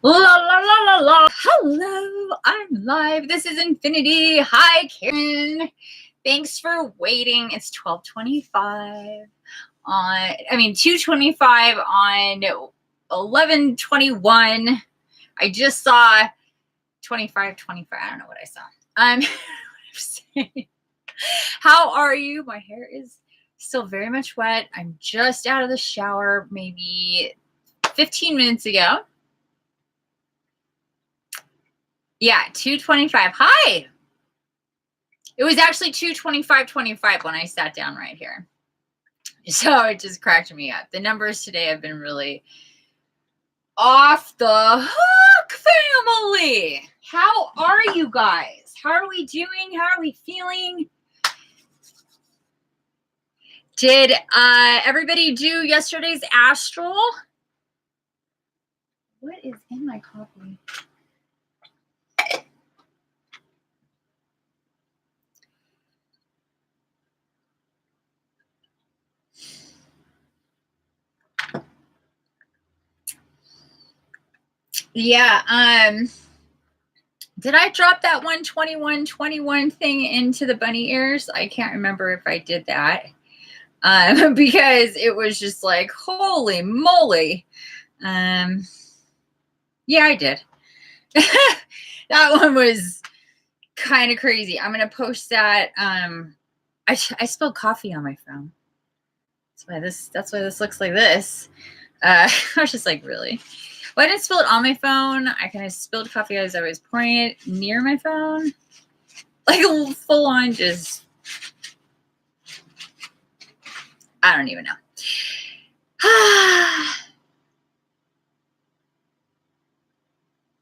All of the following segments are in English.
La la la la la. Hello, I'm live. This is Infiniti. Hi, Karen. Thanks for waiting. It's 12:25 on, 2:25 on 11:21. I just saw 25:25. I don't know what I saw. How are you? My hair is still very much wet. I'm just out of the shower maybe 15 minutes ago. Yeah, 2:25. Hi. It was actually 2:25:25 when I sat down right here. So it just cracked me up. The numbers today have been really off the hook, family. How are you guys? How are we doing? How are we feeling? Did everybody do yesterday's astral? What is in my coffee? Yeah, did I drop that 121:21 thing into the bunny ears? I can't remember if I did that. Because it was just like, holy moly. Yeah, I did. That one was kind of crazy. I'm going to post that. I spilled coffee on my phone. That's why this looks like this. I was just like, really? Well, I didn't spill it on my phone. I kind of spilled coffee as I was pouring it near my phone. Like full on just, I don't even know.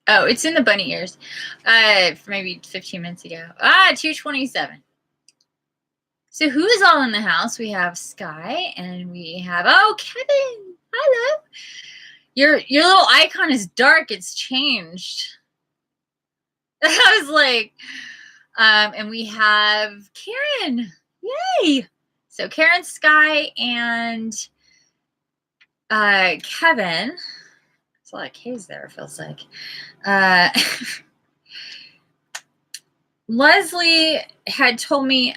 Oh, it's in the bunny ears. Maybe 15 minutes ago. 2:27. So who is all in the house? We have Sky and we have, oh, Kevin. Hello. Your little icon is dark. It's changed. I was like, and we have Karen. Yay. So Karen, Sky, and Kevin. There's a lot of K's there, it feels like. Leslie had told me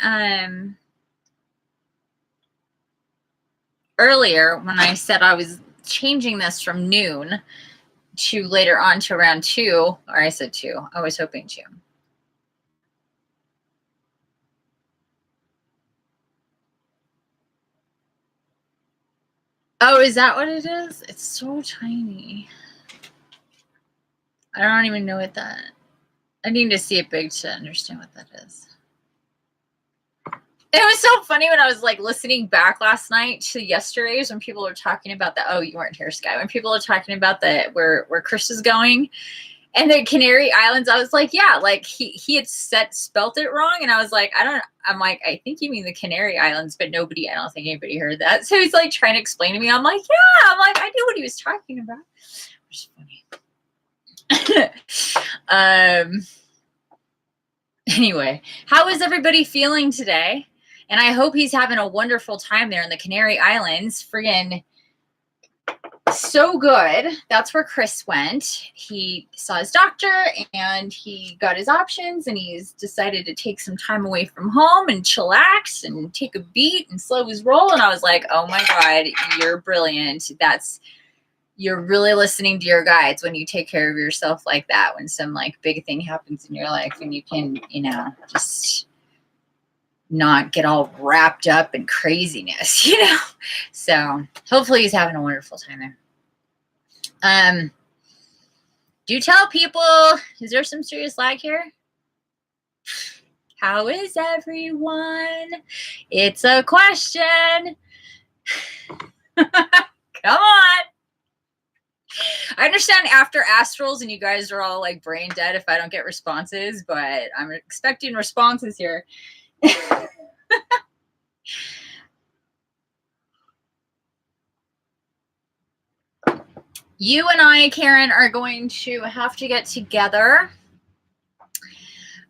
earlier when I said I was changing this from noon to later on to around 2, or I said 2. I was hoping 2. Oh, is that what it is? It's so tiny. I don't even know what that. I need to see it big to understand what that is. It was so funny when I was like listening back last night to yesterday's when people were talking about the, oh, you weren't here, Sky. When people were talking about the where Chris is going and the Canary Islands, I was like, yeah, like he had spelt it wrong. And I was like, I'm like, I think you mean the Canary Islands, but I don't think anybody heard that. So he's like trying to explain to me. I'm like, yeah, I knew what he was talking about. Which is funny. Anyway, how is everybody feeling today? And I hope he's having a wonderful time there in the Canary Islands. Friggin' so good. That's where Chris went. He saw his doctor and he got his options and he's decided to take some time away from home and chillax and take a beat and slow his roll. And I was like, oh my God, you're brilliant. You're really listening to your guides when you take care of yourself like that, when some like big thing happens in your life and you can, just not get all wrapped up in craziness, So hopefully he's having a wonderful time there. Do tell people, is there some serious lag here? How is everyone? It's a question. Come on. I understand after astrals and you guys are all like brain dead if I don't get responses, but I'm expecting responses here. You and I, Karen, are going to have to get together.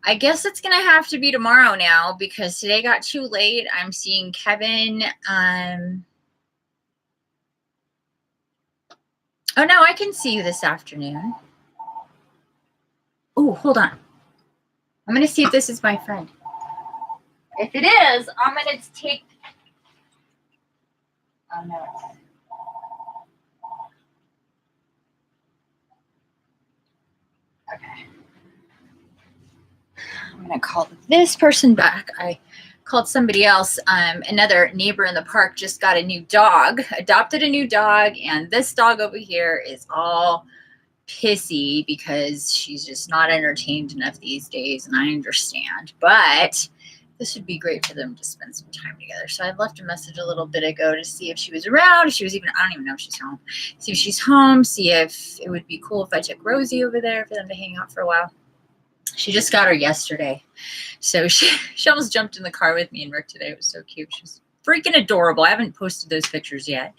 I guess it's going to have to be tomorrow now because today got too late. I'm seeing Kevin. Oh, no, I can see you this afternoon. Oh, hold on. I'm going to see if this is my friend. If it is, I'm going to take... Oh, no. Okay. I'm going to call this person back. I called somebody else. Another neighbor in the park just got a new dog, adopted a new dog, and this dog over here is all pissy because she's just not entertained enough these days, and I understand. But this would be great for them to spend some time together. So I left a message a little bit ago to see if she was around, if she was even, I don't even know if she's home. See if she's home, see if it would be cool if I took Rosie over there for them to hang out for a while. She just got her yesterday. So she almost jumped in the car with me and Rick today. It was so cute. She was freaking adorable. I haven't posted those pictures yet.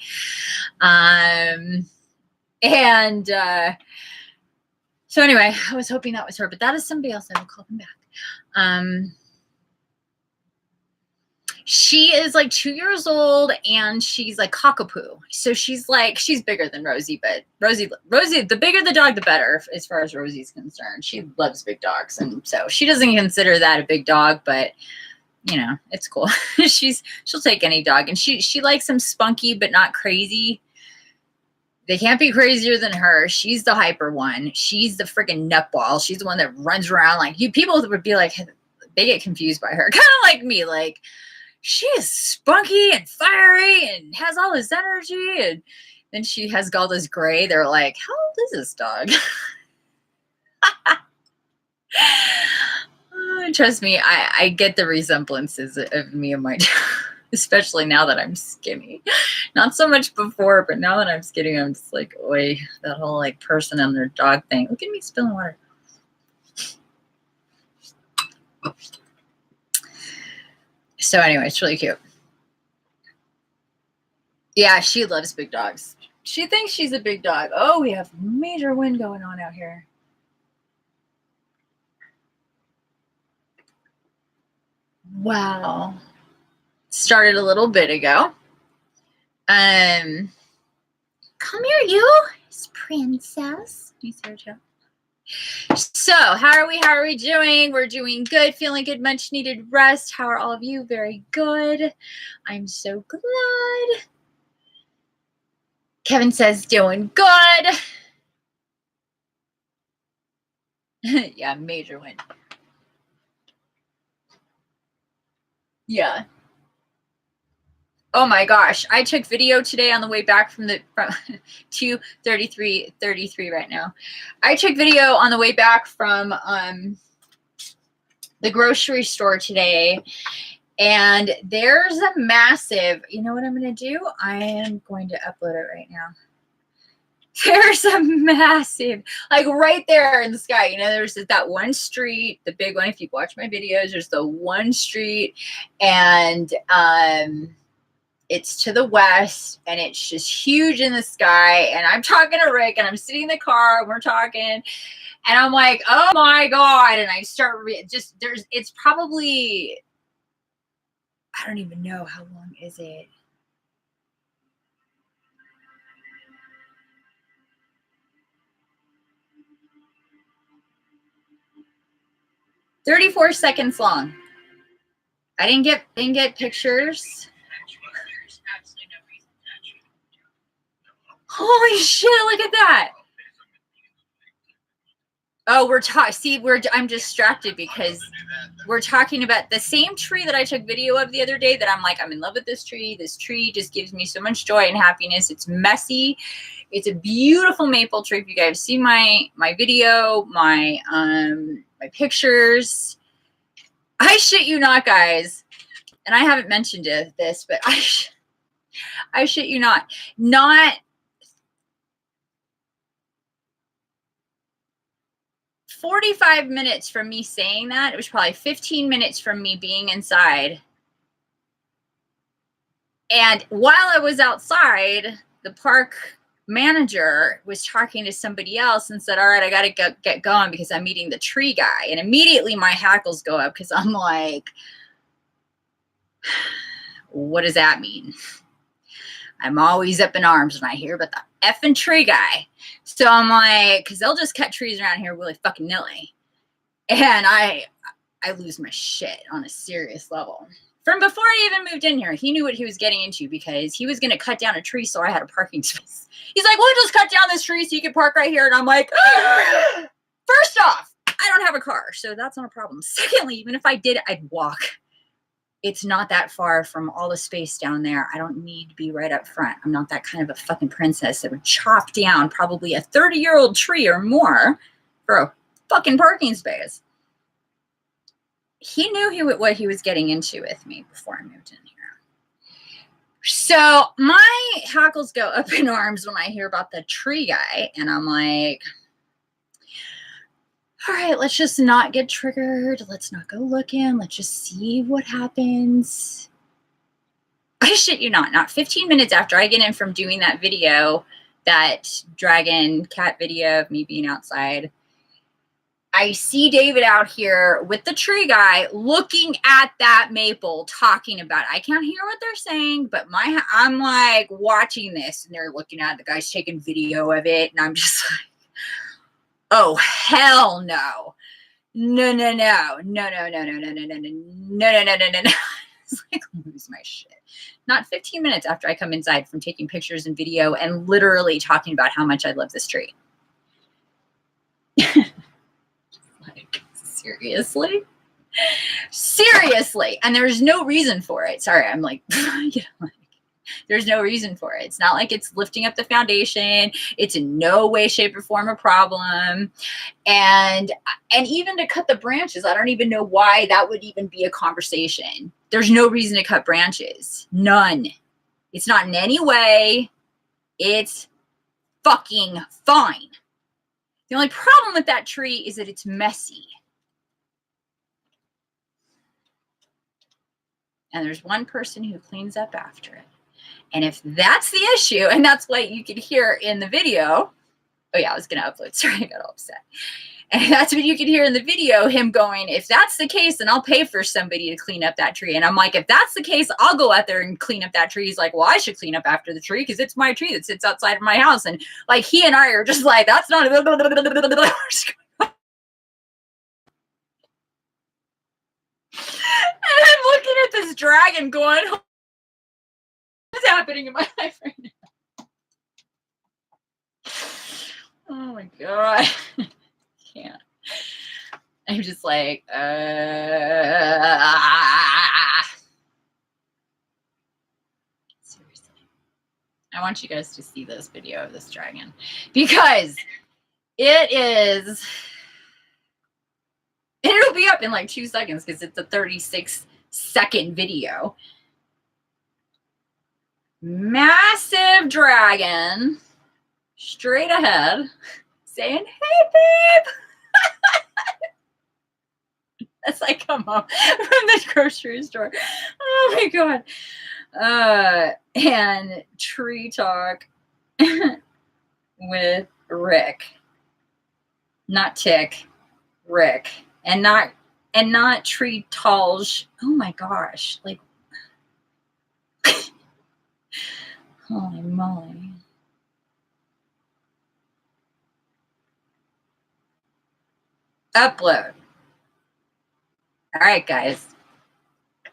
So anyway, I was hoping that was her, but that is somebody else. I will call them back. She is like 2 years old and she's like cockapoo. So she's bigger than Rosie, but Rosie, the bigger the dog, the better as far as Rosie's concerned. She loves big dogs. And so she doesn't consider that a big dog, but you know, it's cool. She'll take any dog, and she likes them spunky, but not crazy. They can't be crazier than her. She's the hyper one. She's the freaking nutball. She's the one that runs around like you. People would be like, they get confused by her. Kind of like me. Like, she is spunky and fiery and has all this energy. And then she has all this gray. They're like, how old is this dog? Trust me, I get the resemblances of me and my dog. Especially now that I'm skinny. Not so much before, but now that I'm skinny, I'm just like, oi, that whole like person and their dog thing. Look at me spilling water. So anyway, it's really cute. Yeah, she loves big dogs. She thinks she's a big dog. Oh, we have major wind going on out here. Wow. Started a little bit ago. Come here, you. It's Princess. You see her too? So, how are we doing? We're doing good, feeling good, much needed rest. How are all of you? Very good. I'm so glad. Kevin says doing good. Yeah, major win. Yeah. Oh my gosh, I took video today on the way back from 2:33 right now. I took video on the way back from the grocery store today, and there's a massive, you know what I'm going to do? I am going to upload it right now. There's a massive, like right there in the sky, you know, there's that one street, the big one. If you watch my videos, there's the one street, and it's to the west, and it's just huge in the sky. And I'm talking to Rick, and I'm sitting in the car, and we're talking, and I'm like, oh my God. And I start it's probably, I don't even know, how long is it? "34 seconds long." I didn't get pictures. Holy shit, look at that. Oh, I'm distracted because we're talking about the same tree that I took video of the other day that I'm like, I'm in love with this tree. This tree just gives me so much joy and happiness. It's messy. It's a beautiful maple tree. If you guys see my video, my pictures, I shit you not, guys. And I haven't mentioned this, but I shit you not 45 minutes from me saying that. It was probably 15 minutes from me being inside. And while I was outside, the park manager was talking to somebody else and said, all right, I got to get going because I'm meeting the tree guy. And immediately my hackles go up because I'm like, what does that mean? I'm always up in arms when I hear about the effing tree guy. So I'm like, because they'll just cut trees around here willy fucking nilly. And I lose my shit on a serious level. From before I even moved in here, he knew what he was getting into because he was going to cut down a tree so I had a parking space. He's like, we'll just cut down this tree so you can park right here. And I'm like, first off, I don't have a car, so that's not a problem. Secondly, even if I did, I'd walk. It's not that far from all the space down there. I don't need to be right up front. I'm not that kind of a fucking princess that would chop down probably a 30-year-old tree or more for a fucking parking space. He knew what he was getting into with me before I moved in here. So my hackles go up in arms when I hear about the tree guy, and I'm like, all right, let's just not get triggered. Let's not go looking. Let's just see what happens. I shit you not 15 minutes after I get in from doing that video, that dragon cat video of me being outside, I see David out here with the tree guy looking at that maple, talking about it. I can't hear what they're saying, but I'm like watching this, and they're looking at it. The guy's taking video of it, and I'm just like, oh, hell no. No. It's like, lose my shit. Not 15 minutes after I come inside from taking pictures and video and literally talking about how much I love this tree. Like, seriously? Seriously. And there's no reason for it. Sorry, I'm like, there's no reason for it. It's not like it's lifting up the foundation. It's in no way, shape, or form a problem. And even to cut the branches, I don't even know why that would even be a conversation. There's no reason to cut branches. None. It's not in any way. It's fucking fine. The only problem with that tree is that it's messy. And there's one person who cleans up after it. And if that's the issue, and that's what you could hear in the video, oh yeah, I was going to upload, sorry, I got all upset. And that's what you could hear in the video, him going, if that's the case, then I'll pay for somebody to clean up that tree. And I'm like, if that's the case, I'll go out there and clean up that tree. He's like, well, I should clean up after the tree because it's my tree that sits outside of my house. And like, he and I are just like, that's not, and I'm looking at this dragon going, what's happening in my life right now? Oh my God. Can't. I'm just like, seriously. I want you guys to see this video of this dragon because it is, and it'll be up in like 2 seconds because it's a 36-second video. Massive dragon straight ahead saying, hey, babe. As I come home from the grocery store. Oh my God. And tree talk with Rick. Not Tick, Rick. And not tree talge. Oh my gosh. Like, holy moly. Upload. All right, guys. Are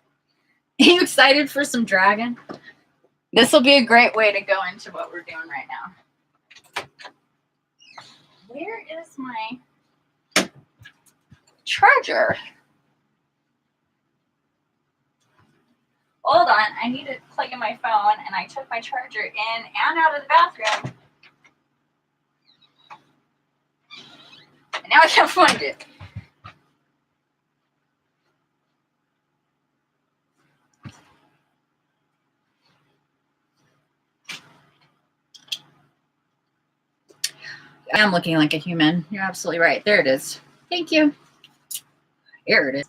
you excited for some dragon? This will be a great way to go into what we're doing right now. Where is my charger? Hold on, I need to plug in my phone, and I took my charger in and out of the bathroom. And now I can't find it. I am looking like a human. You're absolutely right. There it is. Thank you. Here it is.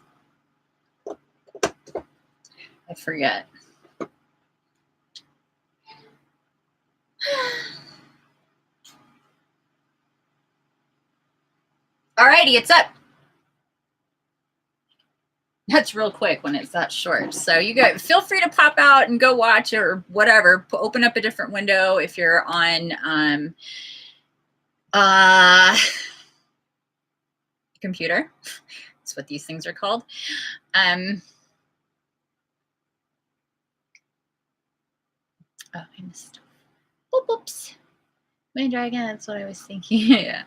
I forget. Alrighty, it's up. That's real quick when it's that short. So you guys feel free to pop out and go watch or whatever. Open up a different window if you're on you computer. That's what these things are called. Oh, I missed. Oops. My dragon, that's what I was thinking. Yeah.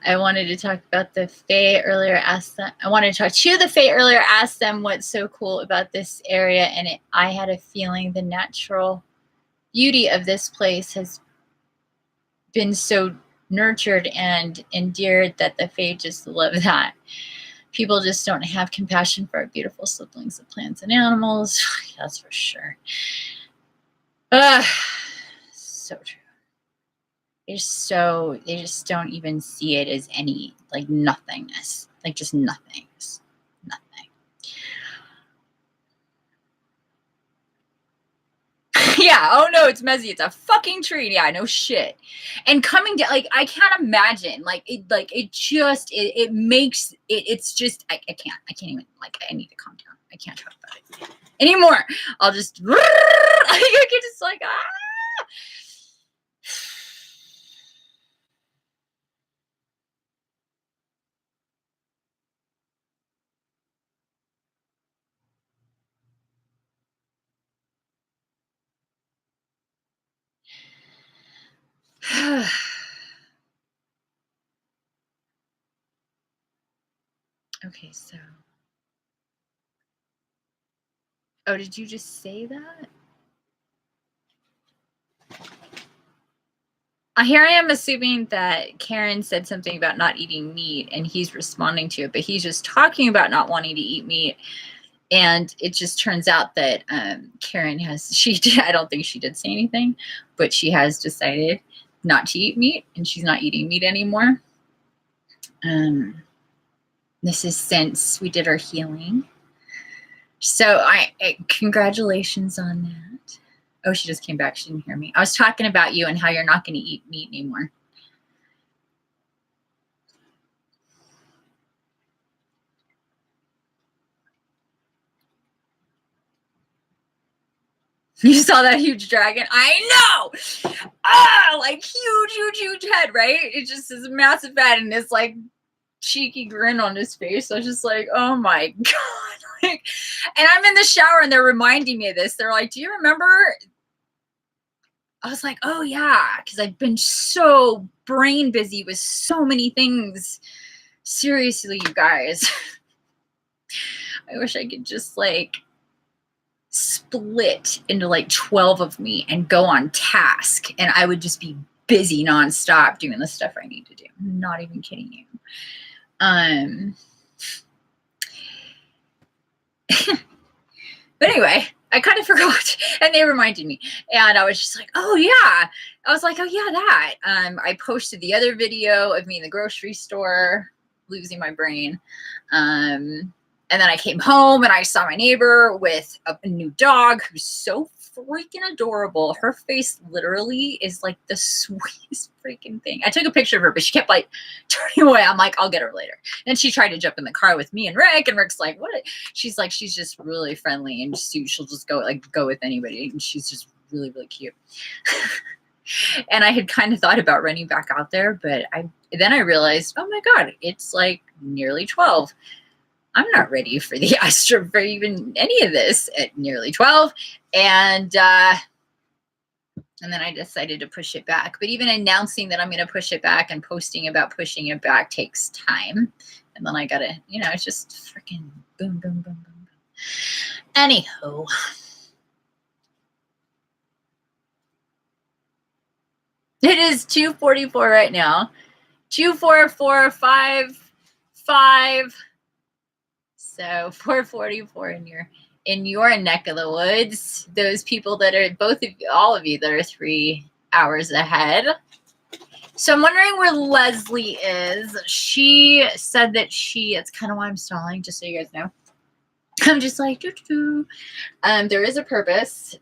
I wanted to talk about the Fae earlier. Asked them. I wanted to talk to the Fae earlier. Asked them what's so cool about this area, and I had a feeling the natural beauty of this place has been so nurtured and endeared that the Fae just love that. People just don't have compassion for our beautiful siblings of plants and animals. That's for sure. So true. They just don't even see it as any, like, nothingness. Like, just nothingness. Nothing. Yeah, oh no, it's messy. It's a fucking tree. Yeah, no shit. And coming down, like, I can't imagine. It makes it, it's just, I can't even, like, I need to calm down. I can't talk about it anymore. I'll just, I get just like, Okay, so. Oh, did you just say that? Here I am assuming that Karen said something about not eating meat and he's responding to it, but he's just talking about not wanting to eat meat. And it just turns out that Karen I don't think she did say anything, but she has decided not to eat meat and she's not eating meat anymore. This is since we did our healing. So congratulations on that. Oh, she just came back. She didn't hear me. I was talking about you and how you're not going to eat meat anymore. You saw that huge dragon? I know! Like huge head, right? It just is a massive head and this like cheeky grin on his face. I was just like, oh my God. Like, and I'm in the shower and they're reminding me of this. They're like, do you remember? I was like, oh yeah, because I've been so brain busy with so many things. Seriously, you guys. I wish I could just like split into like 12 of me and go on task and I would just be busy nonstop doing the stuff I need to do. I'm not even kidding you. But anyway, I kind of forgot and they reminded me and I was just like, oh yeah. I was like, oh yeah, that. I posted the other video of me in the grocery store losing my brain. And then I came home and I saw my neighbor with a new dog who's so freaking adorable. Her face literally is like the sweetest freaking thing. I took a picture of her, but she kept like turning away. I'm like, I'll get her later. And she tried to jump in the car with me and Rick, and Rick's like, what? She's like, she's just really friendly and she'll just go with anybody. And she's just really, really cute. And I had kind of thought about running back out there, but then I realized, oh my God, it's like nearly 12. I'm not ready for the astral for even any of this at nearly 12. And then I decided to push it back. But even announcing that I'm going to push it back and posting about pushing it back takes time. And then I got to, it's just freaking boom, boom, boom, boom, boom. Anywho. It is 2:44 right now. 2:4455. So 4:44 in your neck of the woods. Those people that are all of you that are 3 hours ahead. So I'm wondering where Leslie is. She said that it's kind of why I'm stalling, just so you guys know. I'm just like, doo-doo-doo. There is a purpose.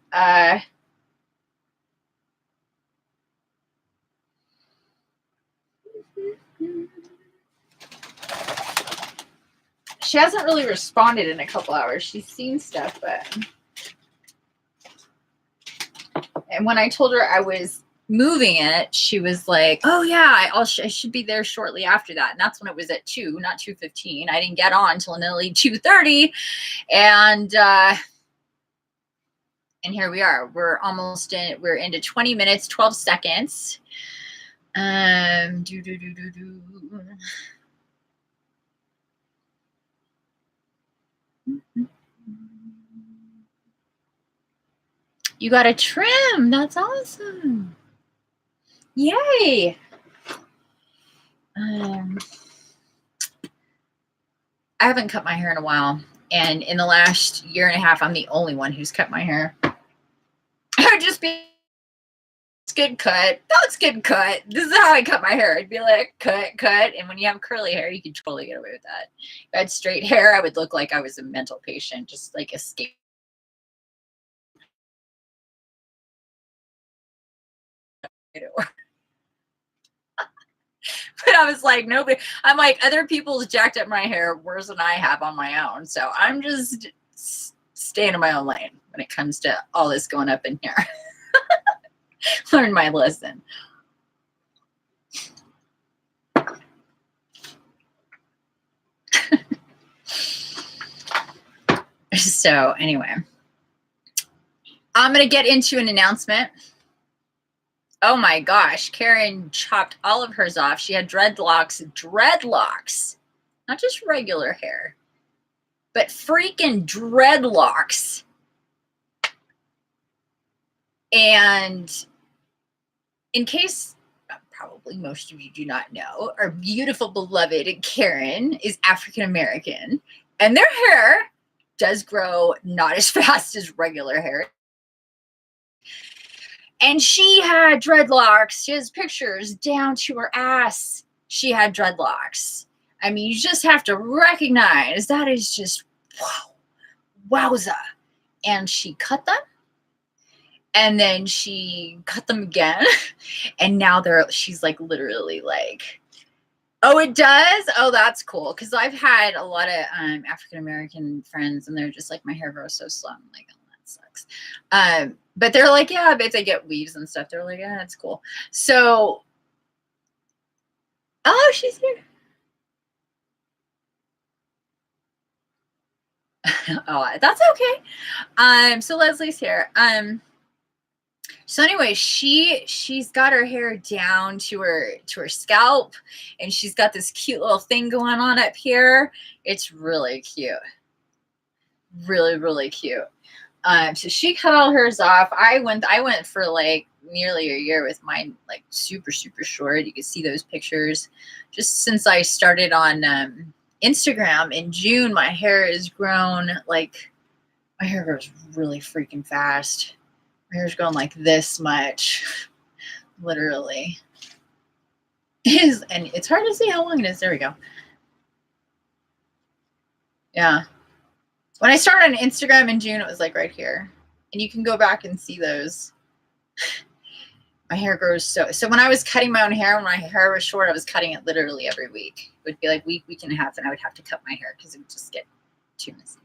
She hasn't really responded in a couple hours. She's seen stuff, but... And when I told her I was moving it, she was like, oh yeah, I should be there shortly after that. And that's when it was at 2, not 2:15. I didn't get on until nearly 2:30. And here we are. We're almost in, we're into 20 minutes, 12 seconds. You got a trim. That's awesome. Yay. I haven't cut my hair in a while. And in the last year and a half, I'm the only one who's cut my hair. I would just be, it's good cut. That looks good cut. This is how I cut my hair. I'd be like, cut. And when you have curly hair, you can totally get away with that. If I had straight hair, I would look like I was a mental patient, just like escape. But I was like, nobody, I'm like, other people's jacked up my hair worse than I have on my own. So I'm just staying in my own lane when it comes to all this going up in here. Learn my lesson. So anyway, I'm going to get into an announcement. Oh my gosh, Karen chopped all of hers off. She had dreadlocks, not just regular hair, but freaking dreadlocks. And in case probably most of you do not know, our beautiful beloved Karen is African American, and their hair does grow not as fast as regular hair. And she had dreadlocks. She has pictures down to her ass. She had dreadlocks. I mean, you just have to recognize that is just, wow, wowza. And she cut them. And then she cut them again. And now she's like literally like, oh, it does? Oh, that's cool. Because I've had a lot of African-American friends, and they're just like, my hair grows so slow. I'm like, oh, that sucks. But they're like, yeah, but they get weaves and stuff. They're like, yeah, that's cool. So, oh, she's here. Oh, that's okay. So Leslie's here. So anyway, she's got her hair down to her scalp, and she's got this cute little thing going on up here. It's really cute. Really, really cute. So she cut all hers off. I went for like nearly a year with mine, like super, super short. You can see those pictures. Just since I started on Instagram in June, my hair has grown like, my hair grows really freaking fast. My hair's grown like this much, literally. And it's hard to see how long it is. There we go. Yeah. When I started on Instagram in June, it was like right here. And you can go back and see those. My hair grows so when I was cutting my own hair, when my hair was short, I was cutting it literally every week. It would be like week and a half, and I would have to cut my hair because it would just get too messy.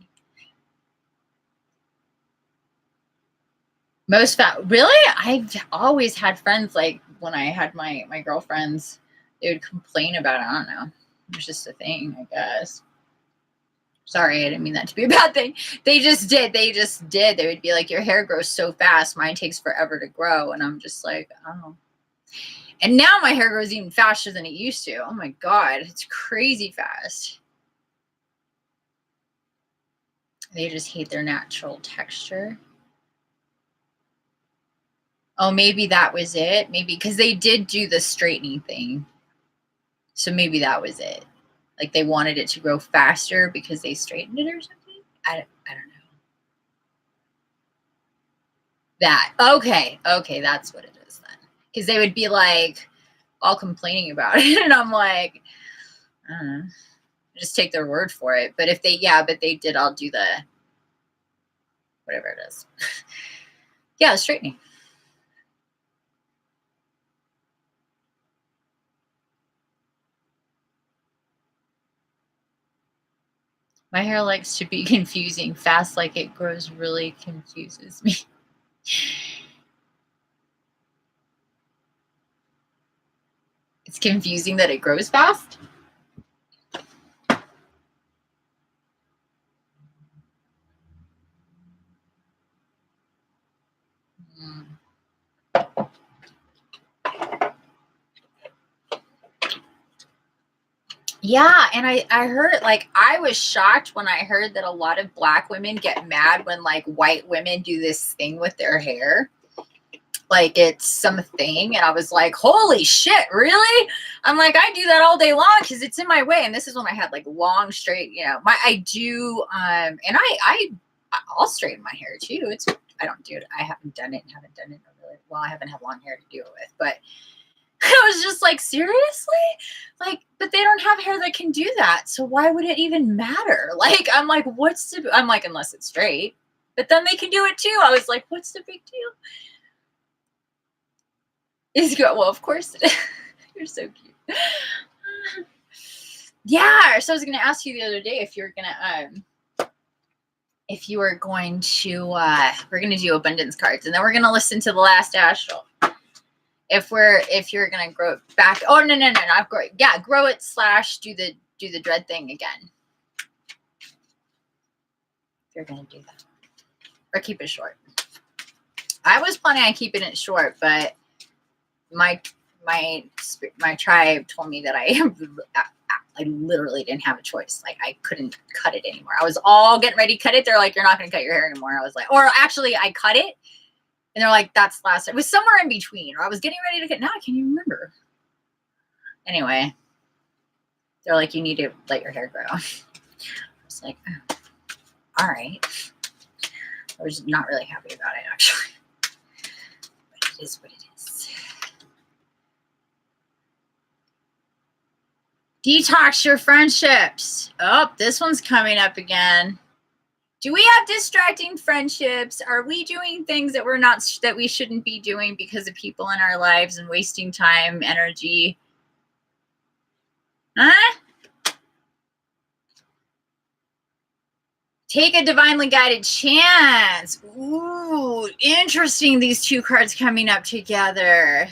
Really? I've always had friends, like when I had my girlfriends, they would complain about it. I don't know. It was just a thing, I guess. Sorry, I didn't mean that to be a bad thing. They just did. They would be like, your hair grows so fast. Mine takes forever to grow. And I'm just like, oh. And now my hair grows even faster than it used to. Oh my God, it's crazy fast. They just hate their natural texture. Oh, maybe that was it. Maybe because they did do the straightening thing. So maybe that was it. Like they wanted it to grow faster because they straightened it or something. I don't know. That. Okay, that's what it is then. Because they would be like all complaining about it. And I'm like, I don't know. Just take their word for it. But if they, but they did all do the, whatever it is. Yeah, the straightening. My hair likes to be confusing. Fast like it grows really confuses me. It's confusing that it grows fast. Yeah, and I heard it, like, I was shocked when I heard that a lot of Black women get mad when, like, white women do this thing with their hair. Like, it's something, and I was like, holy shit, really? I'm like, I do that all day long because it's in my way. And this is when I had, like, long, straight, you know, I do, and I'll straighten my hair, too. I don't do it. I haven't done it really, well, I haven't had long hair to do it with, but I was just like, seriously? Like, but they don't have hair that can do that. So why would it even matter? Like, I'm like, I'm like, unless it's straight. But then they can do it too. I was like, what's the big deal? Well, of course it is. You're so cute. Yeah. So I was going to ask you the other day if you're going to, if you were going to, we're going to do abundance cards, and then we're going to listen to the last astral. If you're going to grow it back. Oh, no, not grow it. Yeah. Grow it / do the dread thing again. If you're going to do that, or keep it short. I was planning on keeping it short, but my tribe told me that I literally didn't have a choice. Like, I couldn't cut it anymore. I was all getting ready to cut it. They're like, you're not going to cut your hair anymore. I was like, or actually I cut it, and they're like, that's last. It was somewhere in between. Or I was getting ready to cut. Now I can't even remember. Anyway, they're like, you need to let your hair grow. I was like, oh, all right. I was not really happy about it, actually. But it is what it is. Detox your friendships. Oh, this one's coming up again. Do we have distracting friendships? Are we doing things that we shouldn't be doing because of people in our lives and wasting time, energy? Huh? Take a divinely guided chance. Ooh, interesting. These two cards coming up together.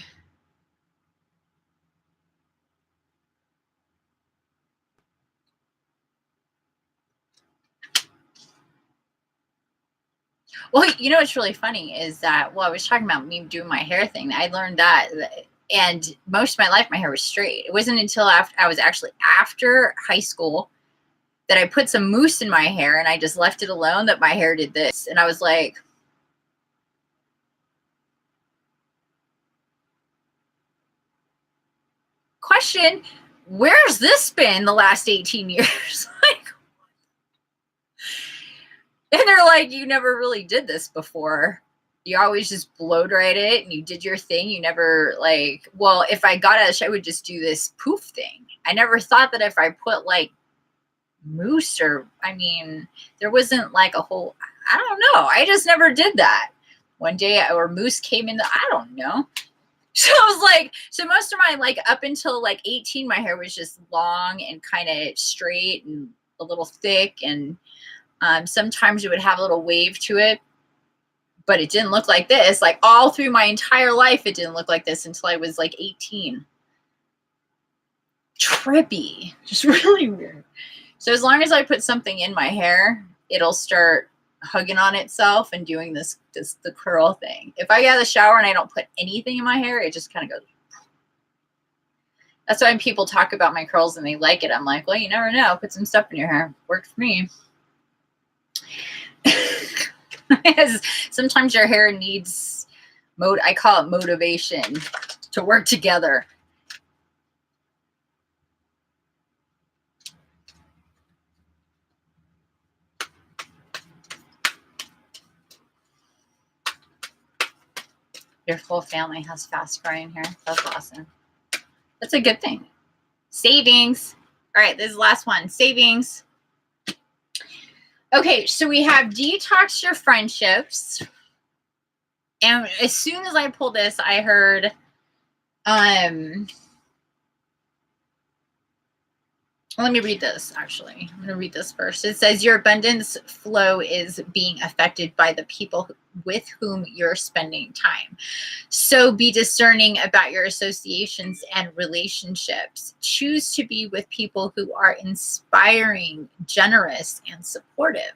Well, you know what's really funny is that, well, I was talking about me doing my hair thing. I learned that, and most of my life, my hair was straight. It wasn't until after high school that I put some mousse in my hair and I just left it alone that my hair did this. And I was like, question, where's this been the last 18 years? Like, and they're like, you never really did this before. You always just blow dried it and you did your thing. You never, like, well, if I got a, I would just do this poof thing. I never thought that if I put like mousse, or, I mean, there wasn't like a whole, I don't know. I just never did that. One day, or mousse came in, I don't know. So I was like, so most of my, like, up until like 18, my hair was just long and kind of straight and a little thick, and sometimes it would have a little wave to it, but it didn't look like this. Like, all through my entire life, it didn't look like this until I was like 18. Trippy. Just really weird. So as long as I put something in my hair, it'll start hugging on itself and doing the curl thing. If I get out of the shower and I don't put anything in my hair, it just kind of goes. That's why when people talk about my curls and they like it, I'm like, well, you never know. Put some stuff in your hair. Worked for me. Sometimes your hair needs I call it motivation to work together. Your full family has fast growing hair. That's awesome. That's a good thing. Savings. All right, this is the last one. Savings. Okay, so we have detox your friendships. And as soon as I pulled this, I heard Let me read this, actually. I'm going to read this first. It says, your abundance flow is being affected by the people with whom you're spending time. So be discerning about your associations and relationships. Choose to be with people who are inspiring, generous, and supportive.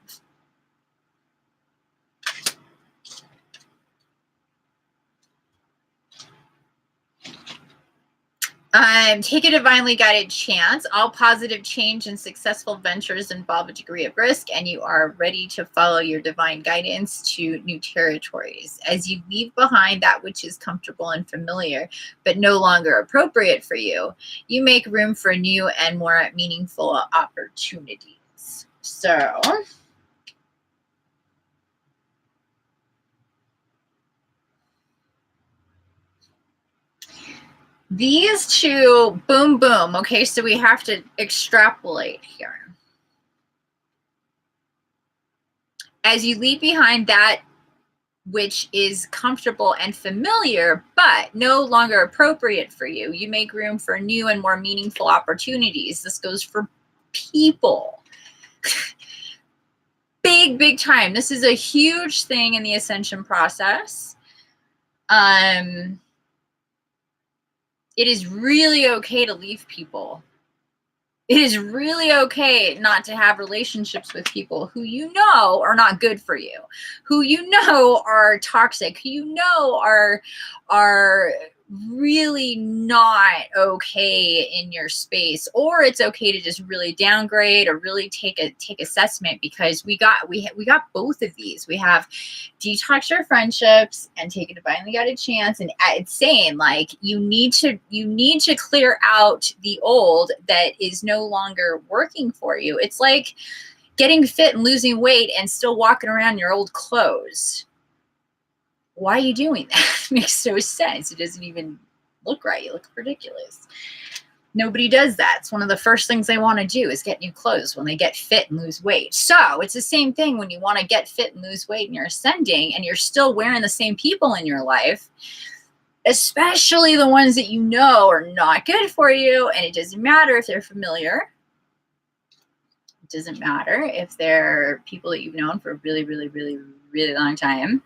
Take a divinely guided chance. All positive change and successful ventures involve a degree of risk, and you are ready to follow your divine guidance to new territories. As you leave behind that which is comfortable and familiar, but no longer appropriate for you, you make room for new and more meaningful opportunities. So these two, boom, boom. Okay, so we have to extrapolate here. As you leave behind that which is comfortable and familiar, but no longer appropriate for you, you make room for new and more meaningful opportunities. This goes for people. Big, big time. This is a huge thing in the ascension process. It is really okay to leave people. It is really okay not to have relationships with people who you know are not good for you, who you know are toxic, who you know are really not okay in your space. Or it's okay to just really downgrade or really take assessment, because we got both of these. We have detox your friendships and take a divinely guided chance, and it's saying like you need to clear out the old that is no longer working for you. It's like getting fit and losing weight and still walking around in your old clothes. Why are you doing that? It makes no sense. It doesn't even look right. You look ridiculous. Nobody does that. It's one of the first things they want to do is get new clothes when they get fit and lose weight. So it's the same thing when you want to get fit and lose weight and you're ascending and you're still wearing the same people in your life, especially the ones that you know are not good for you. And it doesn't matter if they're familiar. It doesn't matter if they're people that you've known for a really, really, really, really long time.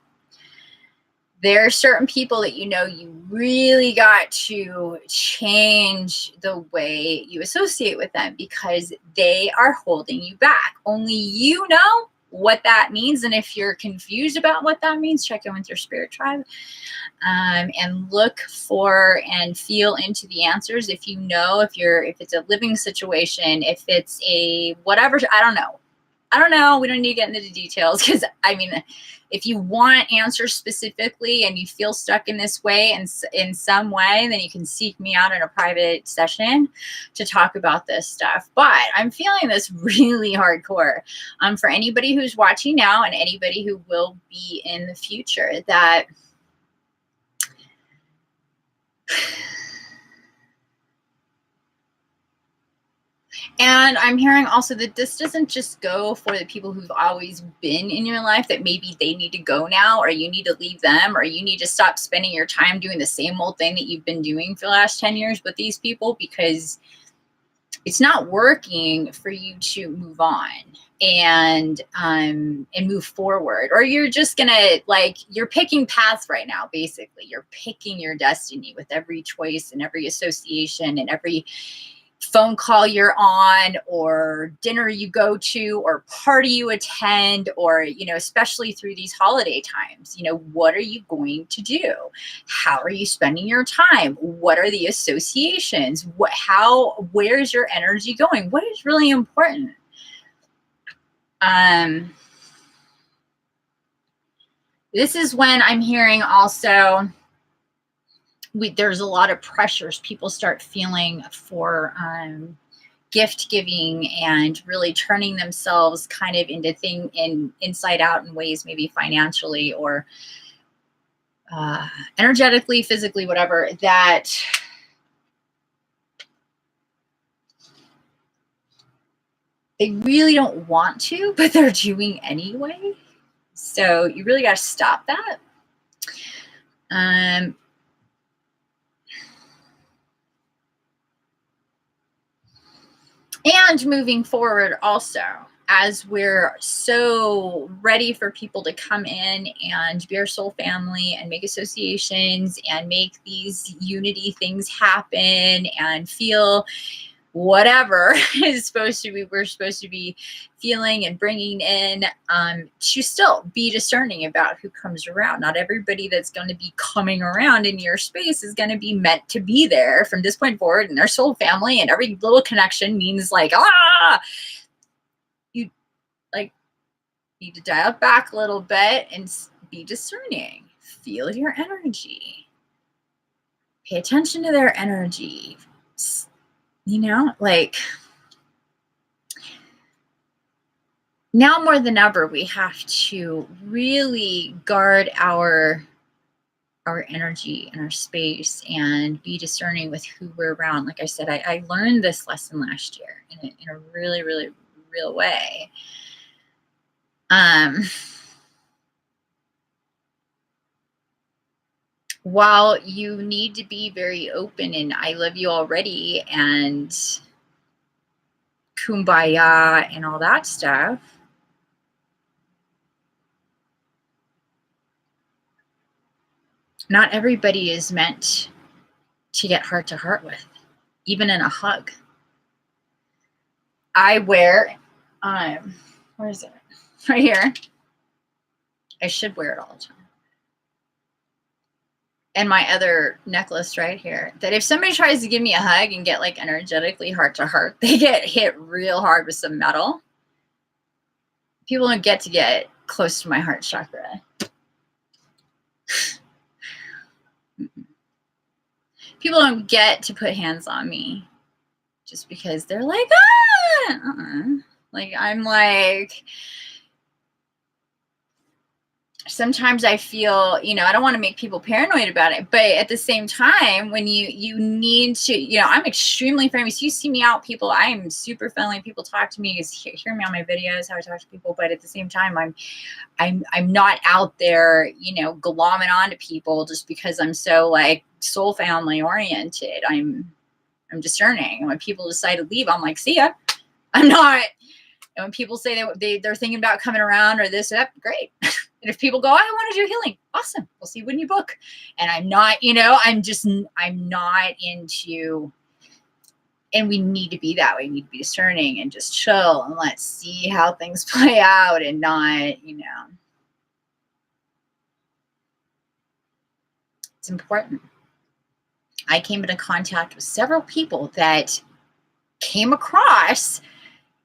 There are certain people that you know you really got to change the way you associate with them because they are holding you back. Only you know what that means. And if you're confused about what that means, check in with your spirit tribe and look for and feel into the answers. If you know, if it's a living situation, if it's a whatever, I don't know. We don't need to get into the details because, I mean, if you want answers specifically and you feel stuck in this way and in some way, then you can seek me out in a private session to talk about this stuff. But I'm feeling this really hardcore for anybody who's watching now and anybody who will be in the future, that and I'm hearing also that this doesn't just go for the people who've always been in your life, that maybe they need to go now, or you need to leave them, or you need to stop spending your time doing the same old thing that you've been doing for the last 10 years with these people because it's not working for you to move on and move forward. Or you're just gonna, like, you're picking paths right now. Basically, you're picking your destiny with every choice and every association and every phone call you're on, or dinner you go to, or party you attend, or, you know, especially through these holiday times, you know, what are you going to do? How are you spending your time? What are the associations? Where's your energy going? What is really important? This is when I'm hearing also, there's a lot of pressures people start feeling for gift giving and really turning themselves kind of into inside out in ways, maybe financially or energetically, physically, whatever, that they really don't want to, but they're doing anyway. So you really got to stop that. And moving forward also, as we're so ready for people to come in and be our soul family and make associations and make these unity things happen and feel whatever is supposed to be, we're supposed to be feeling and bringing in, to still be discerning about who comes around. Not everybody that's going to be coming around in your space is going to be meant to be there from this point forward, and their soul family, and every little connection means like, you like need to dial back a little bit and be discerning. Feel your energy. Pay attention to their energy. You know, like, now more than ever, we have to really guard our energy and our space and be discerning with who we're around. Like I said, I learned this lesson last year in a really, really real way. While you need to be very open and I love you already and kumbaya and all that stuff, not everybody is meant to get heart to heart with, even in a hug. I wear, where is it? Right here. I should wear it all the time. And my other necklace right here, that if somebody tries to give me a hug and get like energetically heart to heart, they get hit real hard with some metal. People don't get to get close to my heart chakra. People don't get to put hands on me just because they're like, like, I'm like, sometimes I feel, you know, I don't want to make people paranoid about it, but at the same time, when you need to, you know, I'm extremely friendly. So you see me out, people, I am super friendly. People talk to me, hear me on my videos, how I talk to people, but at the same time, I'm not out there, you know, glomming onto people just because I'm so like soul family oriented. I'm discerning. And when people decide to leave, I'm like, see ya. I'm not. And when people say they're thinking about coming around or this, that, great. And if people go, I want to do healing, awesome. We'll see when you book. And I'm not, you know, I'm not into, and we need to be that way. We need to be discerning and just chill and let's see how things play out and not, you know. It's important. I came into contact with several people that came across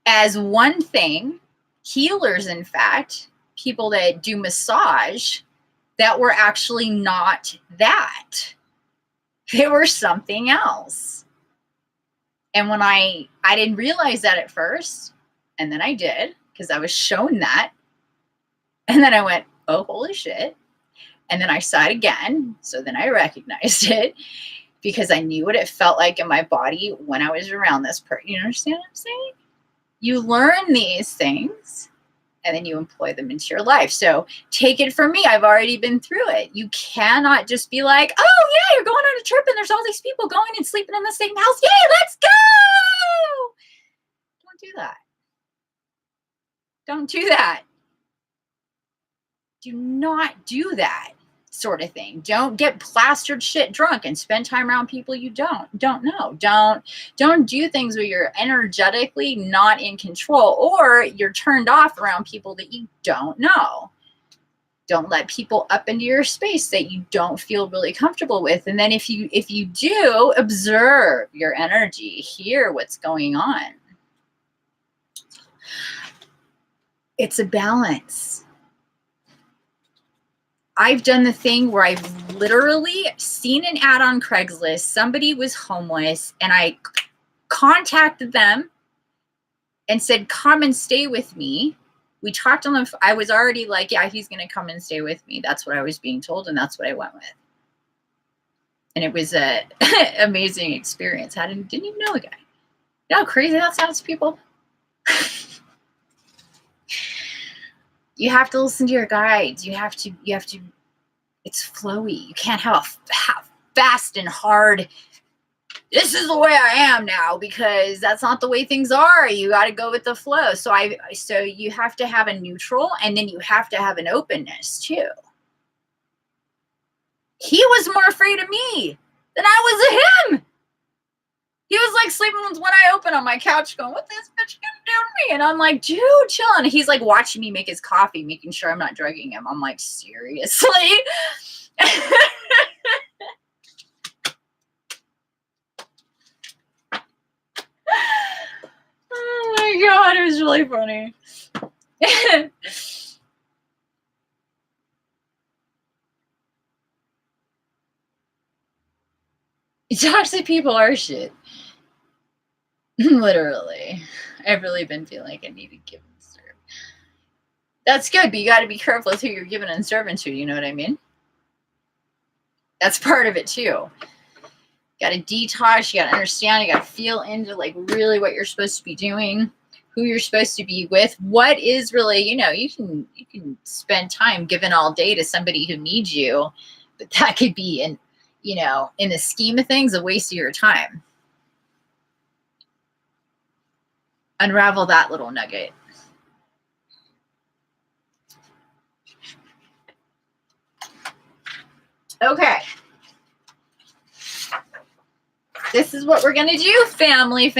as one thing, healers, in fact, people that do massage, that were actually not that. They were something else. And when I didn't realize that at first, and then I did, because I was shown that. And then I went, oh, holy shit. And then I saw it again. So then I recognized it because I knew what it felt like in my body when I was around this person. You understand what I'm saying? You learn these things and then you employ them into your life. So take it from me. I've already been through it. You cannot just be like, oh yeah, you're going on a trip and there's all these people going and sleeping in the same house. Yay, let's go. Don't do that. Don't do that. Do not do that sort of thing. Don't get plastered shit drunk and spend time around people you don't know. Don't do things where you're energetically not in control or you're turned off around people that you don't know. Don't let people up into your space that you don't feel really comfortable with. And then if you do, observe your energy, hear what's going on. It's a balance. I've done the thing where I've literally seen an ad on Craigslist. Somebody was homeless and I contacted them and said, come and stay with me. We talked on the, I was already like, yeah, he's going to come and stay with me. That's what I was being told. And that's what I went with. And it was a amazing experience. I didn't even know the guy. You know how crazy that sounds to people? You have to listen to your guides. You have to, it's flowy. You can't have a fast and hard this is the way I am now, because that's not the way things are. You got to go with the flow. So you have to have a neutral, and then you have to have an openness too. He was more afraid of me than I was of him. He was like sleeping with one eye open on my couch going, what this bitch gonna do to me? And I'm like, dude, chill. And he's like watching me make his coffee, making sure I'm not drugging him. I'm like, seriously? Oh my God, it was really funny. Toxic people are shit. Literally. I've really been feeling like I need to give and serve. That's good, but you got to be careful with who you're giving and serving to. You know what I mean? That's part of it too. Got to detox. You got to understand. You got to feel into like really what you're supposed to be doing, who you're supposed to be with. What is really, you know, you can spend time giving all day to somebody who needs you, but that could be in, you know, in the scheme of things, a waste of your time. Unravel that little nugget. Okay. This is what we're going to do, family.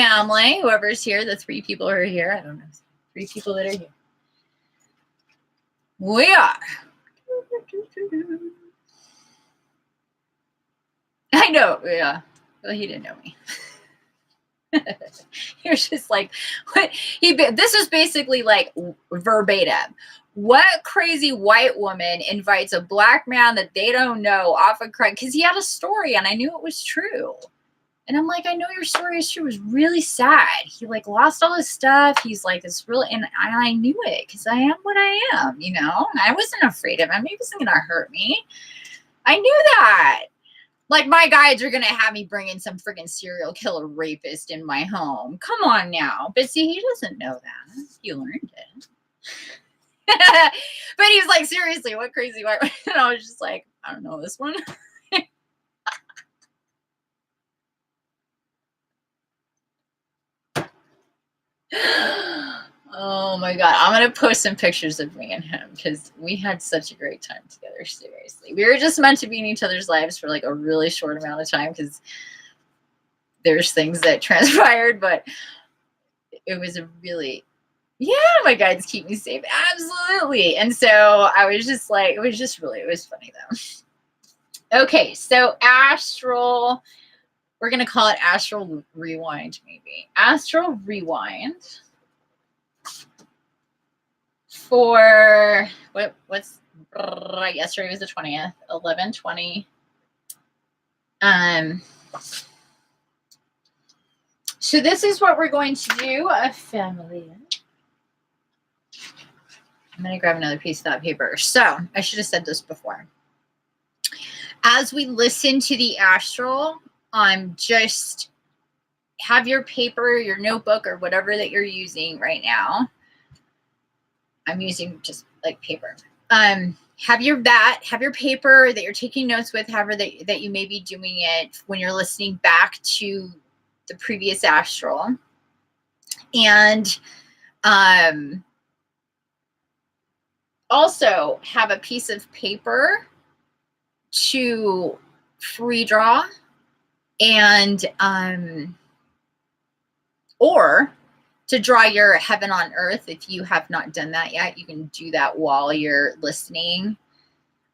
Whoever's here, the 3 people who are here. I don't know. 3 people that are here. We are. I know. Yeah. Well, he didn't know me. He was just like, what? This is basically like verbatim. What crazy white woman invites a black man that they don't know off a crack? Because he had a story and I knew it was true. And I'm like, I know your story is true. It was really sad. He like lost all his stuff. He's like, it's really, and I knew it because I am what I am, you know? And I wasn't afraid of him. He wasn't going to hurt me. I knew that. Like, my guides are going to have me bring in some friggin' serial killer rapist in my home. Come on now. But see, he doesn't know that. He learned it. But he's like, seriously, what crazy white? And I was just like, I don't know this one. Oh my God. I'm going to post some pictures of me and him because we had such a great time together. Seriously. We were just meant to be in each other's lives for like a really short amount of time because there's things that transpired, but it was a really, yeah, my guides keep me safe. Absolutely. And so I was just like, it was funny though. Okay. So astral, we're going to call it astral rewind, maybe. Astral rewind. For what's yesterday was the 20th, 11/20. So this is what we're going to do, a family. I'm going to grab another piece of that paper. So I should have said this before. As we listen to the astral, just have your paper, your notebook, or whatever that you're using right now. I'm using just like paper. Have your paper that you're taking notes with, however that you may be doing it when you're listening back to the previous astral. And also have a piece of paper to free draw and or to draw your heaven on earth. If you have not done that yet, you can do that while you're listening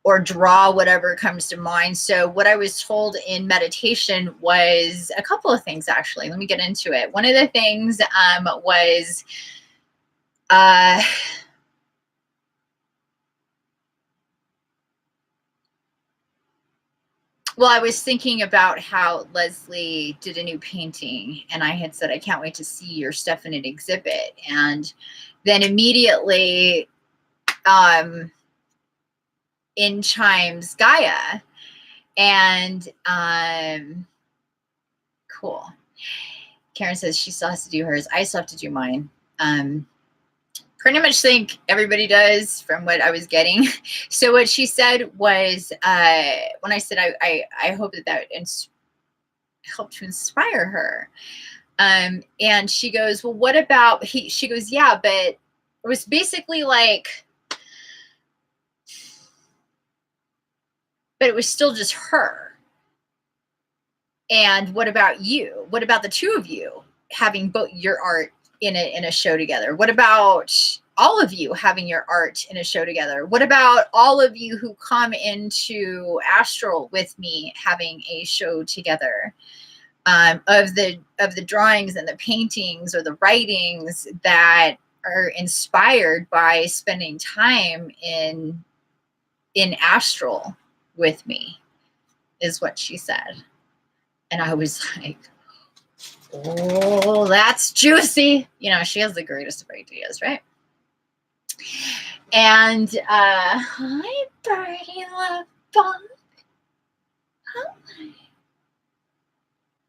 or draw whatever comes to mind. So what I was told in meditation was a couple of things, actually. Let me get into it. One of the things was well, I was thinking about how Leslie did a new painting, and I had said, I can't wait to see your stuff in an exhibit. And then immediately in chimes Gaia. And cool. Karen says she still has to do hers. I still have to do mine. Pretty much think everybody does from what I was getting. So what she said was, when I said, I hope that helped to inspire her. And she goes, well, what about she goes, yeah, but it was basically like, but it was still just her. And what about you? What about the two of you having both your art in a show together? What about all of you having your art in a show together? What about all of you who come into Astral with me having a show together? Of the drawings and the paintings or the writings that are inspired by spending time in Astral with me, is what she said. And I was like, oh, that's juicy. You know, she has the greatest of ideas, right? And hi, Birdie Love Bomb. Hi.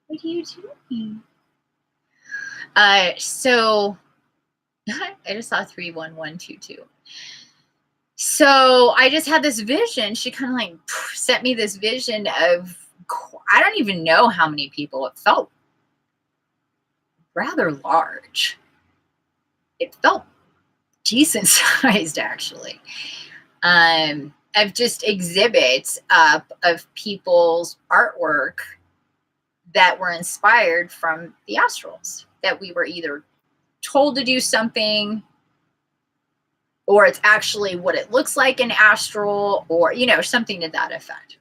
What are you doing? So I just saw 31122. So I just had this vision. She kind of like sent me this vision of, I don't even know how many people. It felt rather large. It felt decent sized, actually. Of just exhibits up of people's artwork that were inspired from the astrals, that we were either told to do something, or it's actually what it looks like in astral, or, you know, something to that effect.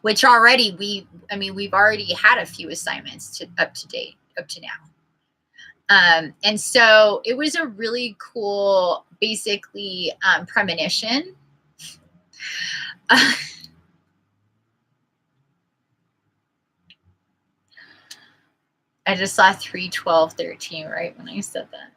Which already we've already had a few assignments up to now. And so it was a really cool, basically, premonition. I just saw 3:12:13 right when I said that.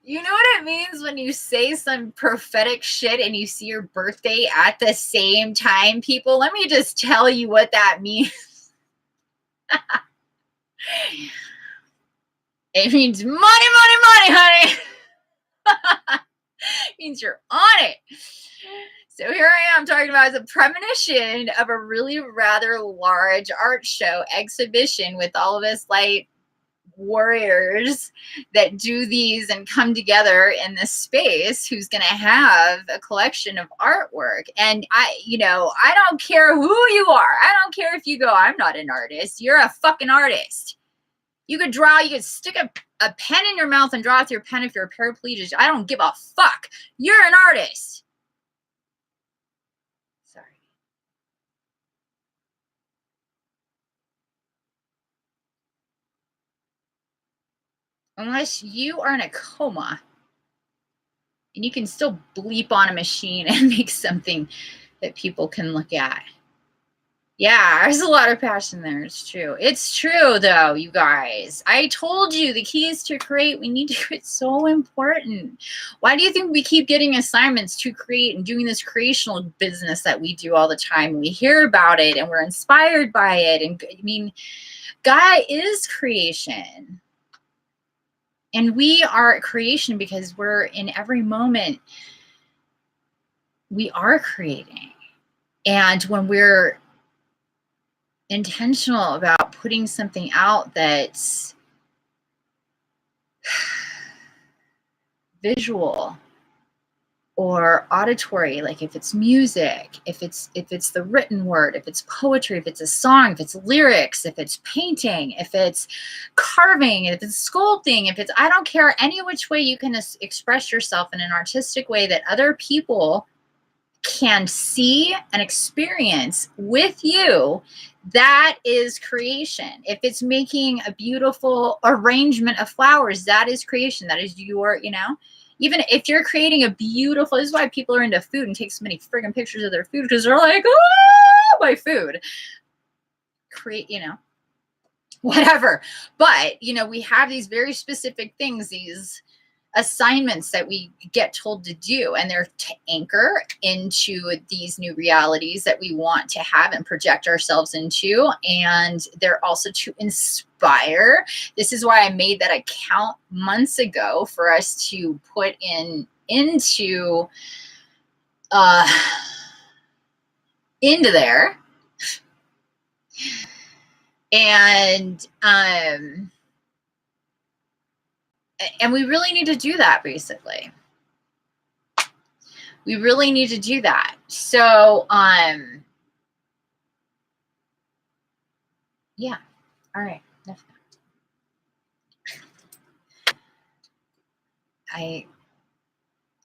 You know what it means when you say some prophetic shit and you see your birthday at the same time, people? Let me just tell you what that means. It means money, money, money, honey. It means you're on it. So here I am talking about as a premonition of a really rather large art show exhibition with all of us light warriors that do these and come together in this space, who's going to have a collection of artwork. And I don't care who you are. I don't care if you go, I'm not an artist. You're a fucking artist. You could draw, you could stick a pen in your mouth and draw with your pen if you're a paraplegic. I don't give a fuck. You're an artist. Sorry. Unless you are in a coma and you can still bleep on a machine and make something that people can look at. Yeah, there's a lot of passion there. It's true. It's true, though, you guys. I told you the keys to create. We need to. It's so important. Why do you think we keep getting assignments to create and doing this creational business that we do all the time? We hear about it and we're inspired by it. And I mean, Gaia is creation. And we are creation because we're in every moment. We are creating. And when we're intentional about putting something out that's visual or auditory, like if it's music, if it's the written word, if it's poetry, if it's a song, if it's lyrics, if it's painting, if it's carving, if it's sculpting, if it's, I don't care, any which way you can express yourself in an artistic way that other people can see and experience with you, that is creation. If it's making a beautiful arrangement of flowers, that is creation. That is your, even if you're creating a beautiful, this is why people are into food and take so many friggin' pictures of their food, because they're like, oh, my food. Create, whatever. But, we have these very specific things, these assignments that we get told to do, and they're to anchor into these new realities that we want to have and project ourselves into, and they're also to inspire. This is why I made that account months ago for us to put into there. And we really need to do that, basically. We really need to do that. So, yeah. All right.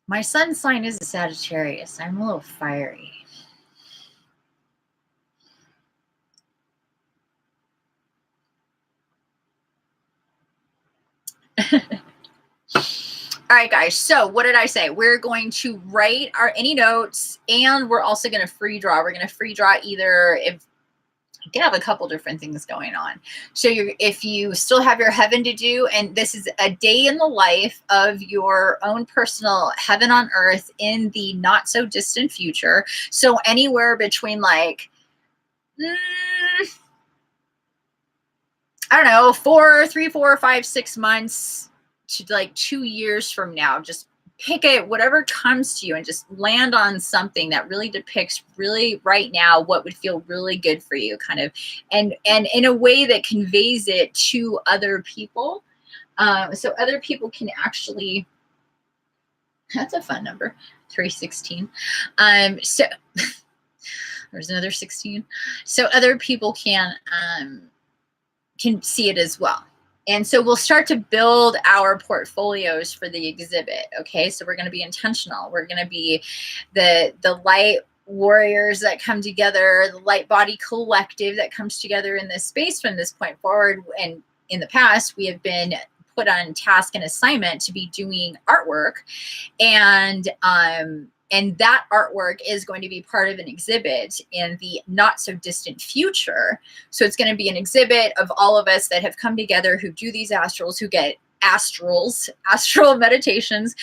My sun sign is a Sagittarius. I'm a little fiery. All right, guys. So what did I say? We're going to write any notes, and we're also going to free draw. We're going to free draw either if you can have a couple different things going on. So if you still have your heaven to do, and this is a day in the life of your own personal heaven on earth in the not so distant future. So anywhere between like, I don't know, 3, 4, 5, 6 months to like 2 years from now. Just pick it, whatever comes to you, and just land on something that really depicts really right now what would feel really good for you, kind of, and in a way that conveys it to other people, so other people can actually. That's a fun number, 316. So there's another 16. So other people can see it as well. And so we'll start to build our portfolios for the exhibit. Okay, so we're going to be intentional. We're going to be the light warriors that come together, the light body collective that comes together in this space from this point forward. And in the past, we have been put on task and assignment to be doing artwork, and that artwork is going to be part of an exhibit in the not so distant future. So it's going to be an exhibit of all of us that have come together, who do these astrals, who get astral meditations,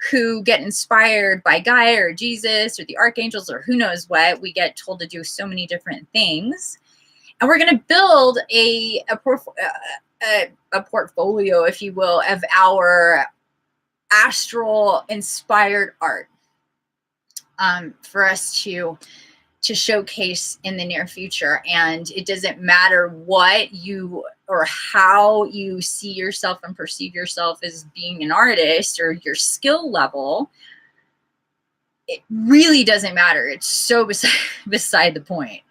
who get inspired by Gaia or Jesus or the archangels or who knows what. We get told to do so many different things. And we're going to build a portfolio, if you will, of our astral inspired art. For us to showcase in the near future. And it doesn't matter what you or how you see yourself and perceive yourself as being an artist, or your skill level. It really doesn't matter. It's so beside the point.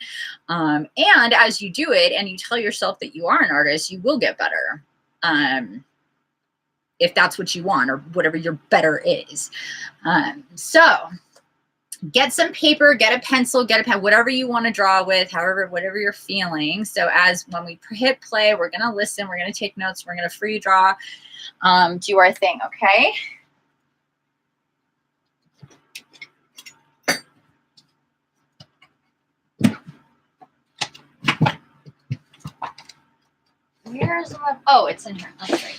And as you do it and you tell yourself that you are an artist, you will get better. If that's what you want, or whatever your better is. So get some paper, get a pencil, get a pen, whatever you want to draw with, whatever you're feeling. So when we hit play, we're going to listen, we're going to take notes, we're going to free draw, do our thing, okay? Where's my, oh, it's in here. That's right.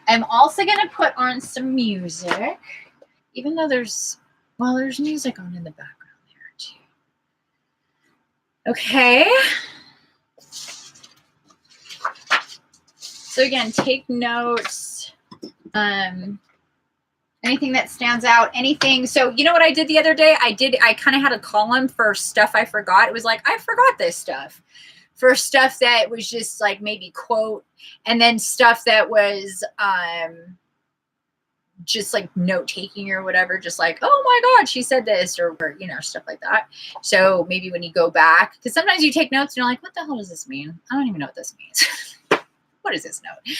I'm also going to put on some music, even though there's music on in the background there too. Okay. So again, take notes. Anything that stands out, anything. So you know what I did the other day? I kind of had a column for stuff I forgot. It was like, I forgot this stuff. For stuff that was just like maybe quote, and then stuff that was just like note taking or wwhatever, just like, oh my God, she said this, or you know, stuff like that. So maybe when you go back, because sometimes you take notes and you're like, what the hell does this mean? I don't even know what this means. What is this note?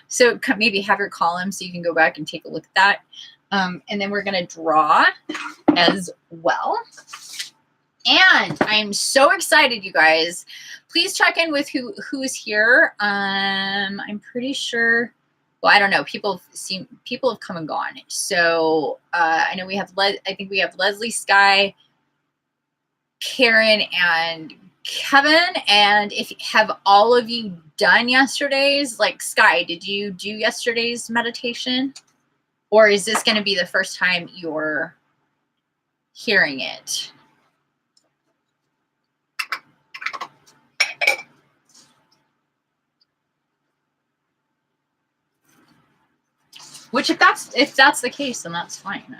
So maybe have your column so you can go back and take a look at that. And then we're going to draw as well. And I'm so excited, you guys. Please check in with who's here. I'm pretty sure well, I don't know. People have come and gone. So I know we have I think we have Leslie, Sky, Karen, and Kevin. And if have all of you done yesterday's, like Sky, did you do yesterday's meditation? Or is this going to be the first time you're hearing it? Which if that's the case, then that's fine.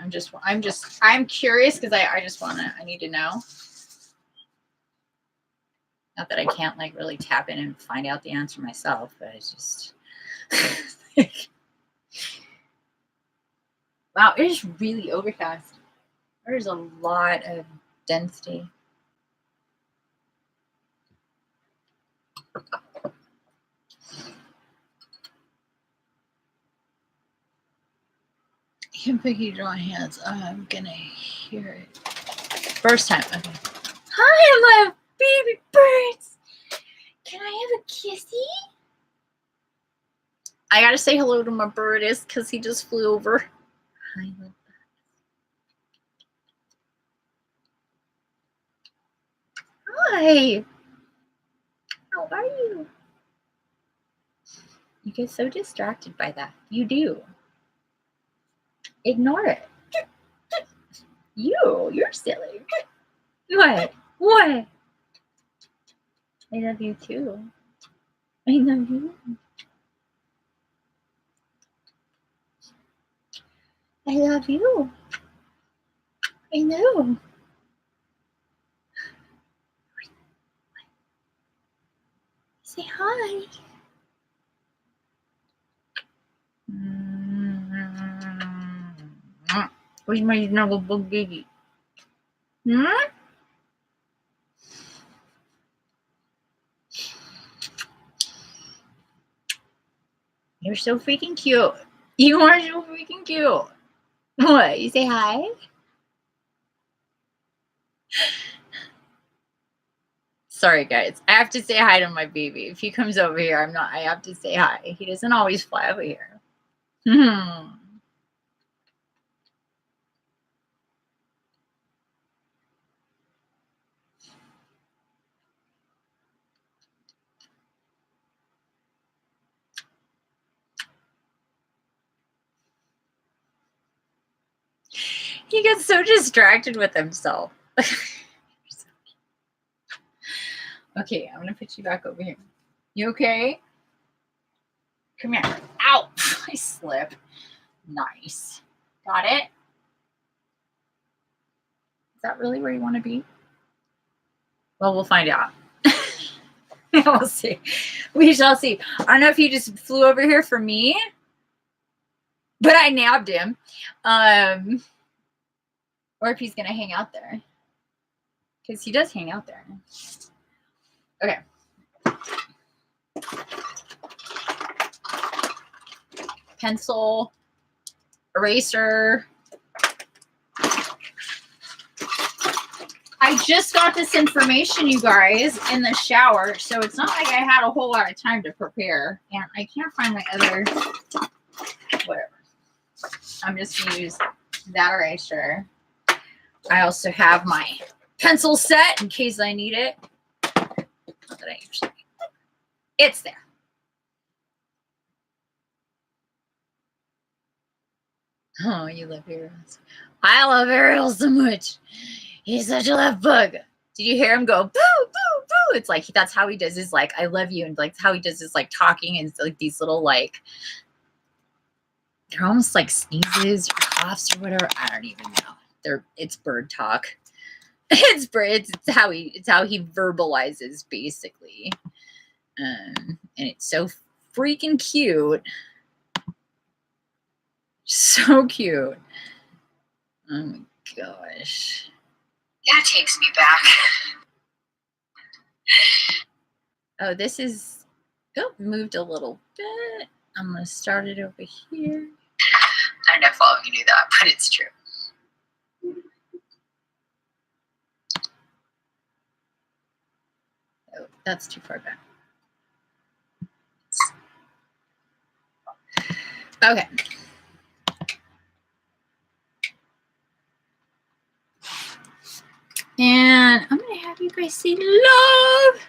I'm curious because I need to know. Not that I can't like really tap in and find out the answer myself, but it's just wow, it is really overcast. There's a lot of density. You can pick your own hands. I'm gonna hear it. First time. Okay. Hi, my baby birds. Can I have a kissy? I gotta say hello to my birdist because he just flew over. Hi, hi. How are you? You get so distracted by that. You do. Ignore it. You're silly. What? What? I love you too. I love you. I love you. I know. Say hi. Where's my snuggle bug baby? Hmm? You're so freaking cute. You are so freaking cute. What? You say hi? Sorry, guys. I have to say hi to my baby. If he comes over here, I have to say hi. He doesn't always fly over here. He gets so distracted with himself. Okay, I'm gonna put you back over here. You okay? Come here. Ow! I slipped. Nice. Got it? Is that really where you want to be? Well, we'll find out. We'll see. We shall see. I don't know if he just flew over here for me, but I nabbed him. Or if he's gonna hang out there. Because he does hang out there. Okay. Pencil, eraser. I just got this information, you guys, in the shower, so it's not like I had a whole lot of time to prepare. And I can't find my other, whatever. I'm just gonna use that eraser. I also have my pencil set in case I need it. Not that I usually need it. It's there. Oh, you love Ariels. I love Ariel so much. He's such a love bug. Did you hear him go boo, boo, boo? It's like that's how he does his like I love you, and like how he does his like talking and like these little like they're almost like sneezes or coughs or whatever. I don't even know. It's bird talk. It's how he verbalizes basically. And it's so freaking cute. So cute. Oh my gosh. That takes me back. Oh, this is moved a little bit. I'm gonna start it over here. I don't know if all of you knew that, but it's true. Oh, that's too far back. Okay. And I'm going to have you guys say love.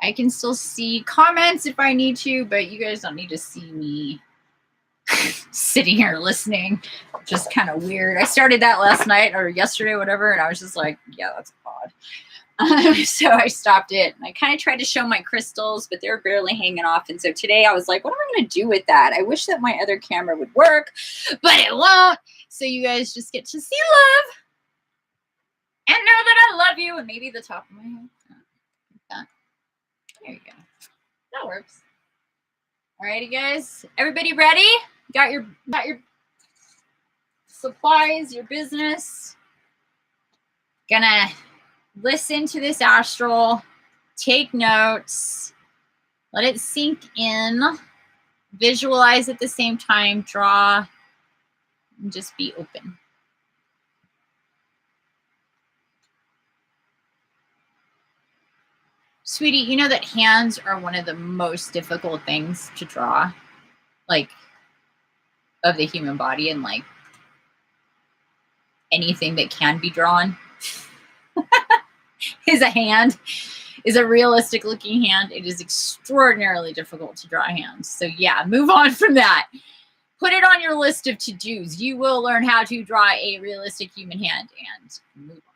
I can still see comments if I need to, but you guys don't need to see me sitting here listening. Just kind of weird. I started that last night or yesterday, whatever, and I was just like, yeah, that's odd. So I stopped it. I kind of tried to show my crystals, but they're barely hanging off. And so today I was like, what am I going to do with that? I wish that my other camera would work, but it won't. So you guys just get to see love and know that I love you. And maybe the top of my head. Like that. There you go. That works. Alrighty, guys. Everybody ready? Got your supplies, your business. Gonna listen to this astral, take notes, let it sink in, visualize at the same time, draw, and just be open. Sweetie, you know that hands are one of the most difficult things to draw, like, of the human body, and like anything that can be drawn is a hand, is a realistic looking hand. It is extraordinarily difficult to draw hands. So yeah, move on from that. Put it on your list of to-dos. You will learn how to draw a realistic human hand and move on.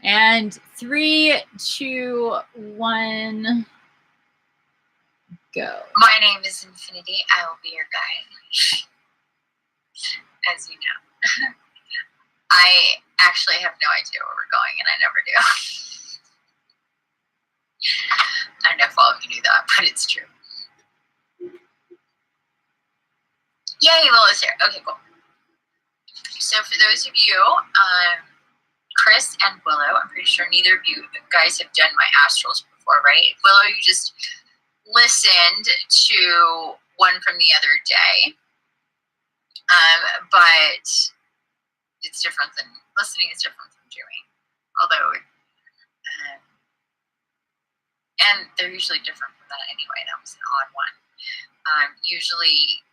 And 3, 2, 1, go. My name is Infiniti. I will be your guide, as you know. I actually have no idea where we're going, and I never do. I don't know if all of you knew that, but it's true. Yay, Willow's here. Okay, cool. So for those of you, Chris and Willow, I'm pretty sure neither of you guys have done my astrals before, right? Willow, you just listened to one from the other day, but it's different than listening is different from doing, although and they're usually different from that anyway. That was an odd one. Usually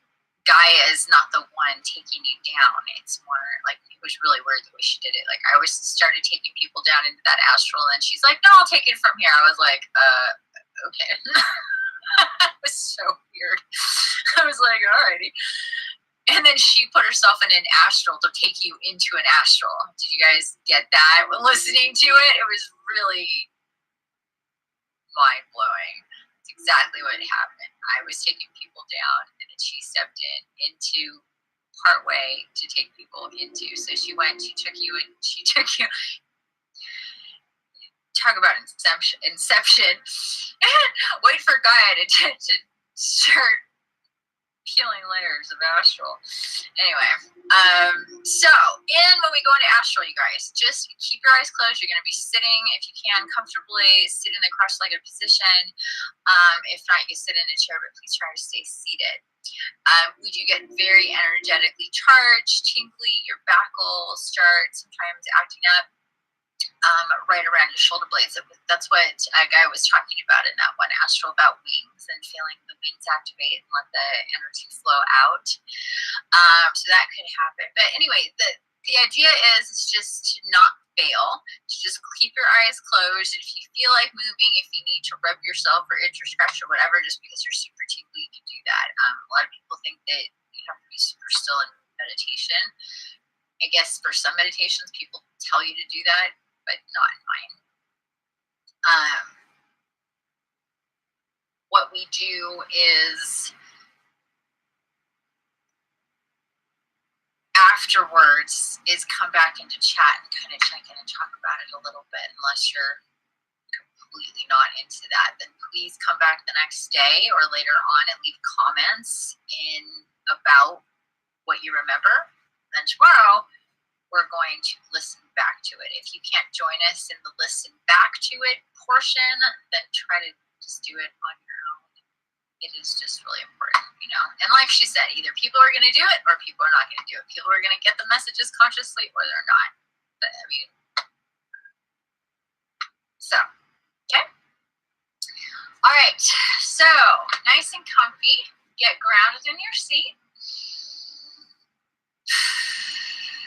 Gaia is not the one taking you down. It's more like, it was really weird the way she did it. Like, I always started taking people down into that astral, and she's like, no, I'll take it from here. I was like, okay. It was so weird. I was like, alrighty. And then she put herself in an astral to take you into an astral. Did you guys get that? When listening to it, it was really mind-blowing. It's exactly what happened. I was taking people down, and then she stepped into part way to take people into. So she took you, and she took you. Talk about inception. Wait for Gaia to start peeling layers of astral. Anyway, so when we go into astral, you guys, just keep your eyes closed. You're going to be sitting, if you can, comfortably. Sit in the cross-legged position. If not, you sit in a chair, but please try to stay seated. We do get very energetically charged, tingly. Your back will start sometimes acting up. Right around your shoulder blades. That's what a guy was talking about in that one astral about wings and feeling the wings activate and let the energy flow out. So that could happen. But anyway, the idea is just to not fail, to just keep your eyes closed. If you feel like moving, if you need to rub yourself or itch or scratch or whatever, just because you're super tingly, you can do that. A lot of people think that you have to be super still in meditation. I guess for some meditations, people tell you to do that, but not in mine. What we do is afterwards is come back into chat and kind of check in and talk about it a little bit. Unless you're completely not into that, then please come back the next day or later on and leave comments about what you remember. Then tomorrow we're going to listen back to it. If you can't join us in the listen back to it portion, then try to just do it on your own. It is just really important, you know. And like she said, either people are going to do it or people are not going to do it. People are going to get the messages consciously or they're not. But, I mean, so, okay. All right, so nice and comfy. Get grounded in your seat.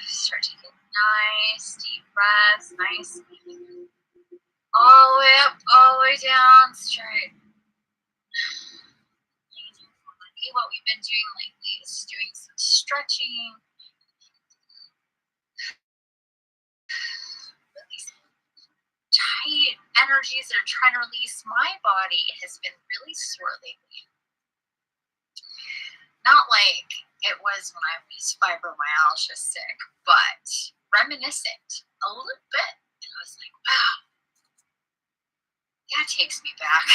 Start taking nice deep breaths. Nice. All the way up, all the way down. Straight. What we've been doing lately is doing some stretching. Release tight energies that are trying to release. My body has been really sore lately. Not like it was when I was fibromyalgia sick, but reminiscent a little bit. And I was like, wow, that takes me back.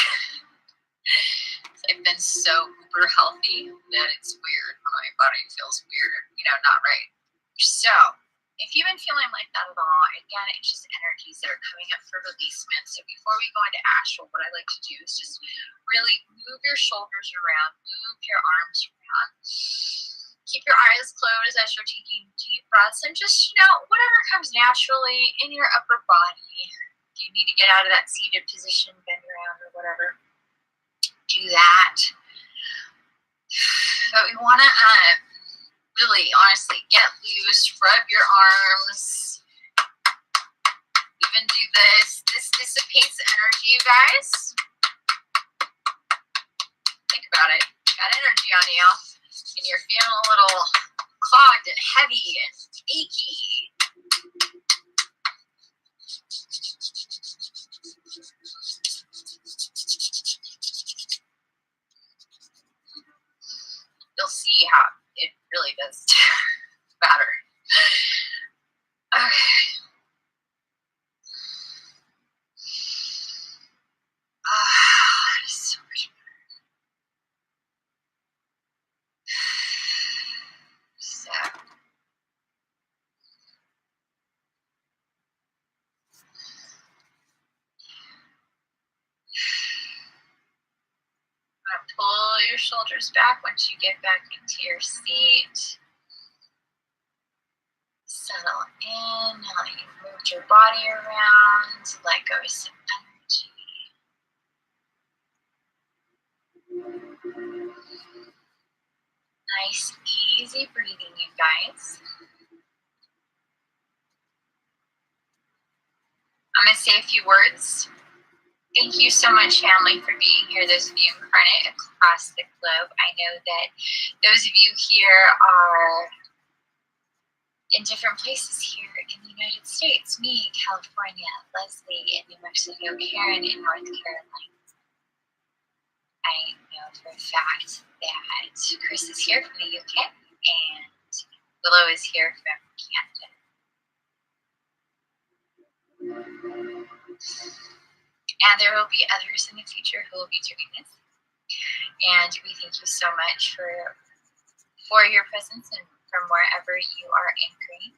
I've been so uber healthy that it's weird when my body feels weird, not right. So, if you've been feeling like that at all, again, it's just energies that are coming up for releasement. So before we go into astral, what I like to do is just really move your shoulders around, move your arms around. Keep your eyes closed as you're taking deep breaths and just, whatever comes naturally in your upper body. If you need to get out of that seated position, bend around or whatever, do that. But we want to really, honestly, get loose, rub your arms, even do this. This dissipates energy, you guys. Think about it. Got energy on you, and you're feeling a little clogged and heavy and achy. You'll see how it really does matter. Okay. So much better. So. Pull your shoulders back once you get back into your seat. Settle in. Now that you've moved your body around, let go of some energy. Nice, easy breathing, you guys. I'm going to say a few words. Thank you so much, family, for being here, those of you incarnate across the globe. I know that those of you here are in different places here in the United States. Me, California, Leslie in New Mexico, Karen in North Carolina. I know for a fact that Chris is here from the UK and Willow is here from Canada. And there will be others in the future who will be doing this. And we thank you so much for your presence and from wherever you are anchoring.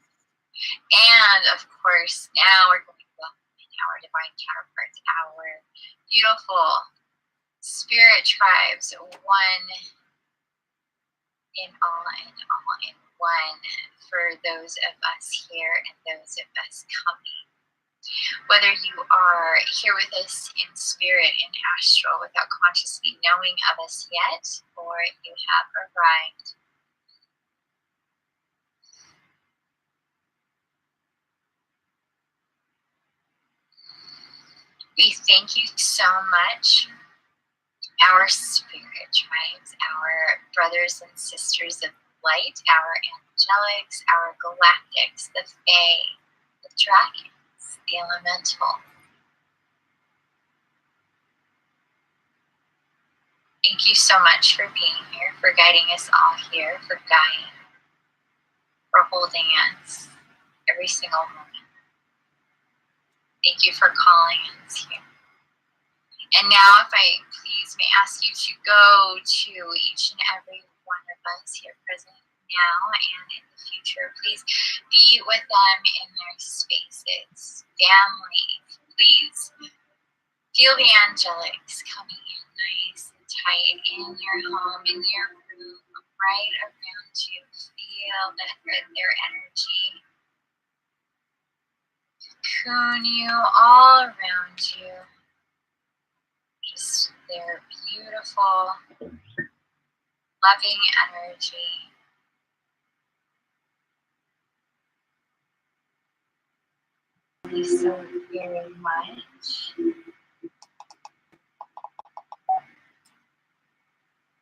And of course, now we're going to welcome in our divine counterparts, our beautiful spirit tribes, one in all and all in one, for those of us here and those of us coming. Whether you are here with us in spirit, in astral, without consciously knowing of us yet, or you have arrived. We thank you so much, our spirit tribes, our brothers and sisters of light, our angelics, our galactics, the fae, the dragons, the elemental. Thank you so much for being here, for guiding us all here, for GAIA, for holding us every single moment. Thank you for calling us here. And now, if I please may ask you to go to each and every one of us here present now and in the future. Please be with them in their spaces. Family, please feel the angelics coming in nice and tight in your home, in your room, right around you. Feel their energy. Cocoon you all around you. Just their beautiful, loving energy. Thank you so very much.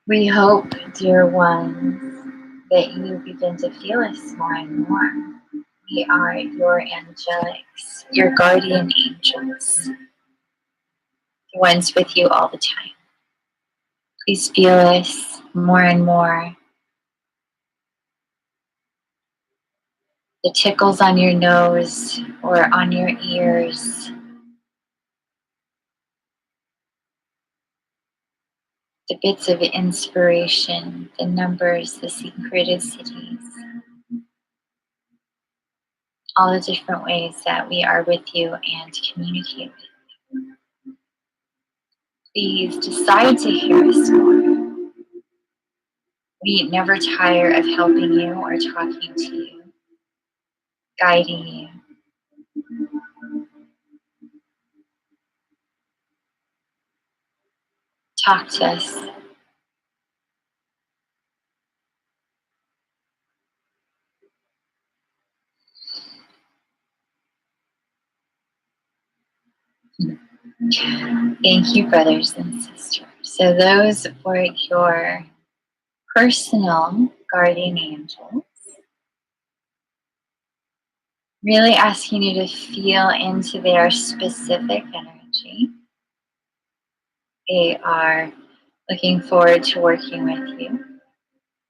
We hope, dear ones, that you begin to feel us more and more. We are your angelics, your guardian angels, the ones with you all the time. Please feel us more and more. The tickles on your nose or on your ears, the bits of inspiration, the numbers, the synchronicities, all the different ways that we are with you and communicate with you. Please decide to hear us more. We never tire of helping you or talking to you, guiding you. Talk to us. Thank you, brothers and sisters. So those were your personal guardian angels. Really asking you to feel into their specific energy. They are looking forward to working with you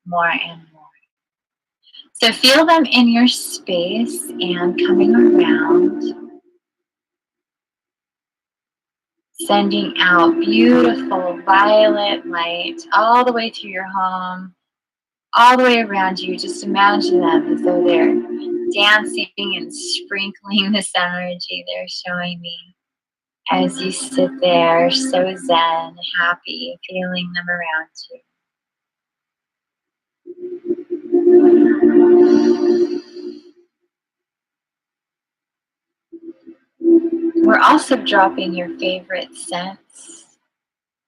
more and more. So feel them in your space and coming around, sending out beautiful violet light all the way through your home, all the way around you. Just imagine them as though they're dancing and sprinkling this energy they're showing me as you sit there so zen, happy, feeling them around you. We're also dropping your favorite scents.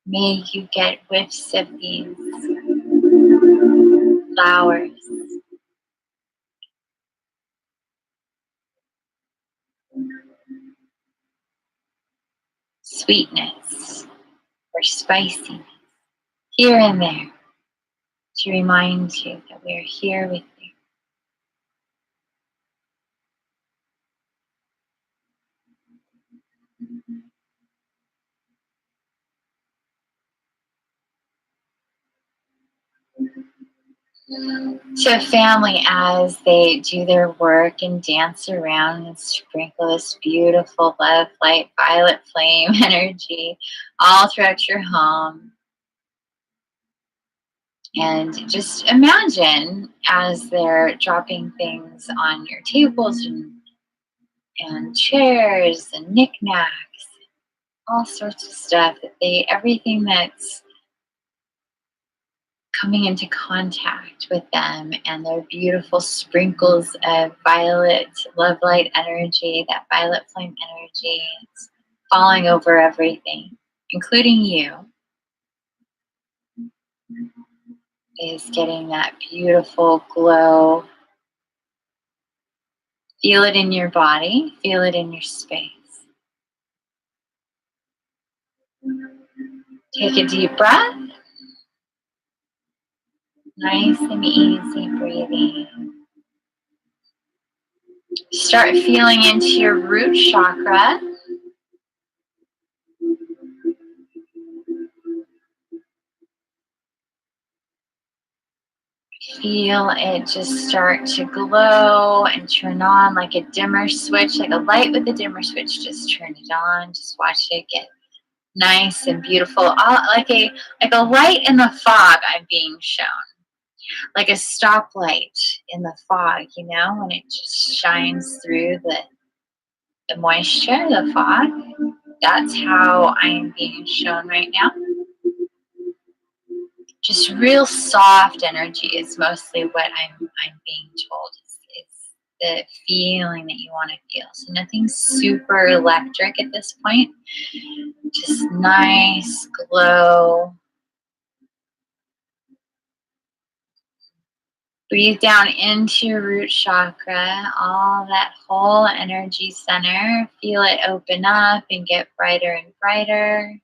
May you get whiffs of these flowers. Sweetness or spiciness here and there to remind you that we're here with you. To family as they do their work and dance around and sprinkle this beautiful love, light, violet flame energy all throughout your home. And just imagine as they're dropping things on your tables and chairs and knickknacks, all sorts of stuff, that everything that's coming into contact with them and their beautiful sprinkles of violet love light energy, that violet flame energy, it's falling over everything, including you, is getting that beautiful glow. Feel it in your body, feel it in your space. Take a deep breath. Nice and easy breathing. Start feeling into your root chakra. Feel it just start to glow and turn on like a dimmer switch, like a light with a dimmer switch. Just turn it on. Just watch it get nice and beautiful. Like a light in the fog, I'm being shown. Like a stoplight in the fog, you know, when it just shines through the moisture, the fog. That's how I am being shown right now. Just real soft energy is mostly what I'm being told is the feeling that you want to feel. So nothing super electric at this point. Just nice glow. Breathe down into your root chakra, all that whole energy center. Feel it open up and get brighter and brighter.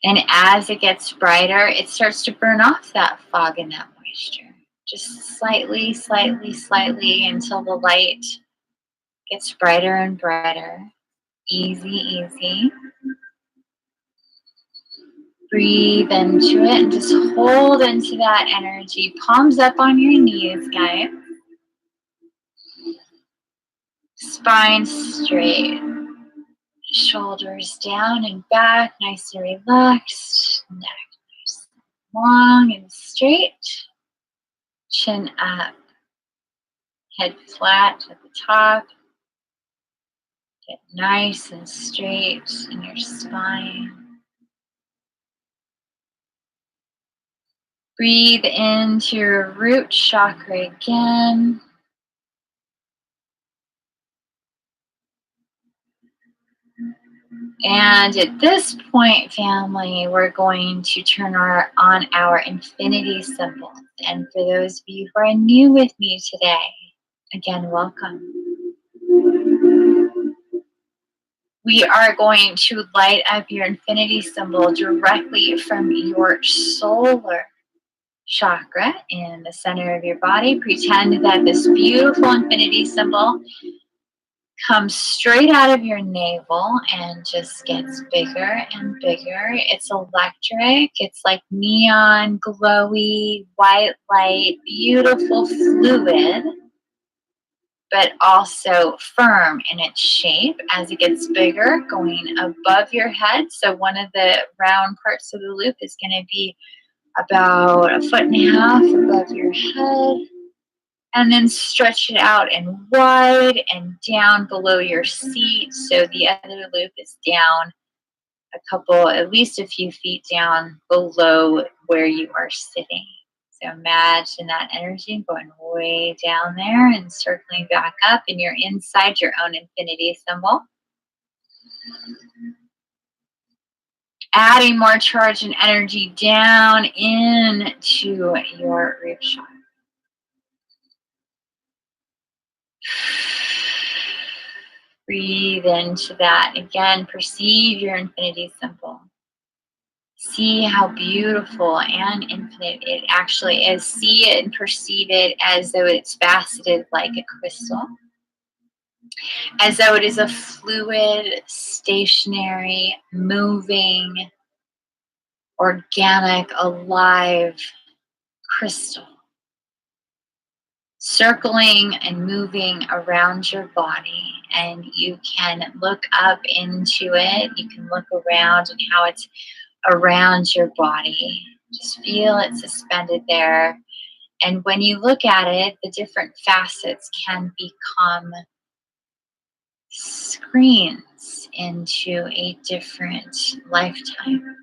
And as it gets brighter, it starts to burn off that fog and that moisture. Just slightly, slightly, slightly until the light gets brighter and brighter. Easy, easy. Breathe into it and just hold into that energy. Palms up on your knees, guys. Spine straight. Shoulders down and back, nice and relaxed. Neck nice, long and straight. Chin up. Head flat at the top. Get nice and straight in your spine. Breathe into your root chakra again. And at this point, family, we're going to turn on our infinity symbol. And for those of you who are new with me today, again, welcome. We are going to light up your infinity symbol directly from your solar chakra in the center of your body. Pretend that this beautiful infinity symbol comes straight out of your navel and just gets bigger and bigger. It's electric. It's like neon, glowy, white light, beautiful fluid, but also firm in its shape as it gets bigger, going above your head. So one of the round parts of the loop is going to be about 1.5 feet above your head. And then stretch it out and wide and down below your seat. So the other loop is down at least a few feet down below where you are sitting. So imagine that energy going way down there and circling back up, and you're inside your own infinity symbol. Adding more charge and energy down into your root chakra. Breathe into that. Again, perceive your infinity symbol. See how beautiful and infinite it actually is. See it and perceive it as though it's faceted like a crystal. As though it is a fluid, stationary, moving, organic, alive crystal. Circling and moving around your body, and you can look up into it. You can look around and how it's around your body. Just feel it suspended there. And when you look at it, the different facets can become screens into a different lifetime.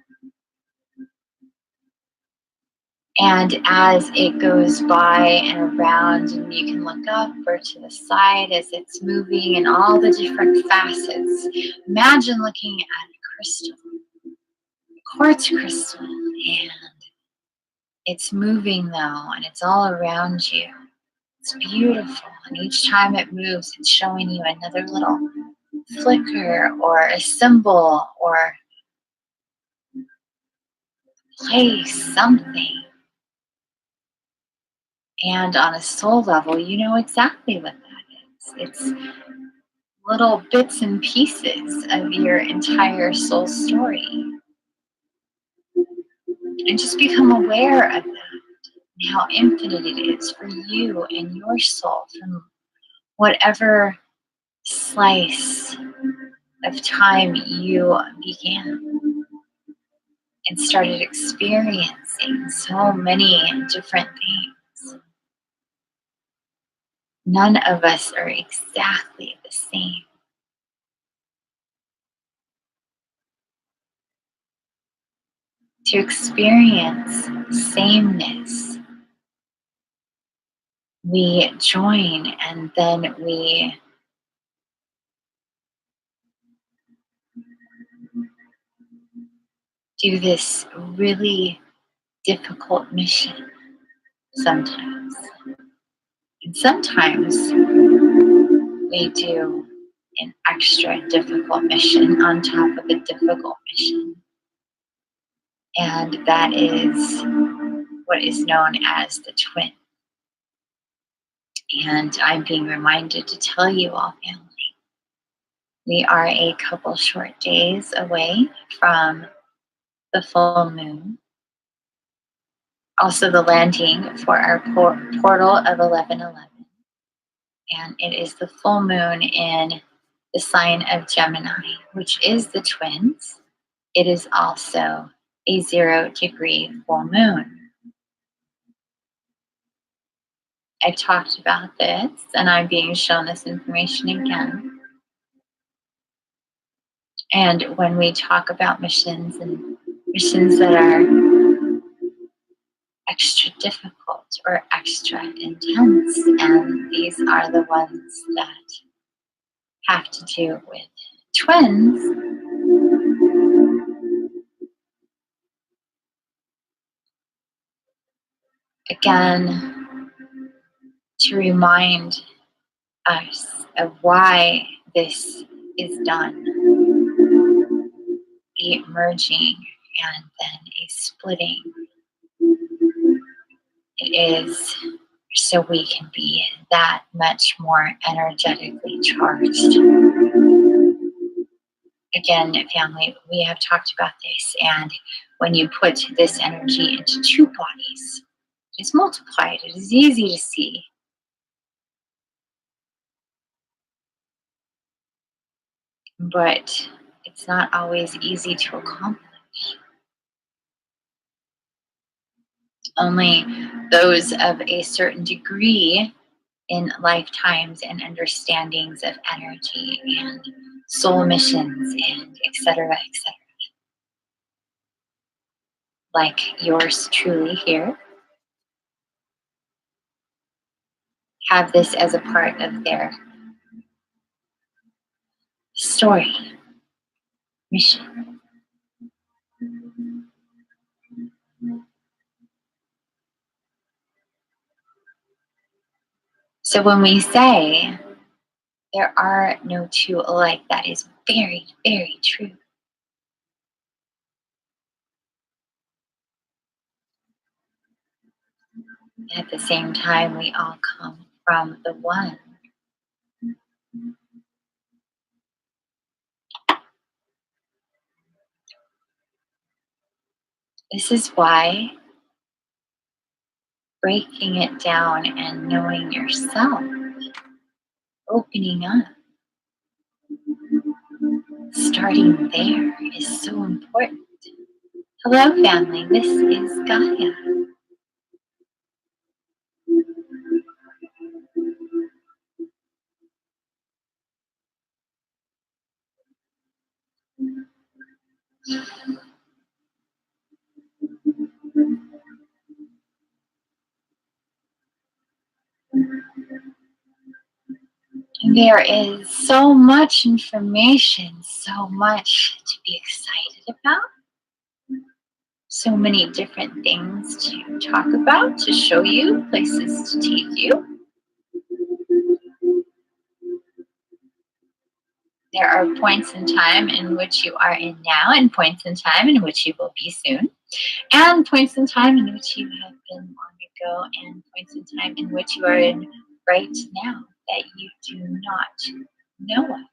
And as it goes by and around, and you can look up or to the side as it's moving and all the different facets. Imagine looking at a crystal, a quartz crystal, and it's moving though, and it's all around you. It's beautiful, and each time it moves, it's showing you another little flicker or a symbol or place, something. And on a soul level, you know exactly what that is. It's little bits and pieces of your entire soul story. And just become aware of that and how infinite it is for you and your soul from whatever slice of time you began and started experiencing so many different things. None of us are exactly the same. to experience sameness. We join and then we do this really difficult mission sometimes. And sometimes we do an extra difficult mission on top of a difficult mission. And that is what is known as the twin. And I'm being reminded to tell you all, family, we are a couple short days away from the full moon. Also, the landing for our portal of 1111. And it is the full moon in the sign of Gemini, which is the twins. It is also a 0-degree full moon. I've talked about this, and I'm being shown this information again. And when we talk about missions and missions that are extra difficult or extra intense, and these are the ones that have to do with twins, again, to remind us of why this is done. A merging and then a splitting. It is so we can be that much more energetically charged. Again, family, we have talked about this, and when you put this energy into two bodies, it is multiplied. It is easy to see. But it's not always easy to accomplish. Only those of a certain degree in lifetimes and understandings of energy and soul missions and etc., like yours truly here, have this as a part of their story, mission. So when we say there are no two alike, that is very, very true. At the same time, we all come from the one. This is why breaking it down and knowing yourself, opening up, starting there is so important. Hello, family. This is Gaia. There is so much information, so much to be excited about, so many different things to talk about, to show you, places to take you. There are points in time in which you are in now, and points in time in which you will be soon, and points in time in which you have been long ago, and points in time in which you are in right now that you do not know of.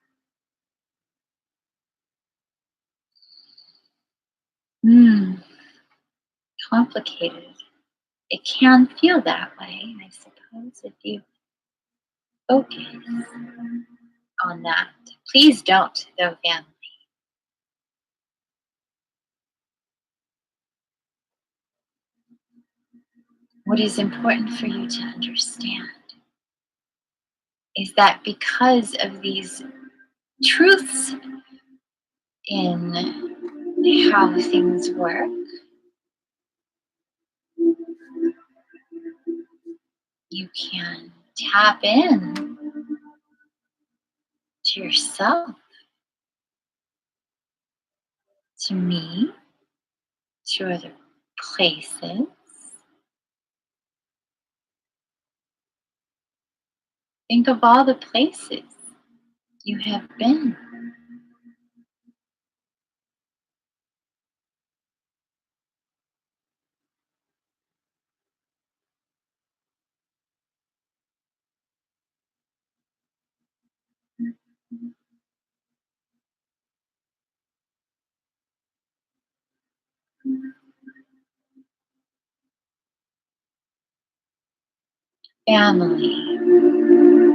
Complicated. It can feel that way, I suppose, if you focus on that. Please don't, though, family. What is important for you to understand is that because of these truths in how things work, you can tap in to yourself, to me, to other places. Think of all the places you have been. Family,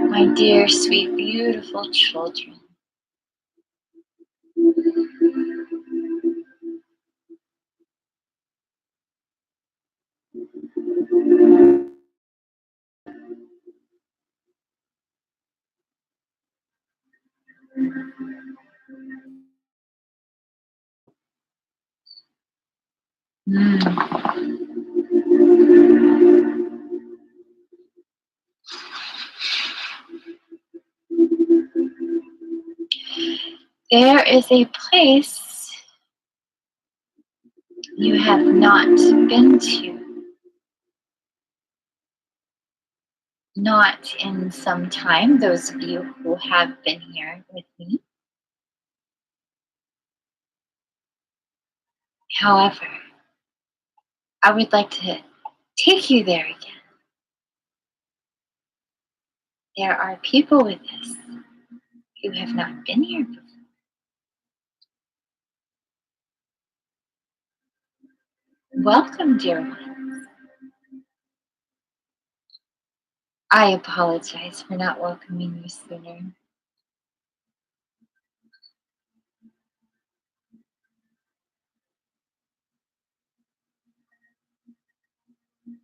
my dear, sweet, beautiful children. Mm. There is a place you have not been to, not in some time, those of you who have been here with me. However, I would like to take you there again. There are people with us who have not been here before. Welcome, dear ones. I apologize for not welcoming you sooner.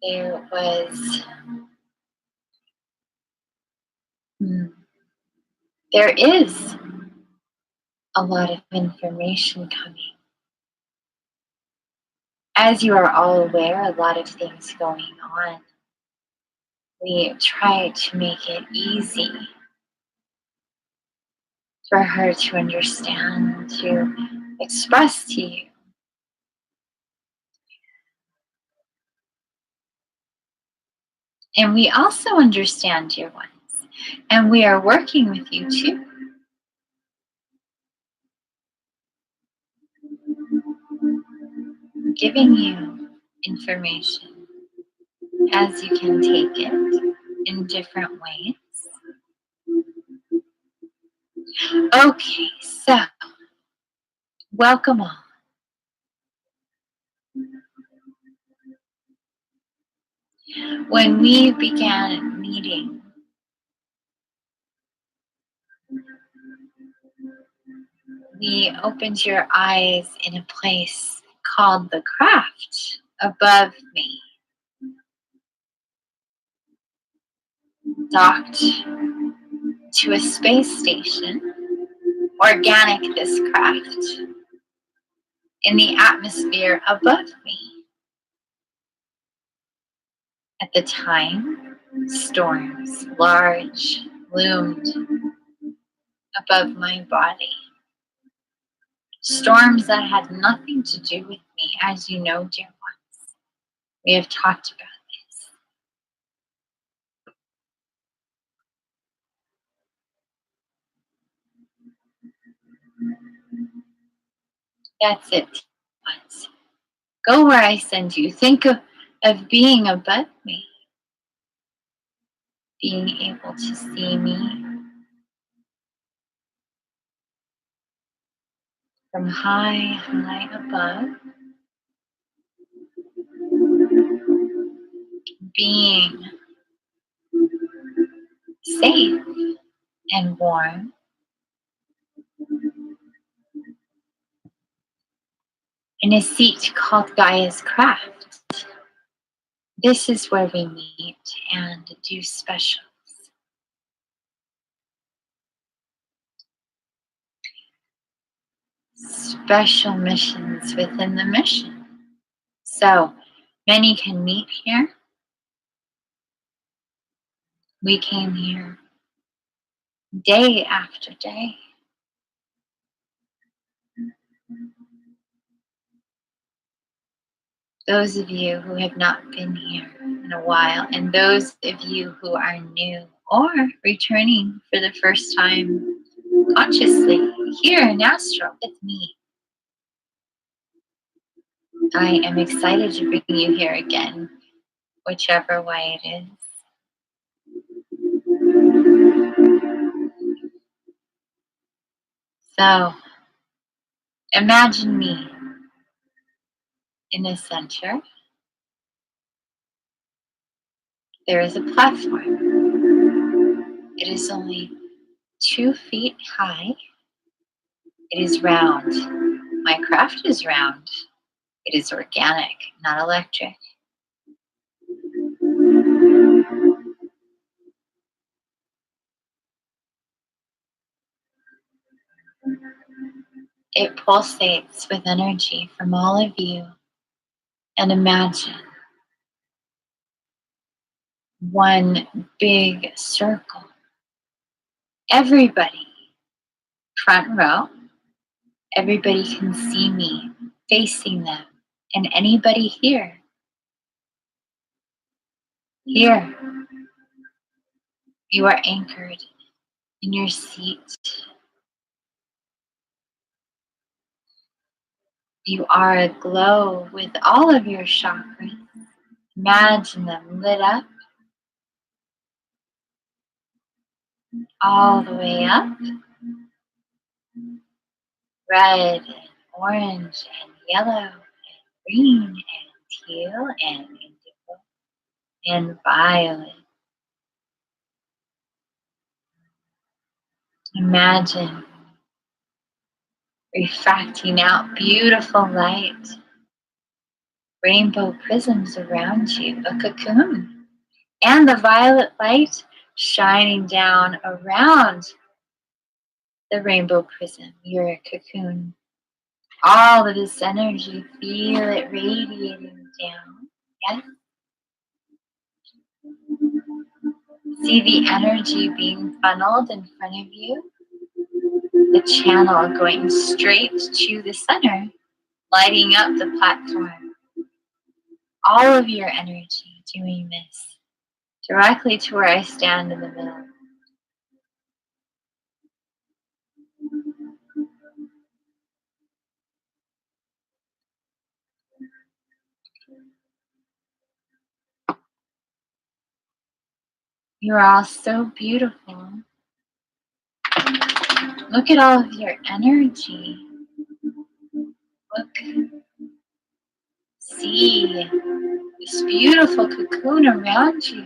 There was, there is a lot of information coming. As you are all aware, a lot of things going on. We try to make it easy for her to understand, to express to you. And we also understand, dear ones, and we are working with you too. Giving you information as you can take it in different ways. Okay, so welcome all. When we began meeting, we opened your eyes in a place called the craft above me, docked to a space station, organic this craft, in the atmosphere above me. At the time, storms, large, loomed above my body. Storms that had nothing to do with me, as you know, dear ones. We have talked about this. That's it, ones. Go where I send you. Think of being above me, being able to see me from high, high above, being safe and warm, in a seat called Gaia's Craft. This is where we meet and do specials. Special missions within the mission. So many can meet here. We came here day after day. Those of you who have not been here in a while, and those of you who are new or returning for the first time consciously here in Astral with me, I am excited to bring you here again, whichever way it is. So, imagine me in the center. There is a platform. It is only 2 feet high. It is round. My craft is round. It is organic, not electric. It pulsates with energy from all of you. And imagine one big circle. Everybody, front row, everybody can see me facing them. And anybody here, you are anchored in your seat. You are aglow with all of your chakras. Imagine them lit up all the way up. Red and orange and yellow and green and teal and indigo and violet. Imagine refracting out beautiful light, rainbow prisms around you, a cocoon, and the violet light shining down around the rainbow prism. You're a cocoon. All of this energy, feel it radiating down. Yes? See the energy being funneled in front of you. The channel going straight to the center, lighting up the platform. All of your energy doing this directly to where I stand in the middle. You are all so beautiful. Look at all of your energy. Look, see this beautiful cocoon around you.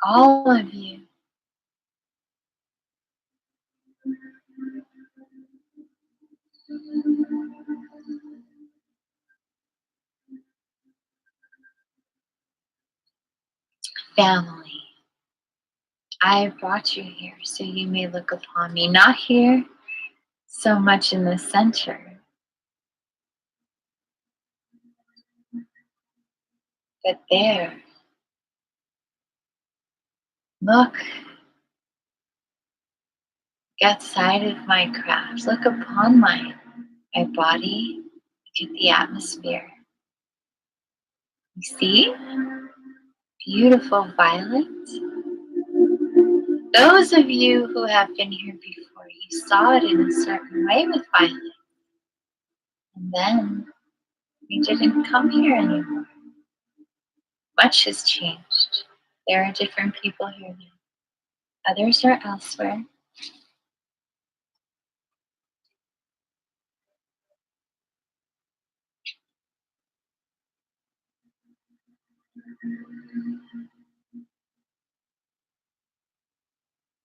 All of you. Family. I brought you here so you may look upon me, not here so much in the center, but there. Look outside of my craft. Look upon my body. Look at the atmosphere. You see? Beautiful violet. Those of you who have been here before, you saw it in a certain way with violet. And then we didn't come here anymore. Much has changed. There are different people here now. Others are elsewhere.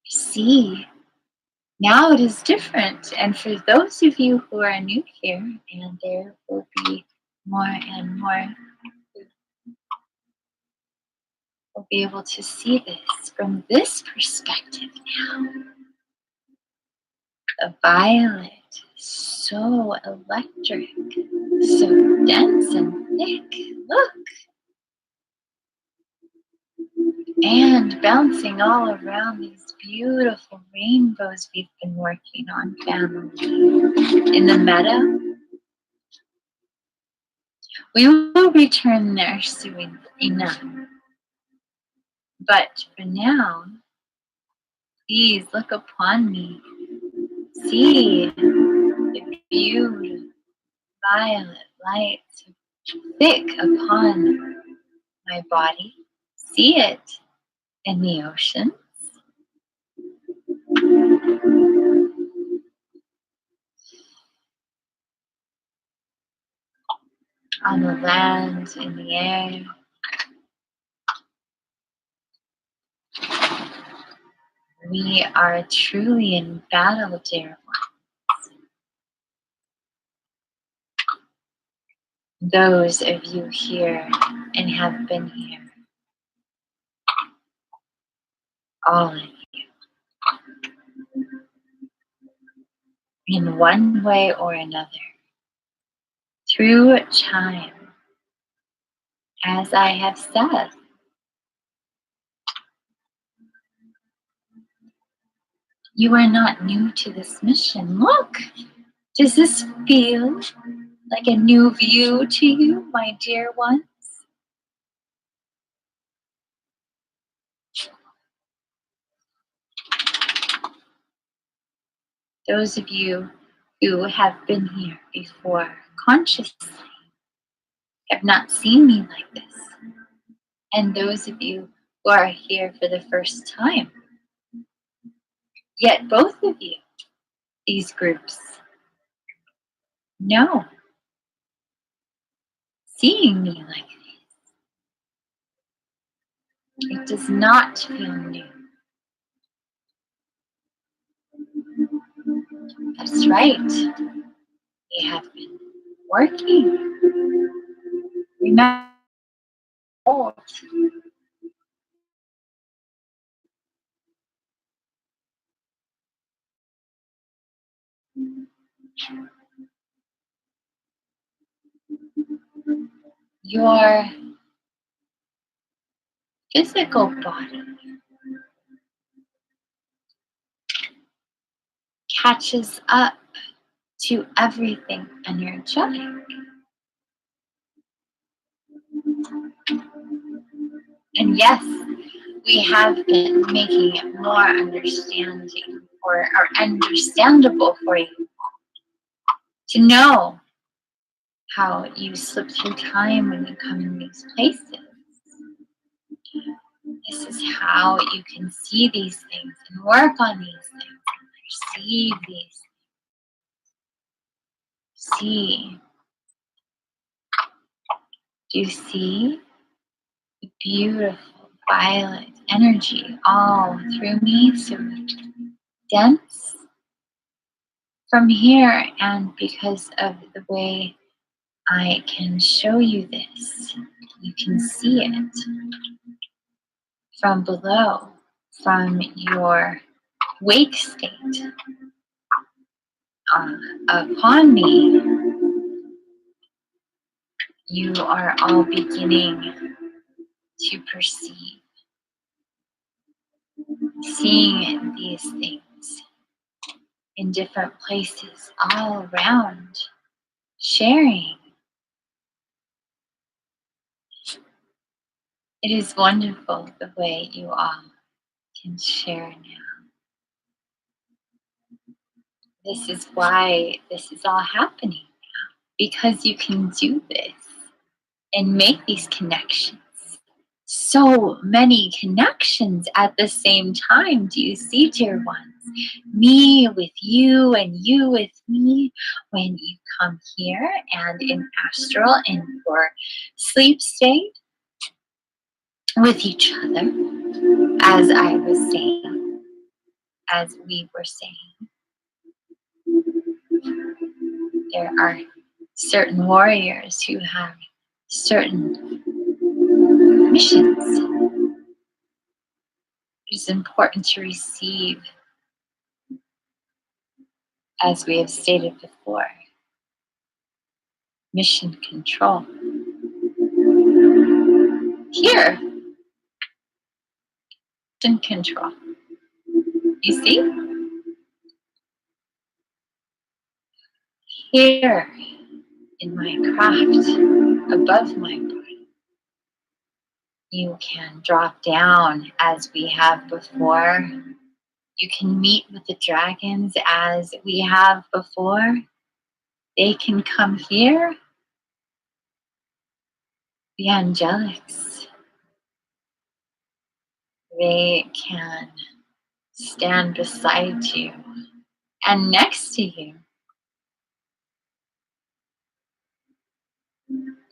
See, now it is different. And for those of you who are new here, and there will be more and more who will be able to see this from this perspective now. The violet, so electric, so dense and thick. Look. And bouncing all around these beautiful rainbows we've been working on, family. In the meta, we will return there soon enough. But for now, please look upon me. See the beautiful violet light thick upon my body. See it in the ocean. On the land, in the air. We are truly in battle, dear ones. Those of you here and have been here, all of you, in one way or another, through time, as I have said, you are not new to this mission. Look, does this feel like a new view to you, my dear ones? Those of you who have been here before consciously have not seen me like this. And those of you who are here for the first time. Yet both of you, these groups, know seeing me like this. It does not feel new. That's right. We have been working. Remember, your physical body catches up to everything energetic. And yes, we have been making it more understanding or understandable for you to know how you slip through time when you come in these places. This is how you can see these things and work on these things and perceive these things. See. Do you see the beautiful violet energy all through me? So dense from here, and because of the way I can show you this, you can see it from below, from your wake state upon me. You are all beginning to perceive, seeing these things in different places all around, sharing. It is wonderful the way you all can share now. This is why this is all happening now, because you can do this and make these connections. So many connections at the same time. Do you see, dear ones? Me with you and you with me when you come here and in astral in your sleep state with each other, as I was saying, as we were saying. There are certain warriors who have certain missions. It is important to receive, as we have stated before, mission control. Here, in control. You see? Here in my craft, above my body, you can drop down as we have before. You can meet with the dragons as we have before. They can come here. The angelics, they can stand beside you and next to you.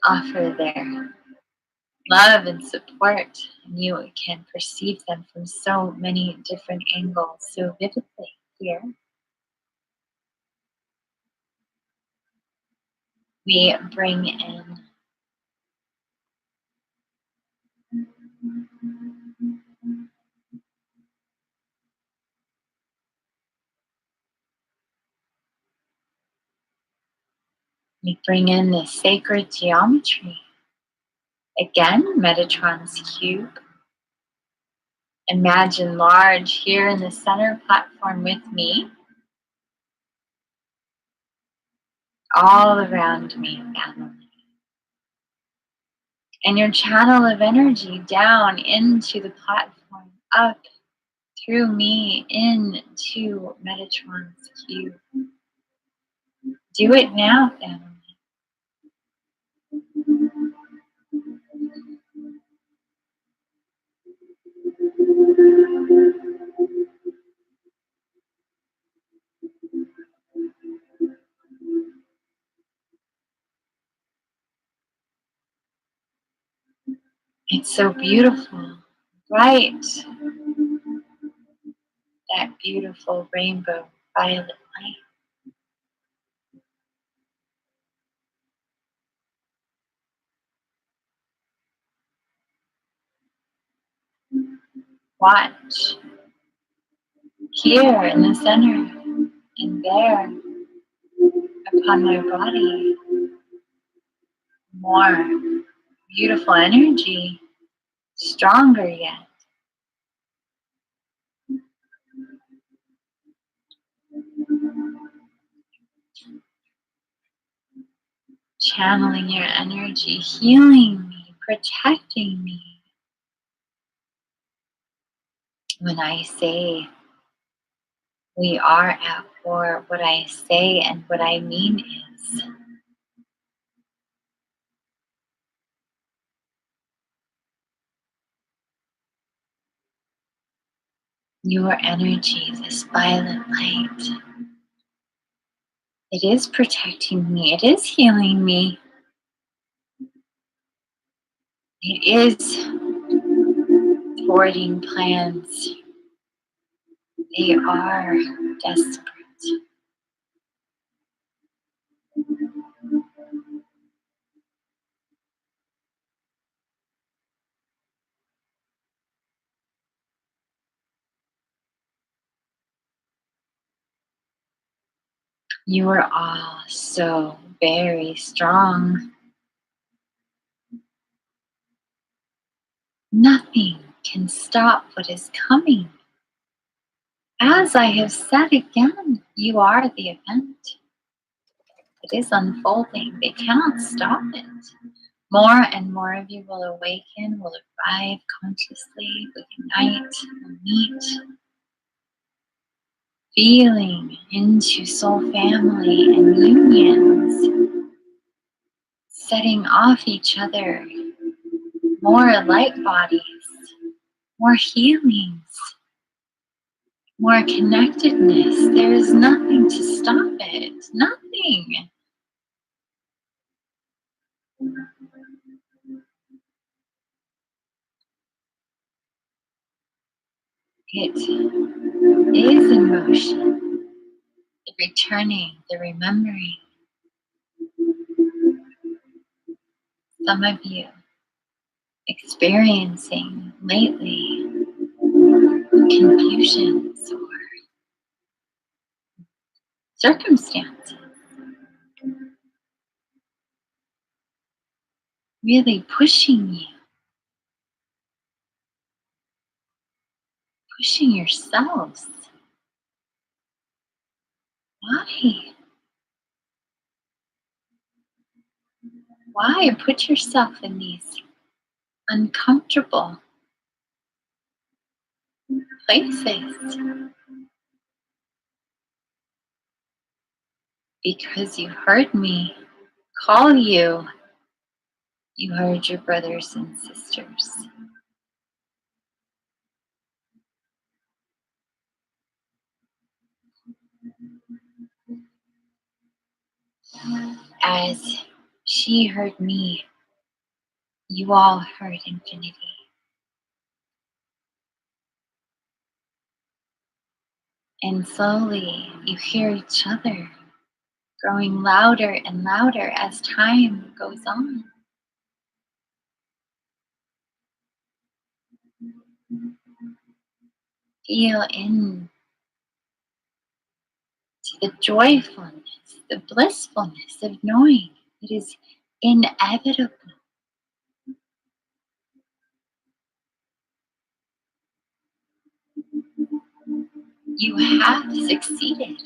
Offer their love and support, and you can perceive them from so many different angles so vividly here. We bring in the sacred geometry. Again, Metatron's cube. Imagine large here in the center platform with me. All around me, family. And your channel of energy down into the platform, up through me, into Metatron's cube. Do it now, family. It's so beautiful, bright, that beautiful rainbow violet light. Watch here in the center and there upon my body. More beautiful energy, stronger yet. Channeling your energy, healing me, protecting me. When I say we are at war, what I say and what I mean is your energy, this violet light. It is protecting me. It is healing me. It is thwarting plans. They are desperate. You are all so very strong. Nothing can stop what is coming. As I have said again, you are the event. It is unfolding. They cannot stop it. More and more of you will awaken, will arrive consciously, will unite, will meet, feeling into soul family and unions, setting off each other, more light bodies, more healings, more connectedness. There is nothing to stop it. Nothing. It is in motion. The returning, the remembering. Some of you experiencing lately confusions or circumstances. Really pushing you pushing yourselves. Why? Why put yourself in these uncomfortable places? Because you heard me call you. You heard your brothers and sisters. As she heard me, you all heard Infiniti. And slowly you hear each other growing louder and louder as time goes on. Feel in to the joyfulness, the blissfulness of knowing it is inevitable. You have succeeded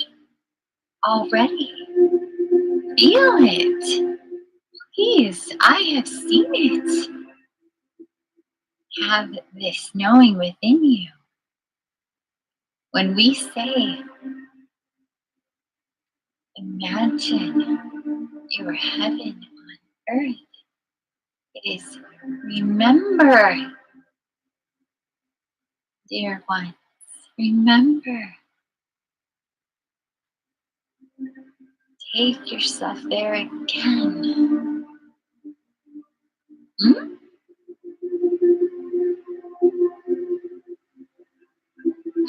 already. Feel it. Please, I have seen it. Have this knowing within you. When we say, imagine your heaven on earth, it is remember, dear ones, remember. Take yourself there again. Hmm?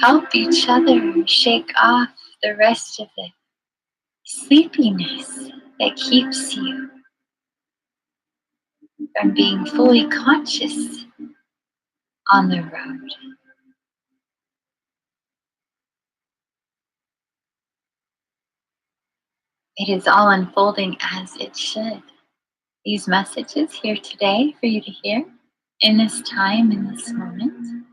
Help each other shake off the rest of the sleepiness that keeps you from being fully conscious on the road. It is all unfolding as it should. These messages here today for you to hear in this time, in this moment.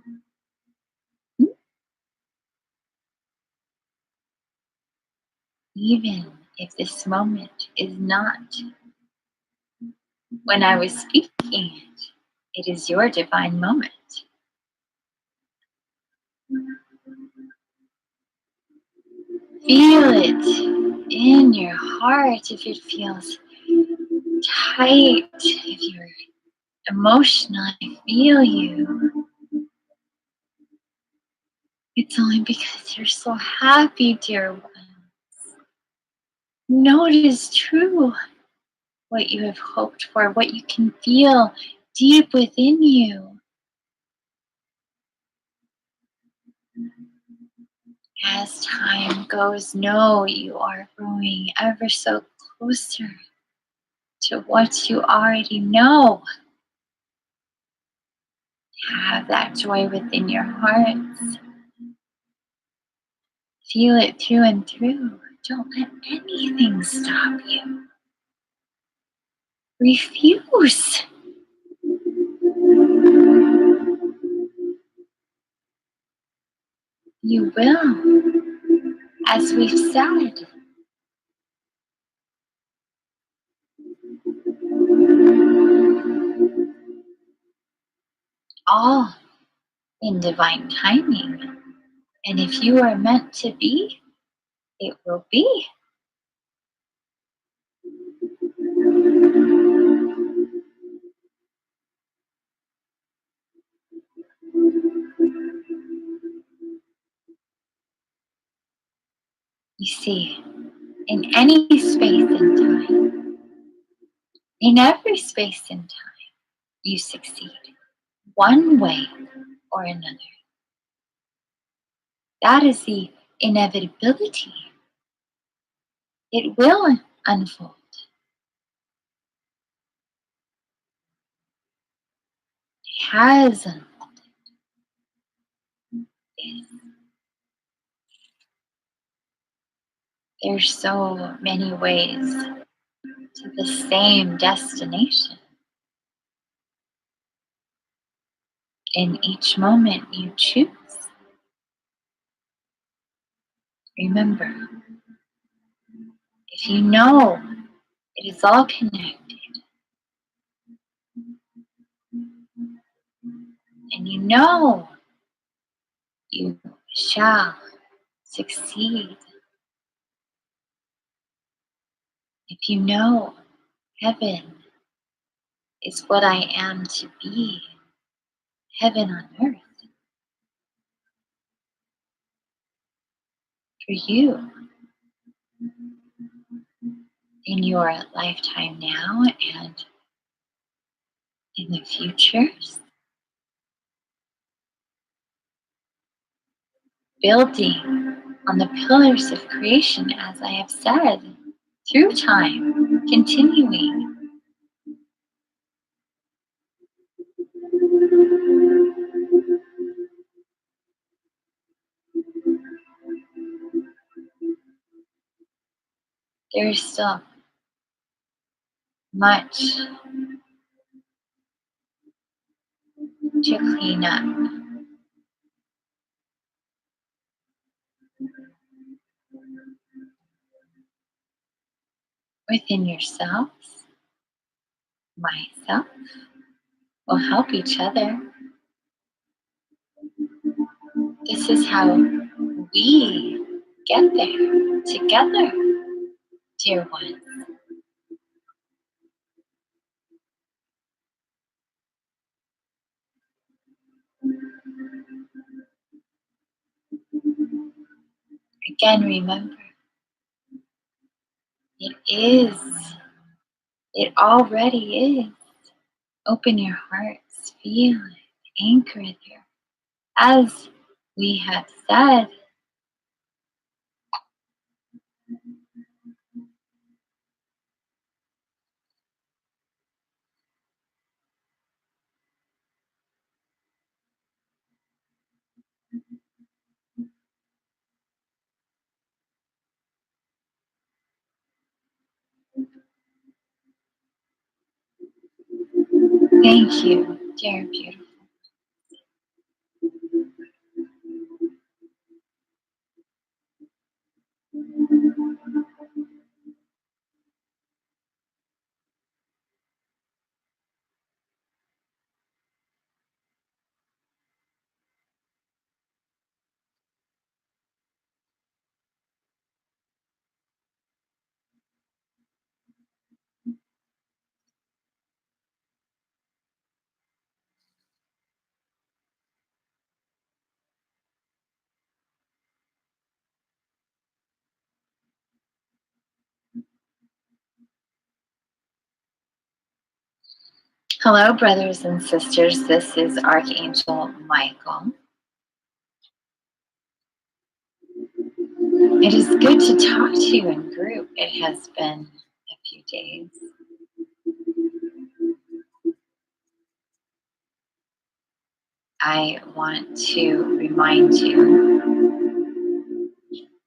Even if this moment is not when I was speaking it, it is your divine moment. Feel it in your heart if it feels tight, if you're emotional, I feel you. It's only because you're so happy, dear one. Know it is true what you have hoped for, what you can feel deep within you. As time goes, know you are growing ever so closer to what you already know. Have that joy within your hearts. Feel it through and through. Don't let anything stop you. Refuse. You will, as we've said. All in divine timing. And if you are meant to be, it will be. You see, in any space and time, in every space and time, you succeed one way or another. That is the inevitability. It will unfold. It has unfolded. Yes. There's so many ways to the same destination. In each moment you choose. Remember, if you know it is all connected, and you know you shall succeed, if you know heaven is what I am to be, heaven on earth, for you in your lifetime now and in the futures, building on the pillars of creation, as I have said, through time, continuing. There is still much to clean up. Within yourselves, myself, we'll help each other. This is how we get there together, dear ones. Again, remember, it already is. Open your hearts, feel it, anchor it there. As we have said, thank you, dear beautiful. Hello, brothers and sisters. This is Archangel Michael. It is good to talk to you in group. It has been a few days. I want to remind you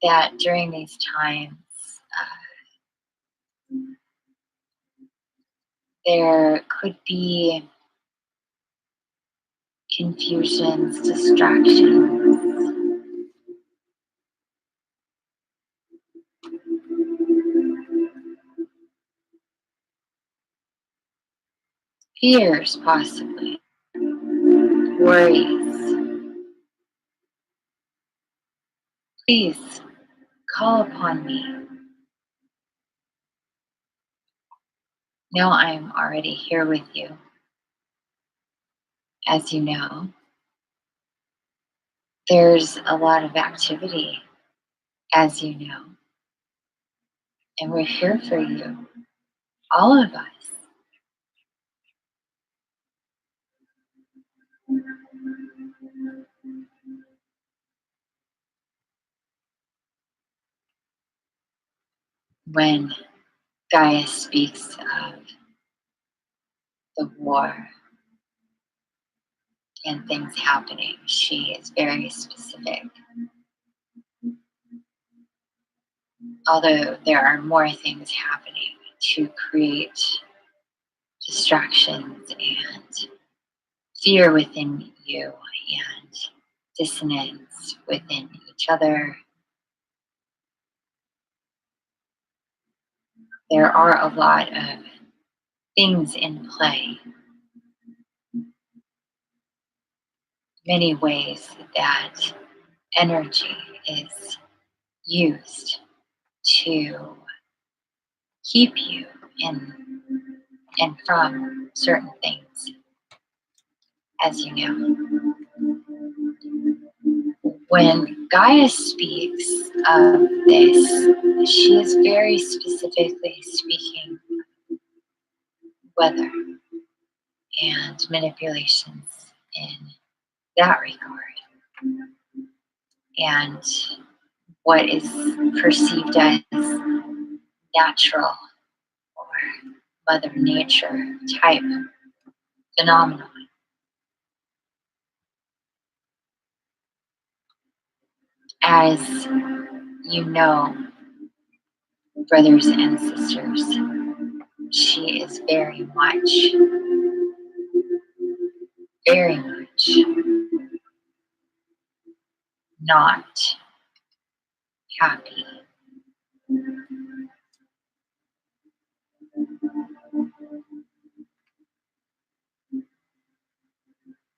that during these times, there could be confusions, distractions, fears, possibly, worries. Please call upon me. Know I am already here with you. As you know, there's a lot of activity, as you know, and we're here for you, all of us. When Gaia speaks of the war and things happening, she is very specific. Although there are more things happening to create distractions and fear within you and dissonance within each other, there are a lot of things in play, many ways that energy is used to keep you in and from certain things, as you know. When Gaia speaks of this, she is very specifically speaking weather and manipulations in that regard. And what is perceived as natural or Mother Nature type phenomenon. As you know, brothers and sisters, she is very much not happy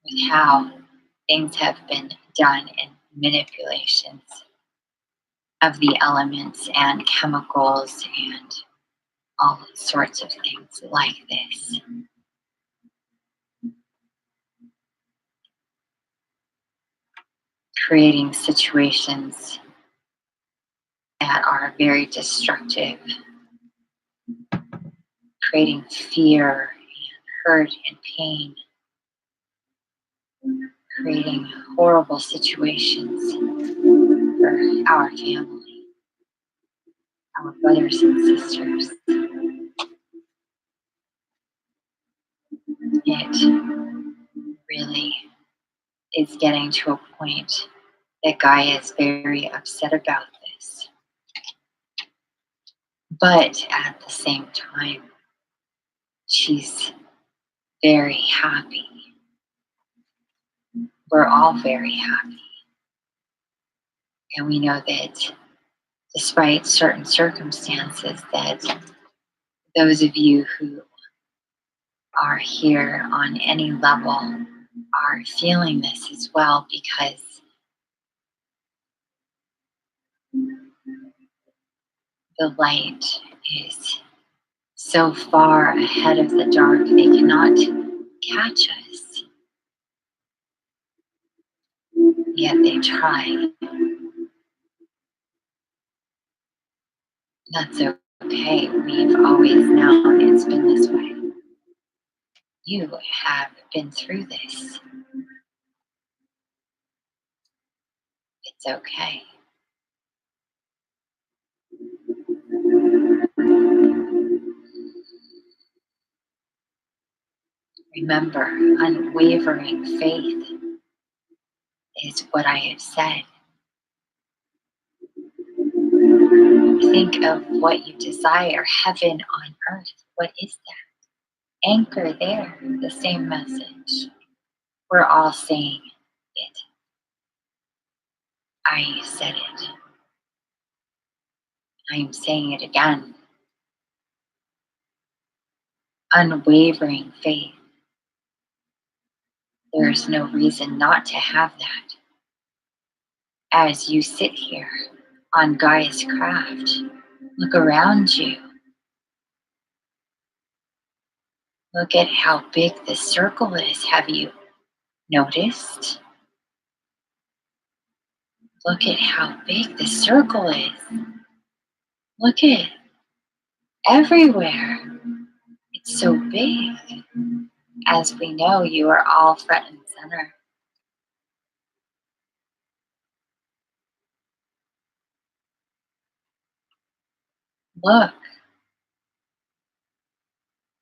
with how things have been done in manipulations of the elements and chemicals and all sorts of things like this. Creating situations that are very destructive, creating fear and hurt and pain, creating horrible situations for our family, our brothers and sisters. It really is getting to a point that Gaia is very upset about this. But at the same time, she's very happy. We're all very happy. And we know that despite certain circumstances, that those of you who are here on any level are feeling this as well, because the light is so far ahead of the dark, they cannot catch us. Yet they try. That's okay. We've always known it's been this way. You have been through this. It's okay. Remember, unwavering faith is what I have said. Think of what you desire, heaven on earth. What is that? Anchor there, the same message. We're all saying it. I said it. I am saying it again. Unwavering faith. There is no reason not to have that. As you sit here on Gaia's craft, look around you. Look at how big the circle is. Have you noticed? Look at how big the circle is. Look at everywhere. It's so big. As we know, you are all front and center. Look,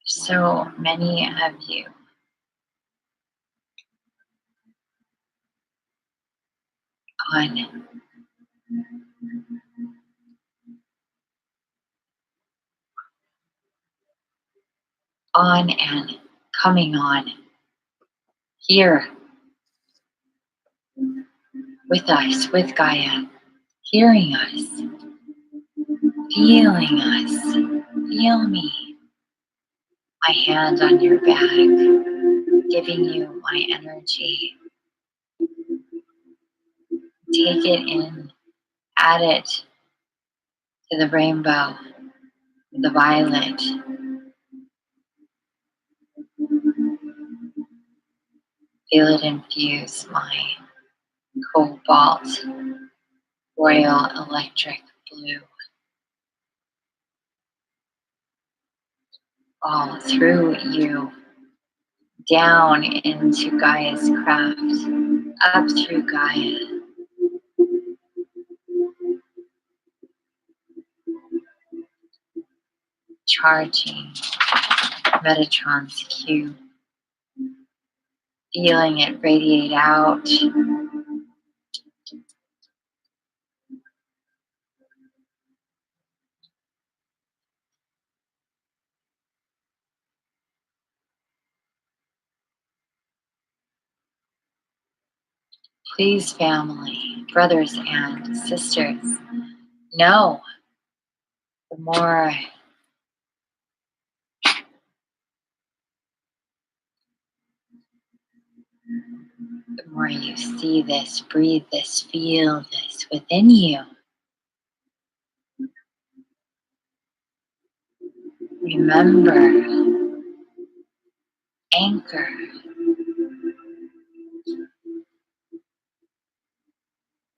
so many of you. On and coming on here with us, with Gaia, hearing us, feeling us, Feel me. My hand on your back, giving you my energy. Take it in, add it to the rainbow, the violet. Feel it infuse my cobalt, royal electric blue, all through you, down into Gaia's craft, up through Gaia, charging Metatron's cue, feeling it radiate out. Please, family, brothers and sisters, know the more you see this, breathe this, feel this within you, remember, anchor.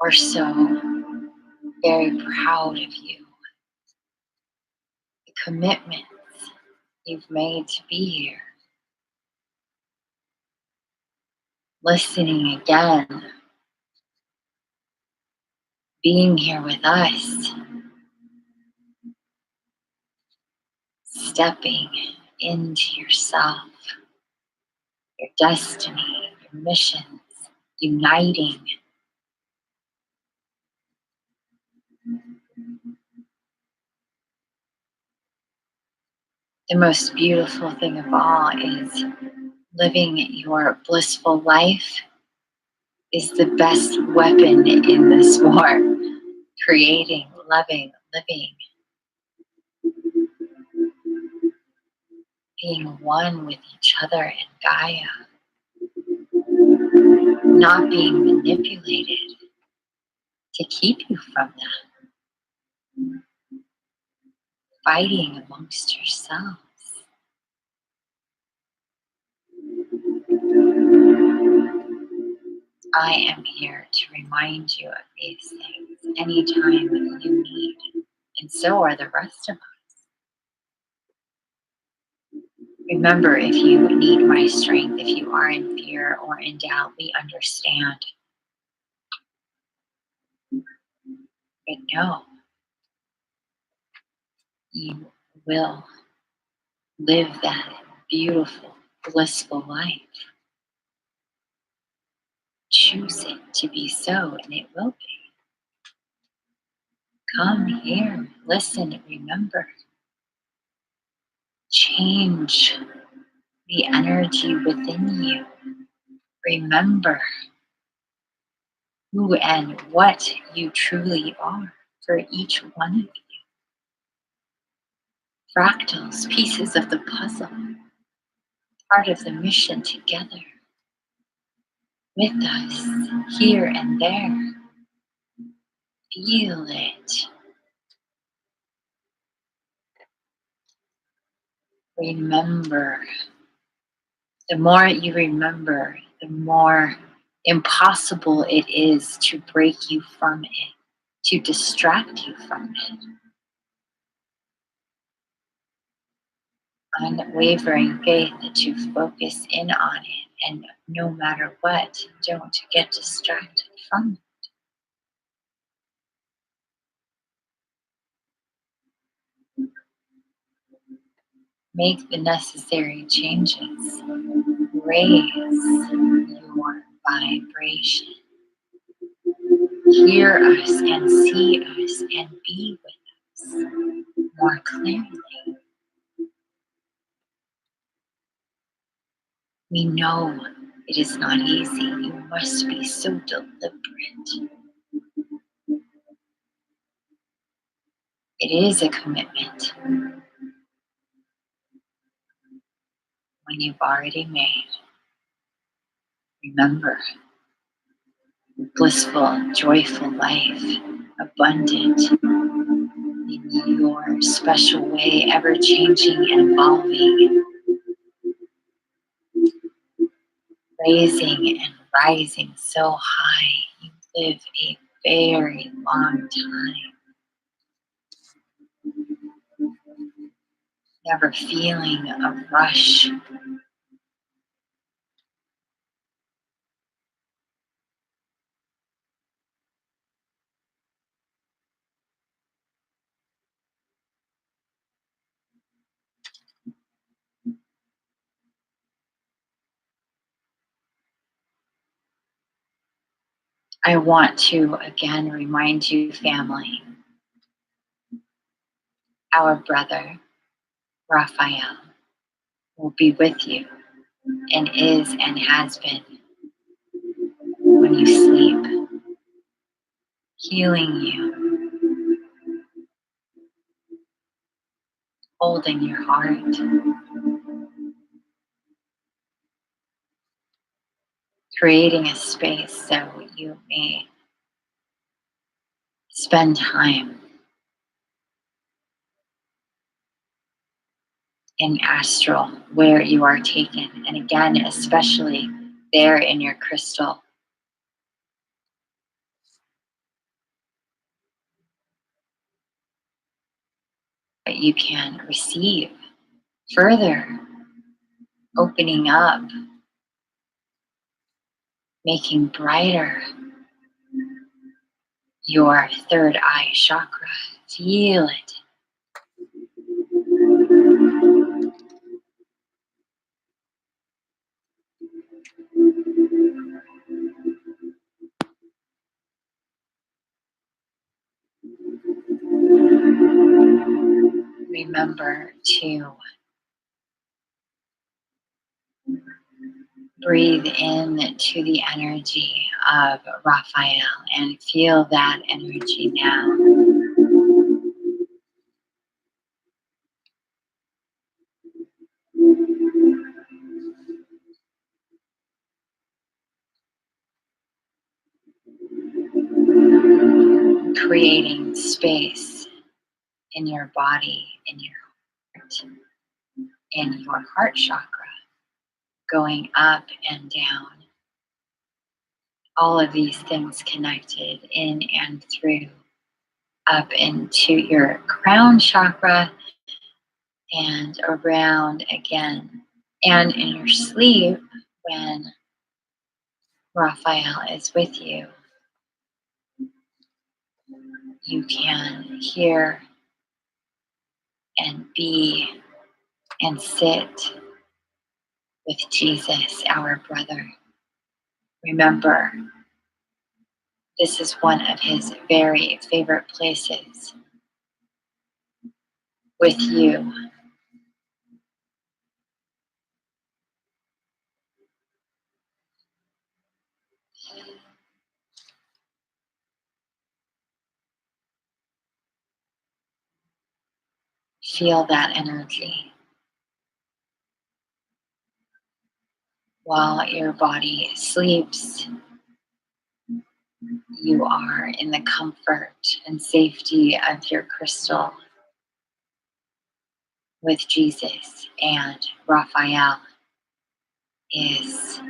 We're so very proud of you, the commitments you've made to be here, listening again, being here with us, stepping into yourself, your destiny, your missions, uniting. The most beautiful thing of all is living your blissful life is the best weapon in this war. Creating, loving, living, being one with each other in Gaia, not being manipulated to keep you from that, fighting amongst yourselves. I am here to remind you of these things anytime you need, and so are the rest of us. Remember, if you need my strength, if you are in fear or in doubt, we understand. But know you will live that beautiful, blissful life. Choose it to be so, and it will be. Come here, listen, remember. Change the energy within you. Remember who and what you truly are for each one of you. Fractals, pieces of the puzzle, part of the mission together, with us, here and there. Feel it. Remember. The more you remember, the more impossible it is to break you from it, to distract you from it. Unwavering faith to focus in on it, and no matter what, don't get distracted from it. Make the necessary changes. Raise your vibration. Hear us and see us and be with us more clearly. We know it is not easy. You must be so deliberate. It is a commitment. when you've already made. Remember, blissful, joyful life, abundant in your special way, ever changing and evolving, raising and rising so high. You live a very long time, never feeling a rush. I want to again remind you, family, our brother, Raphael, will be with you and is and has been when you sleep, healing you, holding your heart, creating a space so you may spend time in astral where you are taken. And again, especially there in your crystal. But you can receive further, opening up, making brighter your third eye chakra. Feel it. Remember to breathe in to the energy of Raphael and feel that energy now. Creating space in your body, in your heart, in your heart chakra, going up and down. All of these things connected in and through, up into your crown chakra and around again. And in your sleep, when Raphael is with you, you can hear and be and sit with Jesus, our brother. Remember, this is one of his very favorite places with you. Feel that energy while your body sleeps. You are in the comfort and safety of your crystal with Jesus, and Raphael is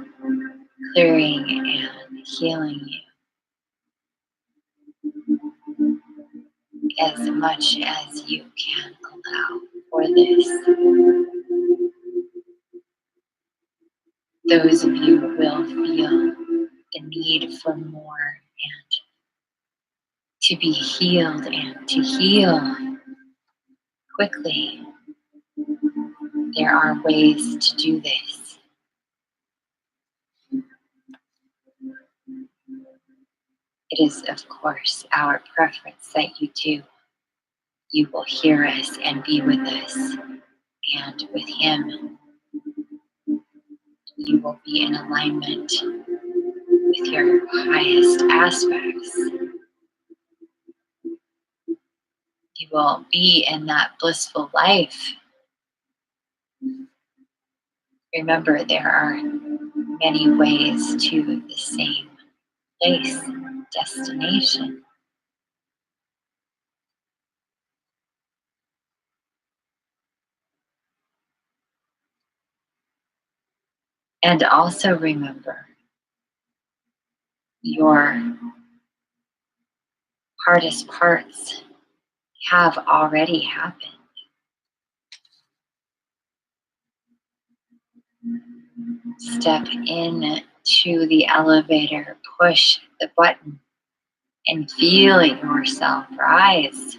clearing and healing you as much as you can allow for this. Those of you who will feel the need for more and to be healed and to heal quickly, there are ways to do this. It is, of course, our preference that you do. You will hear us and be with us, and with Him, you will be in alignment with your highest aspects. You will be in that blissful life Remember, there are many ways to the same place, destination. And also remember, your hardest parts have already happened. Step in to the elevator, push the button, and feel yourself rise.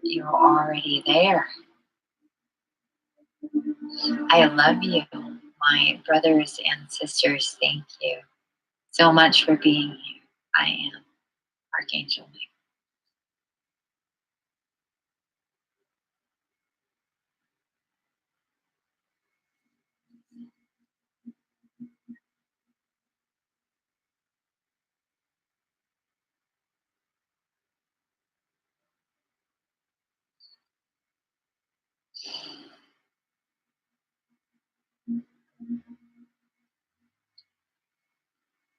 You're already there. I love you, my brothers and sisters. Thank you so much for being here. I am Archangel Mike.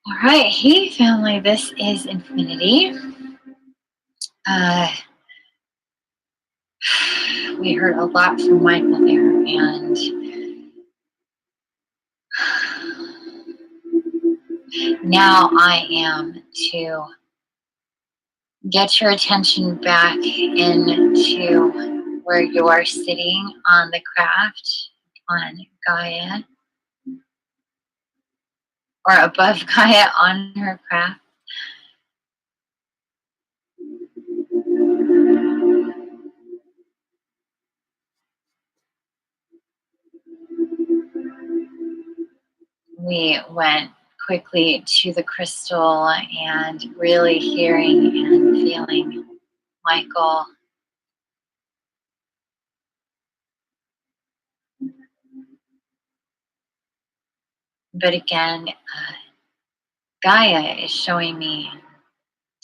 All right, hey family, this is Infiniti. We heard a lot from Michael there, and now I am to get your attention back into where you're sitting on the craft, on Gaia, or above Gaia on her craft. We went quickly to the crystal and really hearing and feeling Michael. But again, Gaia is showing me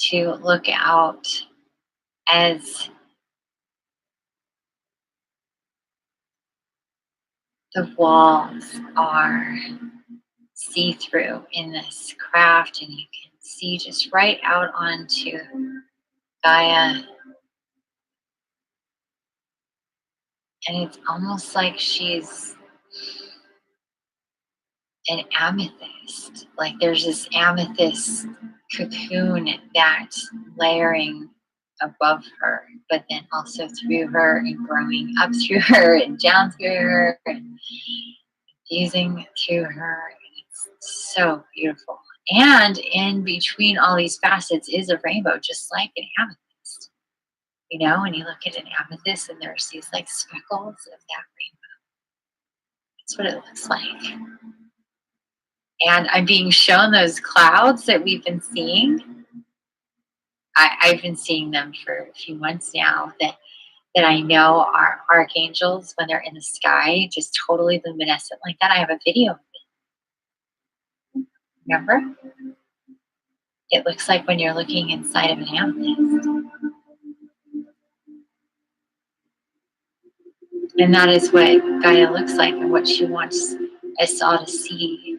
to look out as the walls are see-through in this craft, and you can see just right out onto Gaia, and it's almost like she's an amethyst. Like there's this amethyst cocoon that's layering above her, but then also through her and growing up through her and down through her and fusing to her. And it's so beautiful. And in between all these facets is a rainbow, just like an amethyst. You know, when you look at an amethyst and there's these like speckles of that rainbow. That's what it looks like. And I'm being shown those clouds that we've been seeing. I've been seeing them for a few months now that I know are archangels when they're in the sky, just totally luminescent like that. I have a video of it. Remember? It looks like when you're looking inside of an amethyst. And that is what Gaia looks like and what she wants us all to see.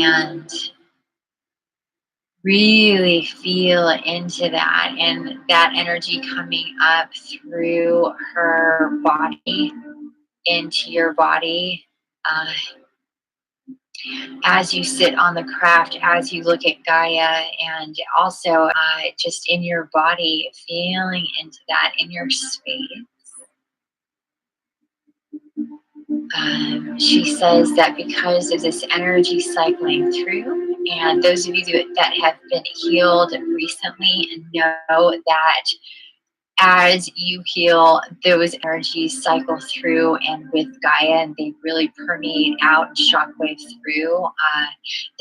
And really feel into that and that energy coming up through her body into your body as you sit on the craft, as you look at Gaia, and also just in your body, feeling into that in your space. She says that because of this energy cycling through, and those of you that have been healed recently know that as you heal, those energies cycle through and with Gaia, and they really permeate out and shockwave through,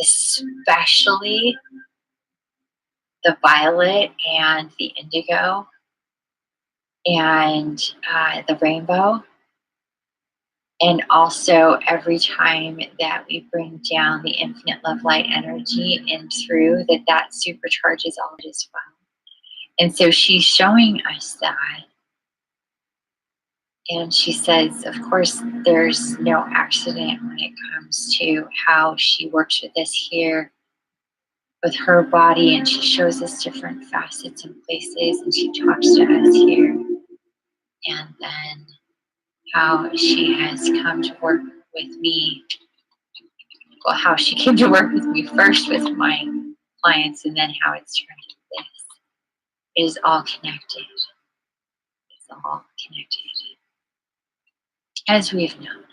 especially the violet and the indigo and the rainbow. And also every time that we bring down the infinite love light energy in through, that supercharges all as well. And so she's showing us that. And she says, of course, there's no accident when it comes to how she works with us here with her body. And she shows us different facets and places. And she talks to us here. And then how she has come to work with me. Well, how she came to work with me first with my clients, and then how it's turned into this. It is all connected. It's all connected. As we've known,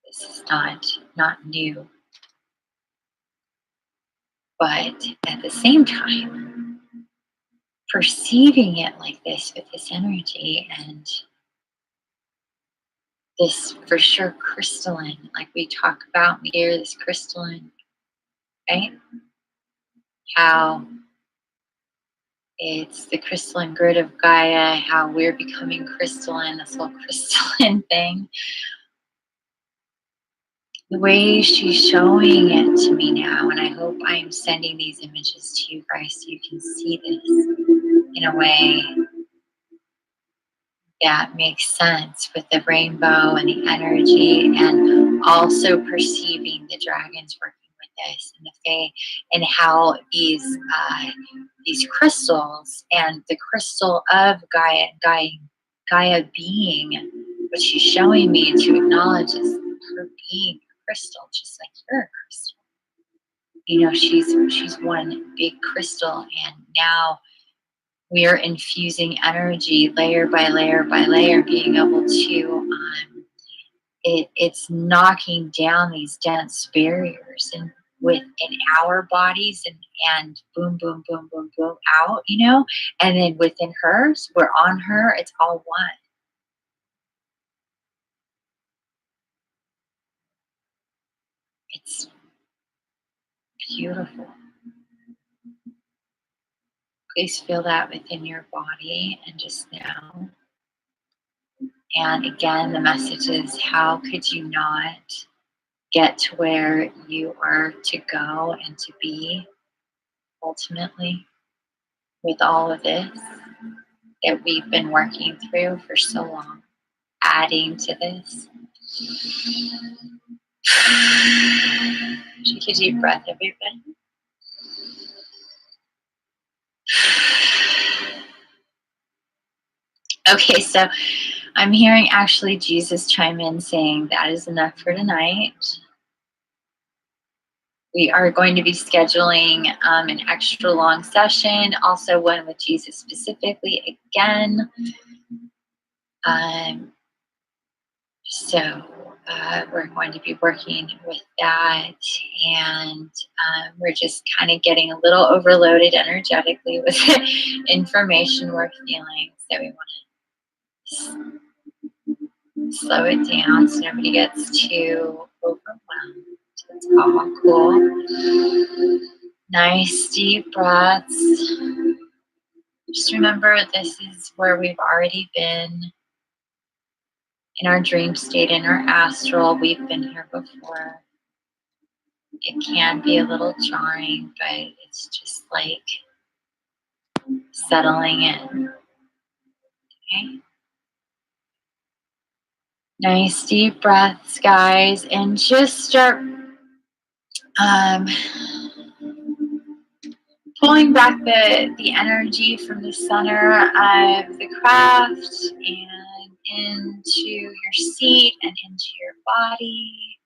this is not new. But at the same time, perceiving it like this with this energy and this for sure crystalline, like we talk about, we hear this crystalline, right? How it's the crystalline grid of Gaia, how we're becoming crystalline, this whole crystalline thing. The way she's showing it to me now, and I hope I'm sending these images to you guys so you can see this in a way that makes sense with the rainbow and the energy, and also perceiving the dragons working with us and the fae, and how these crystals and the crystal of Gaia being what she's showing me to acknowledge is her being a crystal, just like you're a crystal. You know, she's one big crystal, and now we are infusing energy layer by layer by layer, being able to, it's knocking down these dense barriers and within our bodies, and boom, boom, boom, boom, boom, out, you know, and then within hers, we're on her, it's all one. It's beautiful. Please feel that within your body and just now. And again, the message is, how could you not get to where you are to go and to be ultimately with all of this that we've been working through for so long, adding to this. Take a deep breath, everybody. Okay, so I'm hearing actually Jesus chime in saying that is enough for tonight. We are going to be scheduling an extra long session, also one with Jesus specifically again. So we're going to be working with that, and we're just kind of getting a little overloaded energetically with information we're feeling, so we want to slow it down so nobody gets too overwhelmed. It's all cool. Nice deep breaths. Just remember, this is where we've already been in our dream state, in our astral. We've been here before. It can be a little jarring, but it's just like settling in. Okay. Nice deep breaths, guys, and just start pulling back the energy from the center of the craft and into your seat and into your body.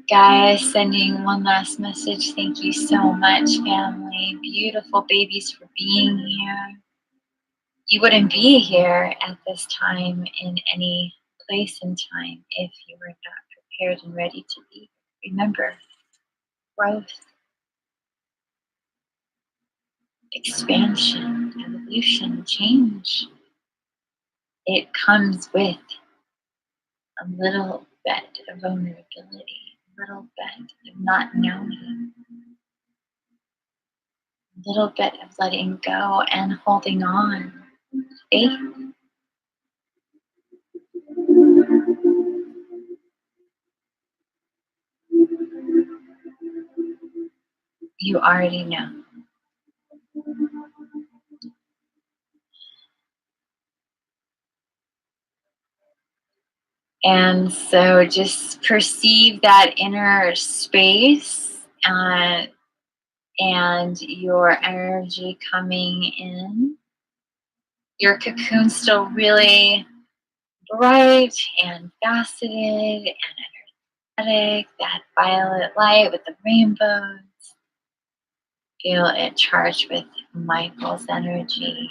Guys, sending one last message. Thank you so much, family. Beautiful babies, for being here. You wouldn't be here at this time in any place and time if you were not prepared and ready to be. Remember, growth, expansion, evolution, change. It comes with a little bit of vulnerability, a little bit of not knowing, a little bit of letting go and holding on. Faith. You already know. And so just perceive that inner space and your energy coming in. Your cocoon's still really bright and faceted and energetic, that violet light with the rainbows. Feel it charged with Michael's energy.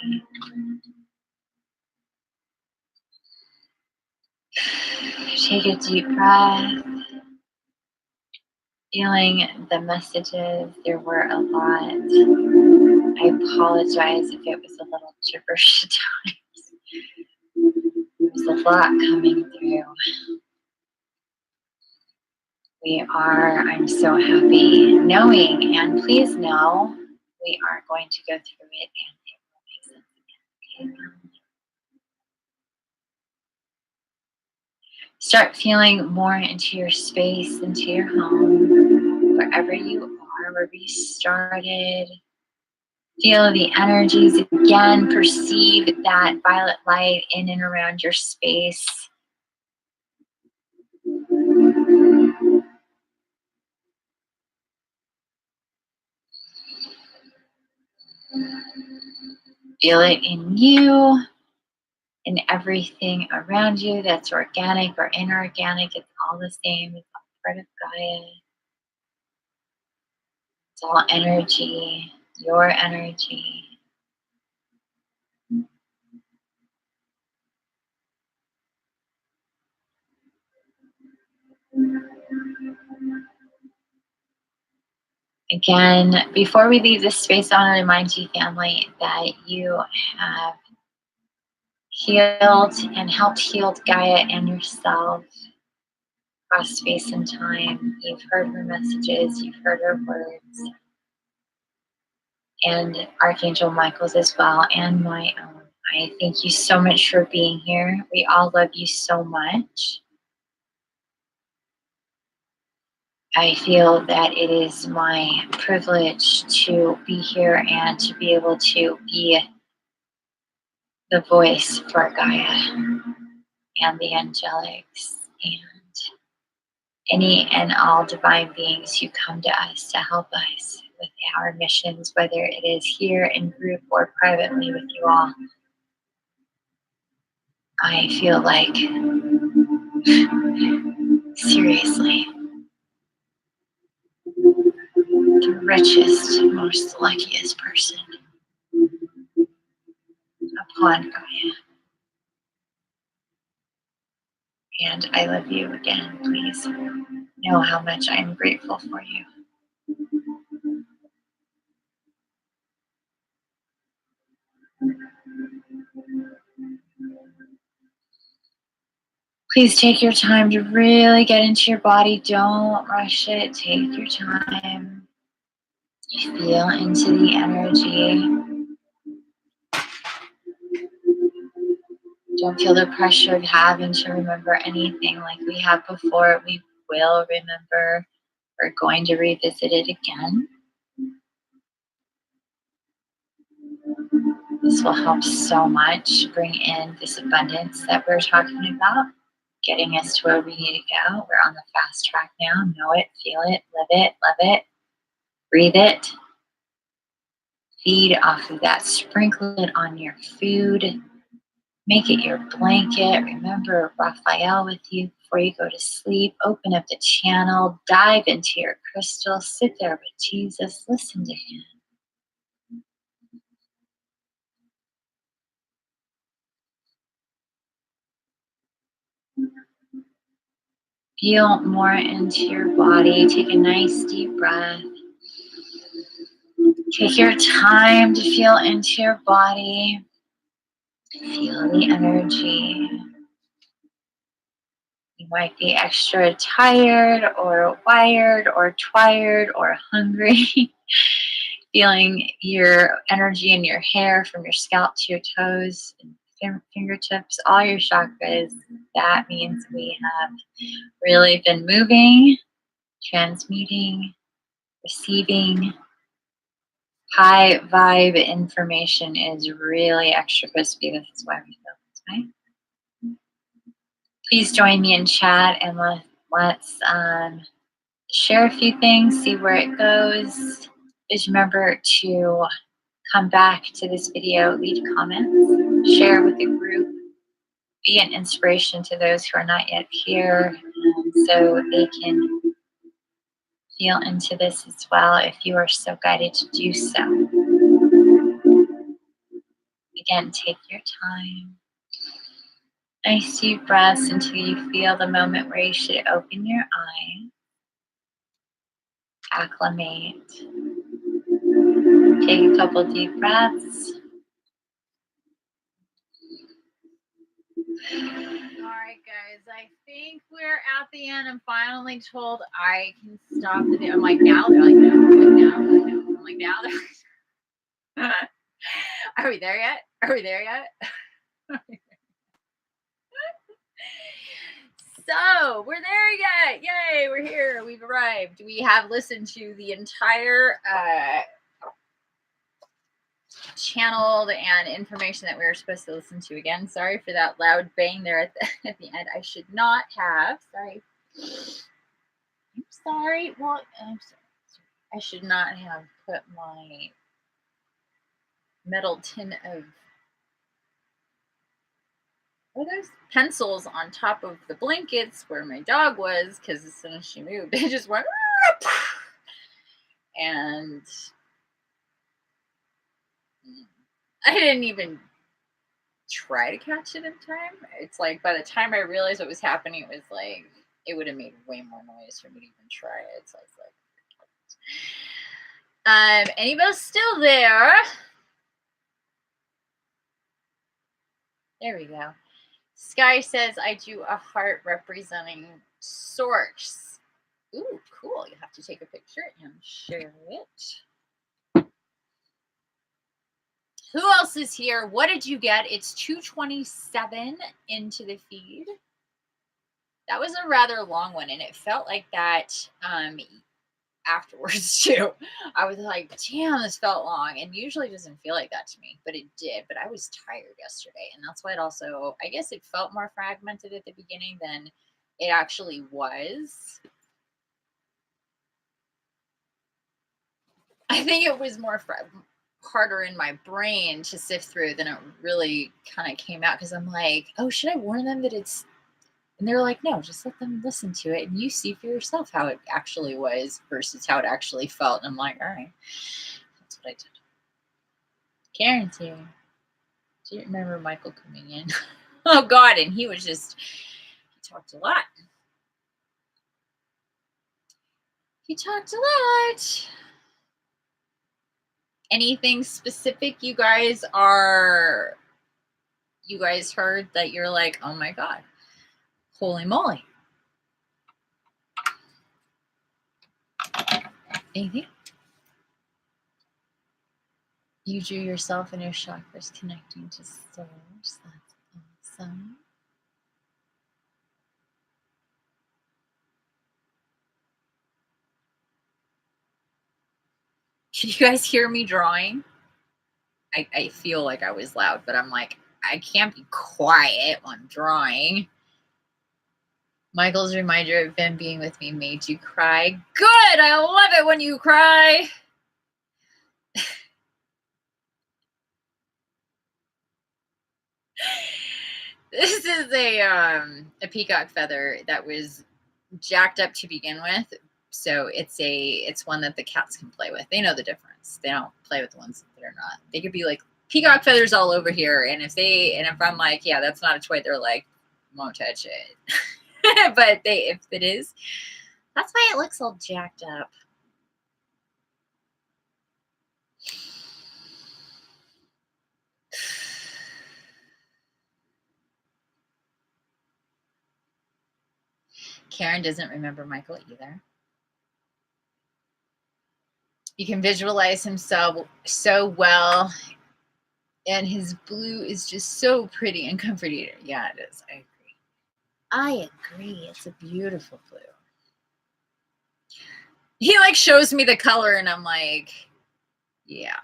Take a deep breath. Feeling the messages, there were a lot. I apologize if it was a little gibberish at times. There was a lot coming through. I'm so happy knowing, and please know, we are going to go through it and it will make sense again. Okay? Start feeling more into your space, into your home, wherever you are, wherever you started. Feel the energies again. Perceive that violet light in and around your space. Feel it in you, in everything around you that's organic or inorganic. It's all the same. It's all part of Gaia. It's all energy, your energy. Again, before we leave this space, I want to remind you, family, that you have healed and helped heal Gaia and yourself across space and time. You've heard her messages, you've heard her words, and Archangel Michael's as well, and my own. I thank you so much for being here. We all love you so much. I feel that it is my privilege to be here and to be able to be the voice for Gaia and the angelics and any and all divine beings who come to us to help us with our missions, whether it is here in group or privately with you all. I feel like, seriously, the richest, most luckiest person upon Gaia. And I love you again. Please know how much I'm grateful for you. Please take your time to really get into your body. Don't rush it. Take your time. Feel into the energy. Don't feel the pressure of having to remember anything like we have before. We will remember. We're going to revisit it again. This will help so much bring in this abundance that we're talking about, getting us to where we need to go. We're on the fast track now. Know it, feel it, live it, love it, breathe it. Feed off of that. Sprinkle it on your food. Make it your blanket. Remember Raphael with you before you go to sleep. Open up the channel. Dive into your crystal. Sit there with Jesus. Listen to him. Feel more into your body. Take a nice deep breath. Take your time to feel into your body. Feel the energy. You might be extra tired or wired or twired or hungry. Feeling your energy in your hair from your scalp to your toes and fingertips, all your chakras. That means we have really been moving, transmuting, receiving, high vibe information is really extra crispy. This is why we feel this way. Please join me in chat and let's share a few things, see where it goes. Just remember to come back to this video, leave comments, share with the group, be an inspiration to those who are not yet here, so they can feel into this as well if you are so guided to do so. Again, take your time. Nice deep breaths until you feel the moment where you should open your eyes. Acclimate. Take a couple deep breaths. Alright guys, I think we're at the end. I'm finally told I can stop the video. I'm like, now? They're like, no. I'm like, now? I'm like, now? Are we there yet? Are we there yet? So, we're there yet. Yay, we're here. We've arrived. We have listened to the entire channeled and information that we were supposed to listen to. Again, sorry for that loud bang there at the end. I should not have. Sorry. I'm sorry. Well, I'm sorry. I should not have put my metal tin of, what are those, pencils on top of the blankets where my dog was, because as soon as she moved, it just went and I didn't even try to catch it in time. It's like by the time I realized what was happening, it was like it would have made way more noise for me to even try it. So it's like, anybody still there? There we go. Sky says I do a heart representing source. Ooh, cool. You have to take a picture and share it. Who else is here? What did you get? It's 2:27 into the feed. That was a rather long one, and it felt like that afterwards too. I was like, damn, this felt long. And usually it doesn't feel like that to me, but it did. But I was tired yesterday, and that's why it also, I guess it felt more fragmented at the beginning than it actually was. I think it was more harder in my brain to sift through than it really kind of came out, because I'm like, oh, should I warn them that it's, and they're like, no, just let them listen to it and you see for yourself how it actually was versus how it actually felt. And I'm like, all right, that's what I did. Karen's here. Do you remember Michael coming in? Oh God, and he was just, he talked a lot. He talked a lot. Anything specific you guys heard that you're like, oh my God, holy moly. Anything? You drew yourself and your chakras connecting to source. That's awesome. Can you guys hear me drawing? I feel like I was loud, but I'm like, I can't be quiet when I'm drawing. Michael's reminder of him being with me made you cry. Good! I love it when you cry. This is a peacock feather that was jacked up to begin with. So it's one that the cats can play with. They know the difference. They don't play with the ones that are not. They could be like peacock feathers all over here. And if I'm like, yeah, that's not a toy, they're like, won't touch it. But if it is, that's why it looks all jacked up. Karen doesn't remember Michael either. You can visualize him so well, and his blue is just so pretty and comforting. Yeah, it is. I agree. It's a beautiful blue. He like shows me the color, and I'm like, Yeah.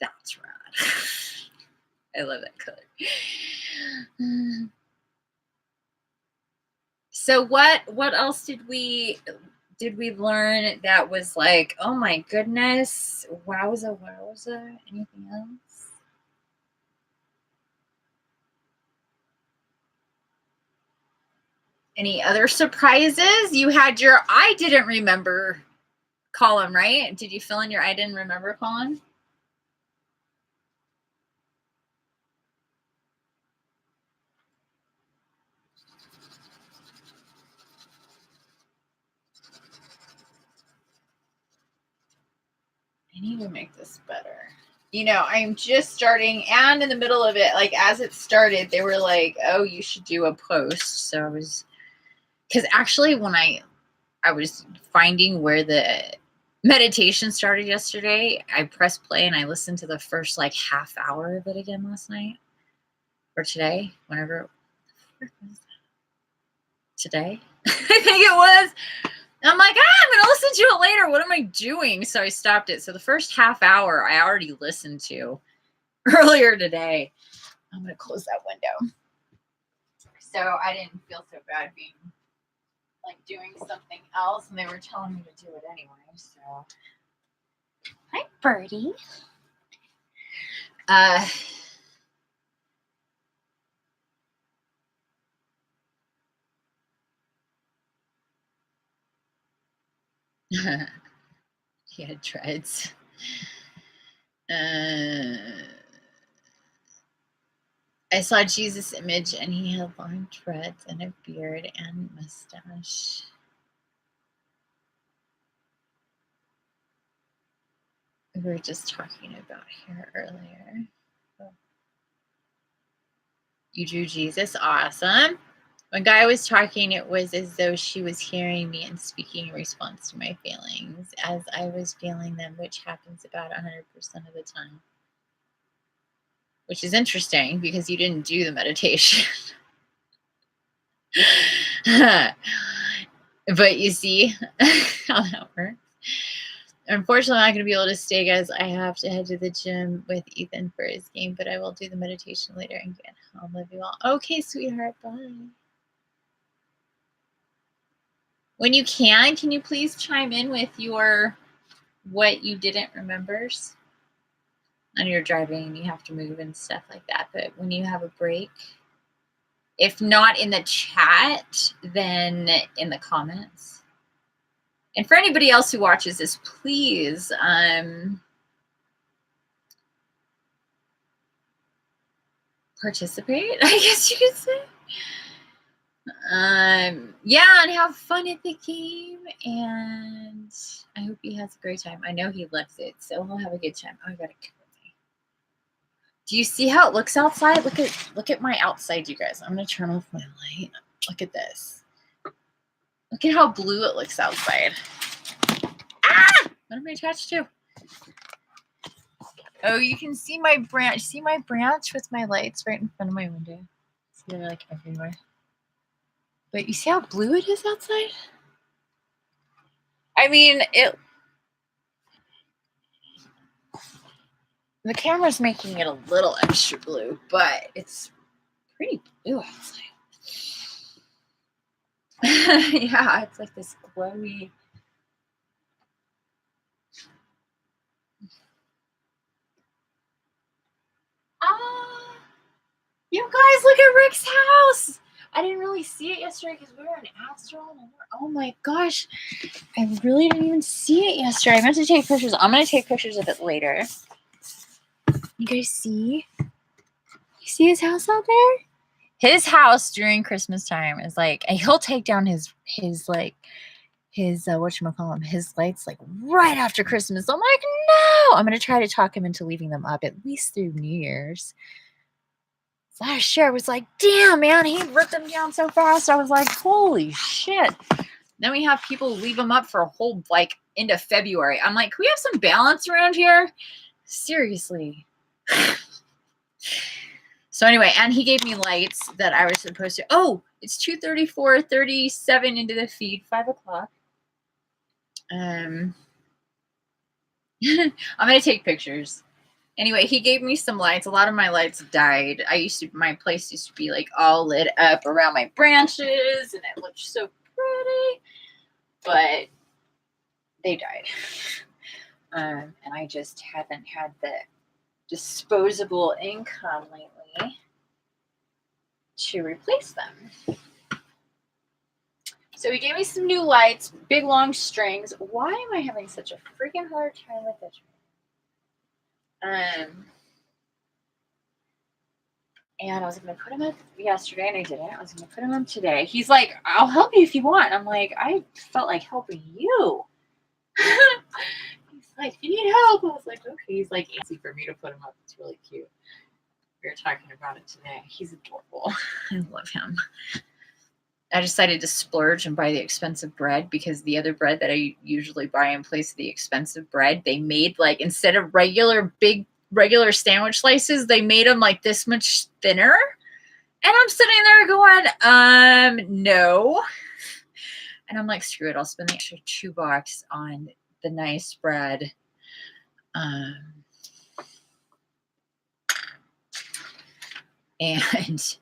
That's rad. I love that color. So what else did we learn that was like, oh my goodness, wowza? Anything else? Any other surprises? You had your I didn't remember column, right? Did you fill in your I didn't remember column? I need to make this better. You know, I'm just starting, and in the middle of it, like as it started, they were like, oh, you should do a post. So I was, because actually when I was finding where the meditation started yesterday, I pressed play and I listened to the first like half hour of it again last night or today, whenever. Today, I think it was. I'm like, I'm going to listen to it later. What am I doing? So I stopped it. So the first half hour I already listened to earlier today. I'm going to close that window. So I didn't feel so bad being like doing something else. And they were telling me to do it anyway. So hi, Birdie. He had dreads. I saw Jesus' image and he had long dreads and a beard and mustache. We were just talking about hair earlier. You drew Jesus. Awesome. When Gaia was talking, it was as though she was hearing me and speaking in response to my feelings as I was feeling them, which happens about 100% of the time. Which is interesting because you didn't do the meditation. But you see how that works. Unfortunately, I'm not going to be able to stay, guys. I have to head to the gym with Ethan for his game, but I will do the meditation later and get home. Love you all. Okay, sweetheart. Bye. When you can you please chime in with your what you didn't remember? And you're driving and you have to move and stuff like that. But when you have a break, if not in the chat, then in the comments. And for anybody else who watches this, please participate, I guess you could say. Yeah, and have fun at the game. And I hope he has a great time. I know he loves it, so he'll have a good time. Oh, I gotta kill me. Do you see how it looks outside? Look at my outside, you guys. I'm gonna turn off my light. Look at this. Look at how blue it looks outside. Ah! What am I attached to? Oh, you can see my branch. See my branch with my lights right in front of my window. See, they're like everywhere. But you see how blue it is outside? I mean, the camera's making it a little extra blue, but it's pretty blue outside. Yeah, it's like this glowy. Ah, you guys, look at Rick's house. I didn't really see it yesterday because we were in Astral. Oh my gosh, I really didn't even see it yesterday. I meant to take pictures. I'm gonna take pictures of it later. You guys see? You see his house out there? His house during Christmas time is like, he'll take down his whatchamacallem, his lights like right after Christmas. I'm like, no, I'm gonna try to talk him into leaving them up at least through New Year's. Last year I was like, damn man, he ripped them down so fast. I was like, holy shit. Then we have people leave them up for a whole like into February. I'm like, can we have some balance around here? Seriously. So anyway, and he gave me lights that I was supposed to. Oh, it's 2:34:37 into the feed, 5 o'clock. I'm going to take pictures. Anyway, he gave me some lights. A lot of my lights died. My place used to be like all lit up around my branches and it looked so pretty, but they died. And I just haven't had the disposable income lately to replace them. So he gave me some new lights, big long strings. Why am I having such a freaking hard time with this? And I was going to put him up yesterday, and I didn't. I was going to put him up today. He's like, I'll help you if you want. I'm like, I felt like helping you. He's like, you need help. I was like, okay. He's like, easy for me to put him up. It's really cute. We were talking about it today. He's adorable. I love him. I decided to splurge and buy the expensive bread because the other bread that I usually buy in place of the expensive bread, they made like, instead of regular sandwich slices, they made them like this much thinner. And I'm sitting there going, no. And I'm like, screw it. I'll spend the extra $2 on the nice bread. And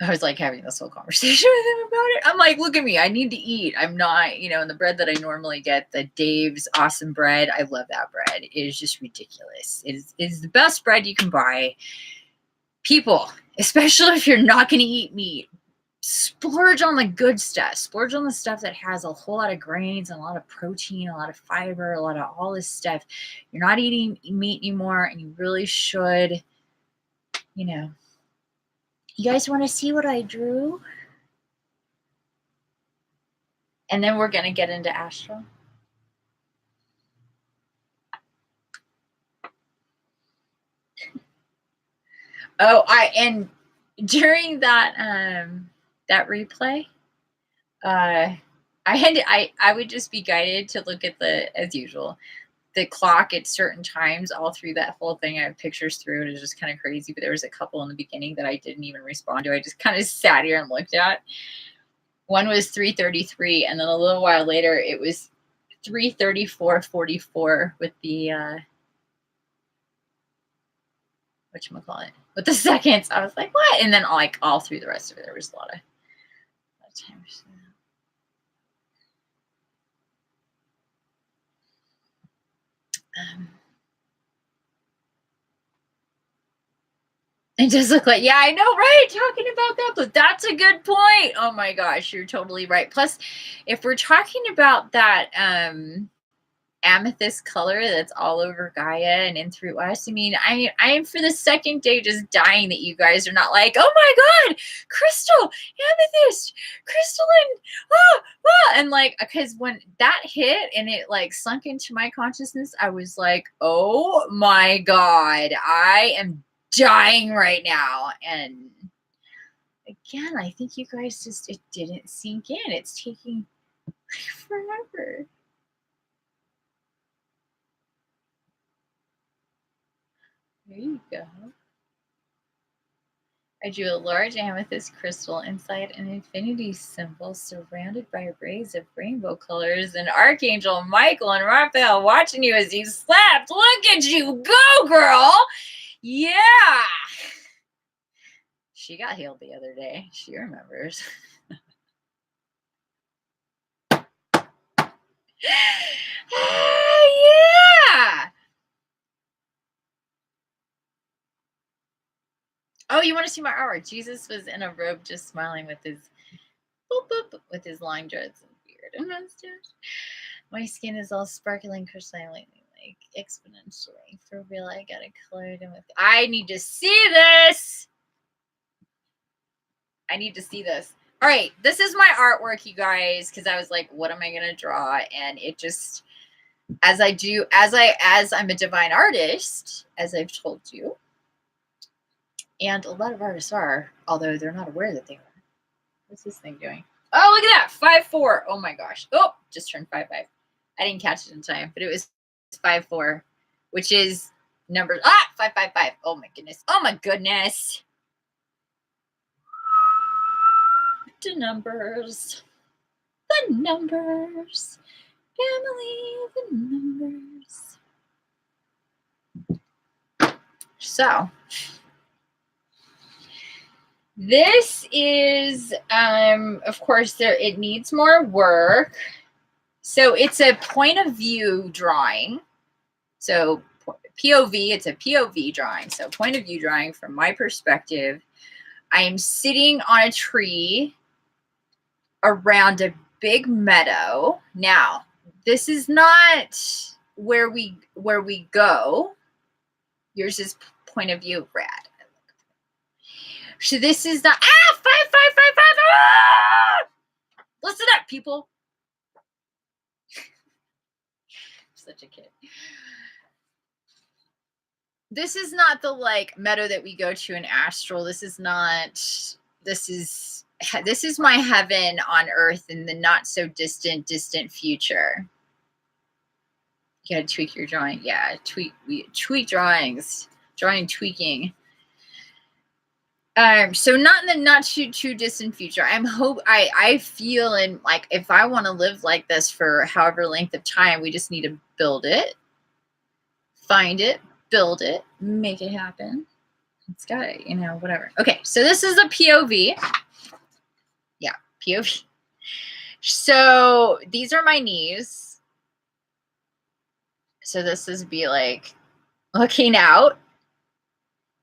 I was like having this whole conversation with him about it. I'm like, look at me. I need to eat. I'm not, and the bread that I normally get, the Dave's Awesome Bread, I love that bread. It is just ridiculous. It is the best bread you can buy. People, especially if you're not going to eat meat, splurge on the good stuff. Splurge on the stuff that has a whole lot of grains, and a lot of protein, a lot of fiber, a lot of all this stuff. You're not eating meat anymore, and you really should, You guys want to see what I drew? And then we're going to get into astral. Oh, and during that that replay, I would just be guided to look at as usual, the clock at certain times all through that whole thing. I have pictures through it. It's just kind of crazy. But there was a couple in the beginning that I didn't even respond to. I just kind of sat here and looked at. One was 3:33, and then a little while later it was 3:34:44 with the whatchamacallit, with the seconds. I was like, what? And then all through the rest of it, there was a lot of times. It does look like, yeah, I know, right? Talking about that, but that's a good point. Oh my gosh, you're totally right. Plus, if we're talking about that amethyst color that's all over Gaia and in through us, I mean, I am for the second day just dying that you guys are not like, oh my God, crystal, amethyst, crystalline, and like, because when that hit and it like sunk into my consciousness, I was like, oh my God, I am dying right now. And again, I think you guys it didn't sink in. It's taking forever. There you go. I drew a large amethyst crystal inside an infinity symbol surrounded by rays of rainbow colors, and Archangel Michael and Raphael watching you as you slept. Look at you go, girl. Yeah. She got healed the other day. She remembers. Yeah. Oh, you want to see my artwork? Jesus was in a robe just smiling with his boop, boop, with his long dreads and beard and mustache. My skin is all sparkling crystalline, like exponentially. For real, I got it colored in with. I need to see this. I need to see this. All right, this is my artwork, you guys, because I was like, what am I gonna draw? And it just, as I'm a divine artist, as I've told you, and a lot of artists are, although they're not aware that they are. What's this thing doing? Oh, look at that, 5-4. Oh my gosh. Oh, just turned 5-5. I didn't catch it in time, but it was 5-4, which is numbers. 5-5-5. Oh my goodness. Oh my goodness. The numbers. Family of the numbers. So this is, of course, it needs more work. So it's a point of view drawing. So POV, it's a POV drawing. So point of view drawing from my perspective. I am sitting on a tree around a big meadow. Now, this is not where we go. Yours is point of view, Brad. So this is the five. Listen up, people. Such a kid. This is not the like meadow that we go to in Astral. This is my heaven on earth in the not so distant future. You gotta tweak your drawing. Yeah, tweak drawings. Drawing tweaking. So not in the not too distant future. I feel in like if I want to live like this for however length of time, we just need to build it, find it, build it, make it happen. It's got it, whatever. Okay, so this is a POV. Yeah, POV. So these are my knees. So this is be like looking out.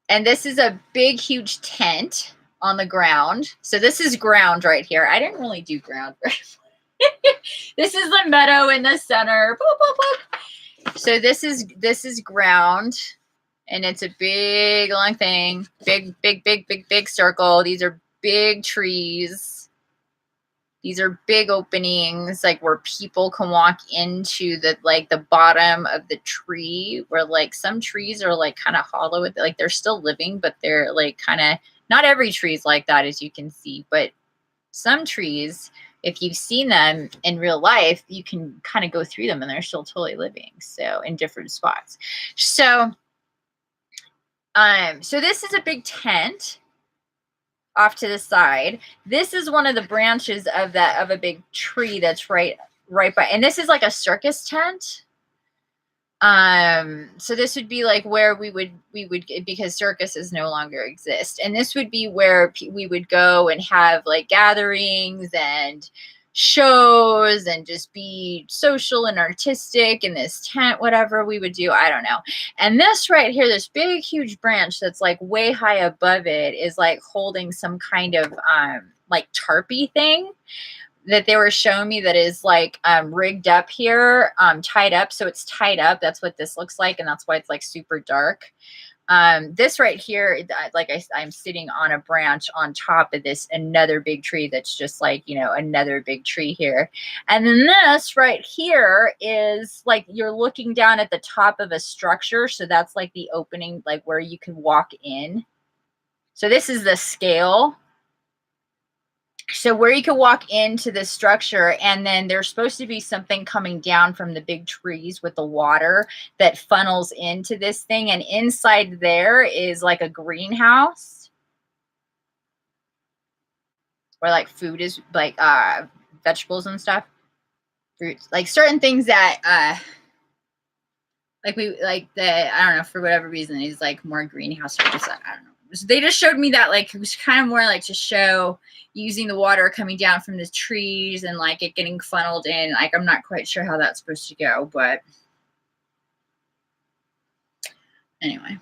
And this is a big, huge tent on the ground. So this is ground right here. I didn't really do ground. This is the meadow in the center. Boop, boop, boop. So this is ground. And it's a big, long thing. Big circle. These are big trees. These are big openings, like where people can walk into the bottom of the tree, where like some trees are like kind of hollow with it. Like they're still living, but they're like kind of, not every tree is like that, as you can see, but some trees, if you've seen them in real life, you can kind of go through them and they're still totally living. So in different spots. So this is a big tent off to the side. This is one of the branches of a big tree that's right by, and this is like a circus tent. So this would be like where we would because circuses no longer exist, and this would be where we would go and have like gatherings and shows and just be social and artistic in this tent, whatever we would do, I don't know. And this right here, this big huge branch that's like way high above it is like holding some kind of like tarpy thing that they were showing me that is like rigged up here, tied up. So it's tied up. That's what this looks like, and that's why it's like super dark. This right here, like I'm sitting on a branch on top of this another big tree that's just like, another big tree here. And then this right here is like you're looking down at the top of a structure. So that's like the opening, like where you can walk in. So this is the scale. So where you can walk into the structure, and then there's supposed to be something coming down from the big trees with the water that funnels into this thing. And inside there is like a greenhouse where like food is, like vegetables and stuff, fruits, like certain things that I don't know, for whatever reason, is like more greenhouse or just, I don't know. So they just showed me that, like, it was kind of more like to show using the water coming down from the trees and like it getting funneled in. Like, I'm not quite sure how that's supposed to go, but anyway,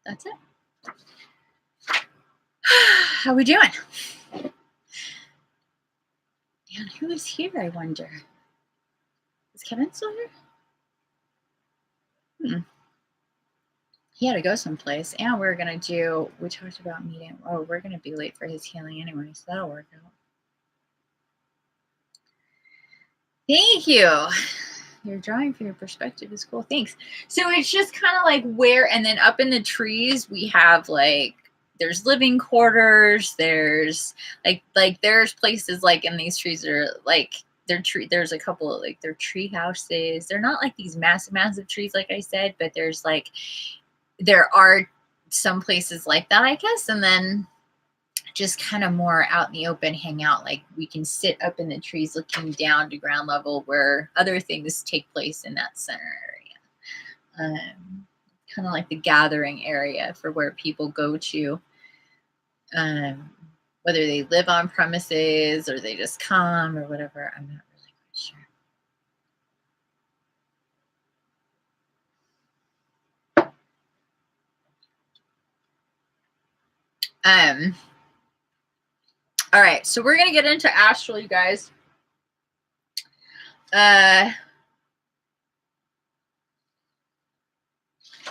that's it. How we doing? Man, who is here, I wonder? Is Kevin still here? He had to go someplace, and we talked about meeting. Oh, we're going to be late for his healing anyway, so that'll work out. Thank you. Your drawing from your perspective is cool. Thanks. So it's just kind of like where, and then up in the trees, we have like, there's living quarters. There's like there's places like in these trees are like, there's a couple of like, they're tree houses. They're not like these massive trees, like I said, but there's like, there are some places like that, I guess. And then just kind of more out in the open, hang out. Like we can sit up in the trees looking down to ground level where other things take place in that center area. Kind of like the gathering area for where people go to, whether they live on premises or they just come or whatever. I'm not really quite sure. All right, so we're gonna get into astral, you guys.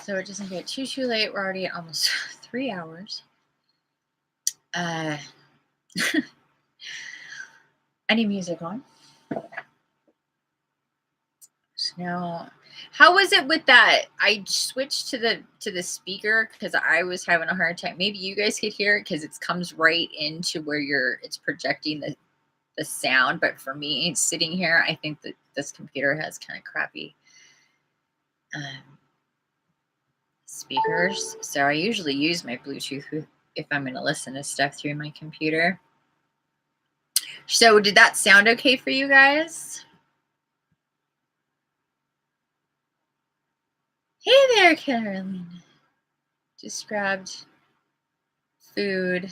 So it doesn't get too late. We're already at almost 3 hours. Any music on? So now, how was it with that? I switched to the speaker because I was having a hard time. Maybe you guys could hear it because it comes right into where it's projecting the sound. But for me, sitting here, I think that this computer has kind of crappy speakers. So I usually use my Bluetooth if I'm going to listen to stuff through my computer. So did that sound okay for you guys? Hey there, Caroline. Just grabbed food.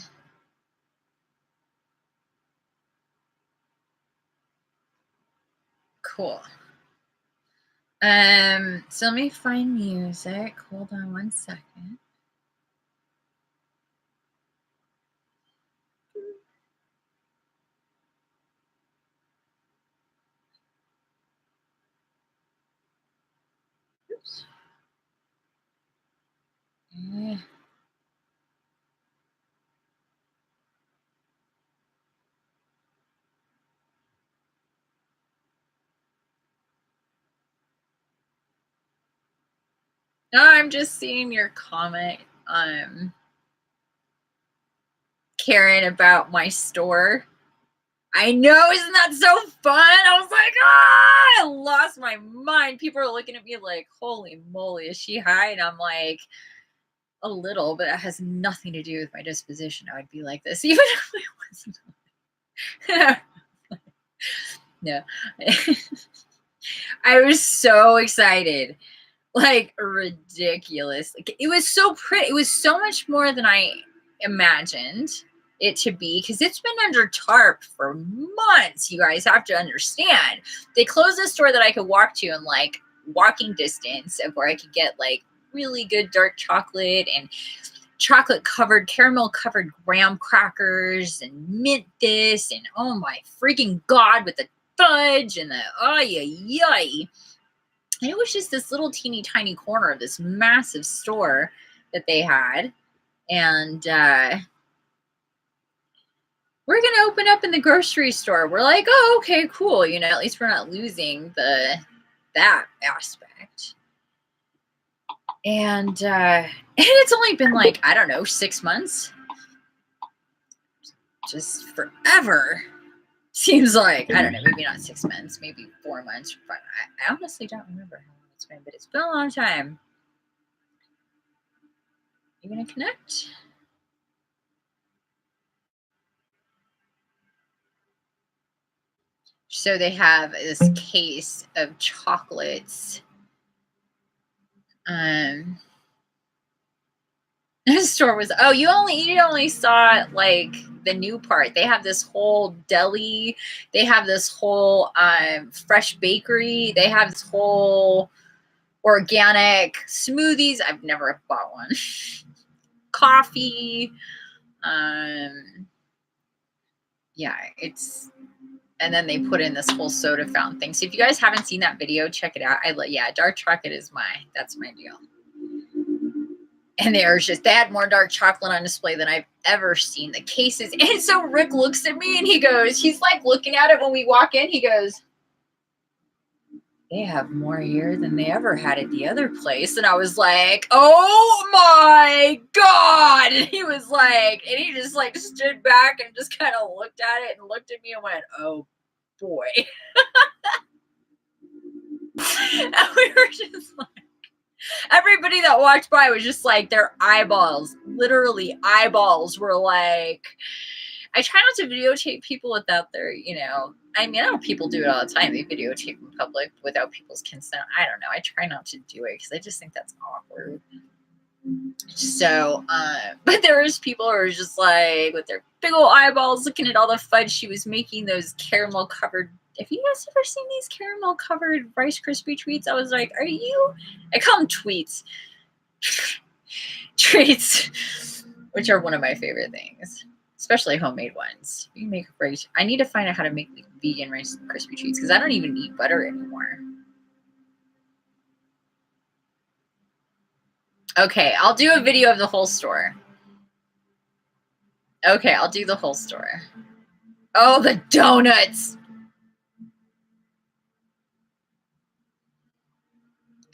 Cool. So let me find music. Hold on one second. Oops. No, I'm just seeing your comment, Karen, about my store. I know, isn't that so fun? I was like, I lost my mind. People are looking at me like, holy moly, is she high? And I'm like, a little, but it has nothing to do with my disposition. I would be like this, even if I wasn't. No. I was so excited. Like ridiculous. Like, it was so pretty. It was so much more than I imagined it to be, because it's been under tarp for months. You guys have to understand. They closed a store that I could walk to in like walking distance of where I could get like really good dark chocolate and chocolate covered, caramel covered graham crackers and mint this, and oh my freaking god, with the fudge and the yay. And it was just this little teeny tiny corner of this massive store that they had. And we're going to open up in the grocery store. We're like, oh, okay, cool. You know, at least we're not losing that aspect. And it's only been like, I don't know, 6 months. Just forever. Seems like, I don't know, maybe not 6 months, maybe 4 months. But I honestly don't remember how long it's been, but it's been a long time. You gonna connect? So they have this case of chocolates. The store was, oh, you only saw like the new part. They have this whole deli. They have this whole fresh bakery. They have this whole organic smoothies. I've never bought one. Coffee. Yeah, it's, and then they put in this whole soda fountain thing. So if you guys haven't seen that video, check it out. Yeah, dark chocolate is that's my deal. And they had more dark chocolate on display than I've ever seen. The cases. And so Rick looks at me and he's like looking at it when we walk in. He goes, they have more here than they ever had at the other place. And I was like, oh my God. And he was like, and he just like stood back and just kind of looked at it and looked at me and went, oh boy. And we were just like, Everybody that walked by was just like, their eyeballs, literally eyeballs were like, I try not to videotape people without their, you know, I mean, I know people do it all the time. They videotape in public without people's consent. I don't know. I try not to do it because I just think that's awkward. So, but there was people who were just like, with their big old eyeballs looking at all the fudge she was making, those caramel covered. Have you guys ever seen these caramel covered Rice Krispie treats? I was like, are you? I call them tweets. Treats, which are one of my favorite things, especially homemade ones. You make rice. I need to find out how to make vegan Rice Krispie treats because I don't even eat butter anymore. Okay, I'll do a video of the whole store. Okay, I'll do the whole store. Oh, the donuts.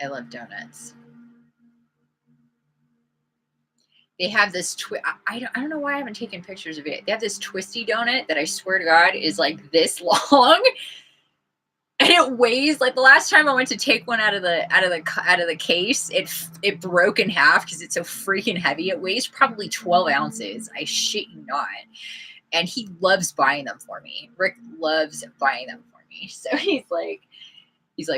I love donuts. They have this I don't know why I haven't taken pictures of it. They have this twisty donut that I swear to God is like this long. And it weighs like the last time I went to take one out of the case, it broke in half because it's so freaking heavy. It weighs probably 12 ounces. I shit you not. And he loves buying them for me. Rick loves buying them for me. So he's like,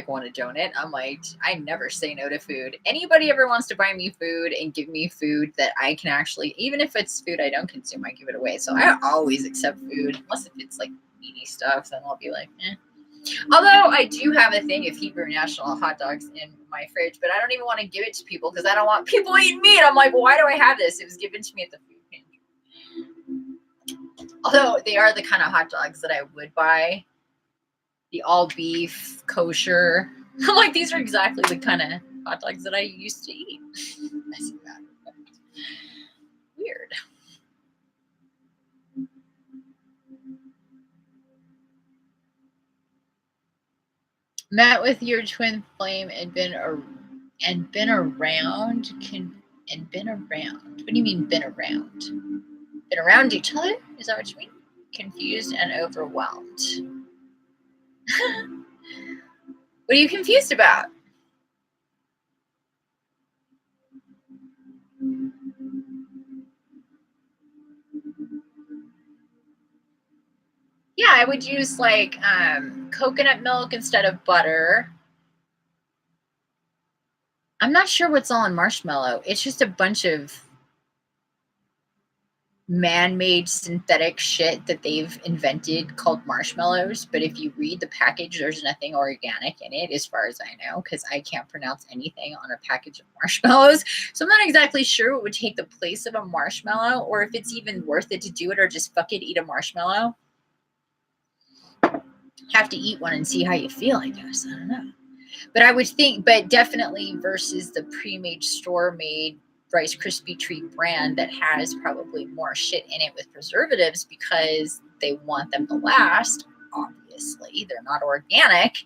want a donut? I'm like, I never say no to food. Anybody ever wants to buy me food and give me food that I can actually, even if it's food I don't consume, I give it away. So I always accept food, unless if it's like meaty stuff, then I'll be like, eh. Although I do have a thing of Hebrew National hot dogs in my fridge, but I don't even want to give it to people because I don't want people eating meat. I'm like, well, why do I have this? It was given to me at the food pantry. Although they are the kind of hot dogs that I would buy. The all beef, kosher. I'm like, these are exactly the kind of hot dogs that I used to eat. I see that. Weird. Met with your twin flame and been around. What do you mean been around? Been around each other? Is that what you mean? Confused and overwhelmed. What are you confused about? Yeah, I would use like coconut milk instead of butter. I'm not sure what's all in marshmallow. It's just a bunch of man-made synthetic shit that they've invented called marshmallows. But if you read the package, there's nothing organic in it, as far as I know, because I can't pronounce anything on a package of marshmallows. So I'm not exactly sure what would take the place of a marshmallow, or if it's even worth it to do it, or just fuck it, eat a marshmallow. Have to eat one and see how you feel, I guess. I don't know. But I would think, but definitely versus the pre-made store-made Rice Krispie treat brand that has probably more shit in it with preservatives because they want them to last. Obviously, they're not organic.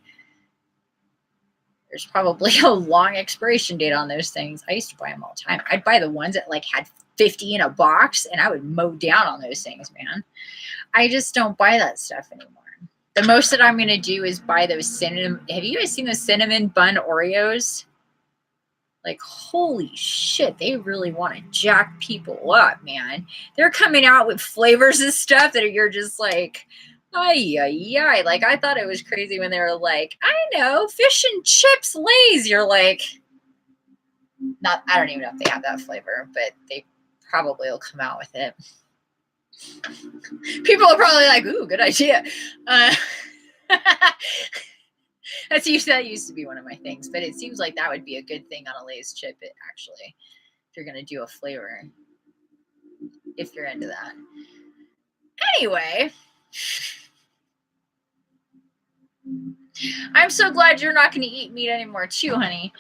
There's probably a long expiration date on those things. I used to buy them all the time. I'd buy the ones that like had 50 in a box, and I would mow down on those things, man. I just don't buy that stuff anymore. The most that I'm going to do is buy those cinnamon. Have you guys seen those cinnamon bun Oreos? Like, holy shit, they really want to jack people up, man. They're coming out with flavors and stuff that you're just like, ay, ay, ay. Like, I thought it was crazy when they were like, I know, fish and chips Lay's. You're like, not, I don't even know if they have that flavor, but they probably will come out with it. People are probably like, ooh, good idea. That used to be one of my things, but it seems like that would be a good thing on a Lay's chip, actually, if you're going to do a flavor, if you're into that. Anyway, I'm so glad you're not going to eat meat anymore too, honey.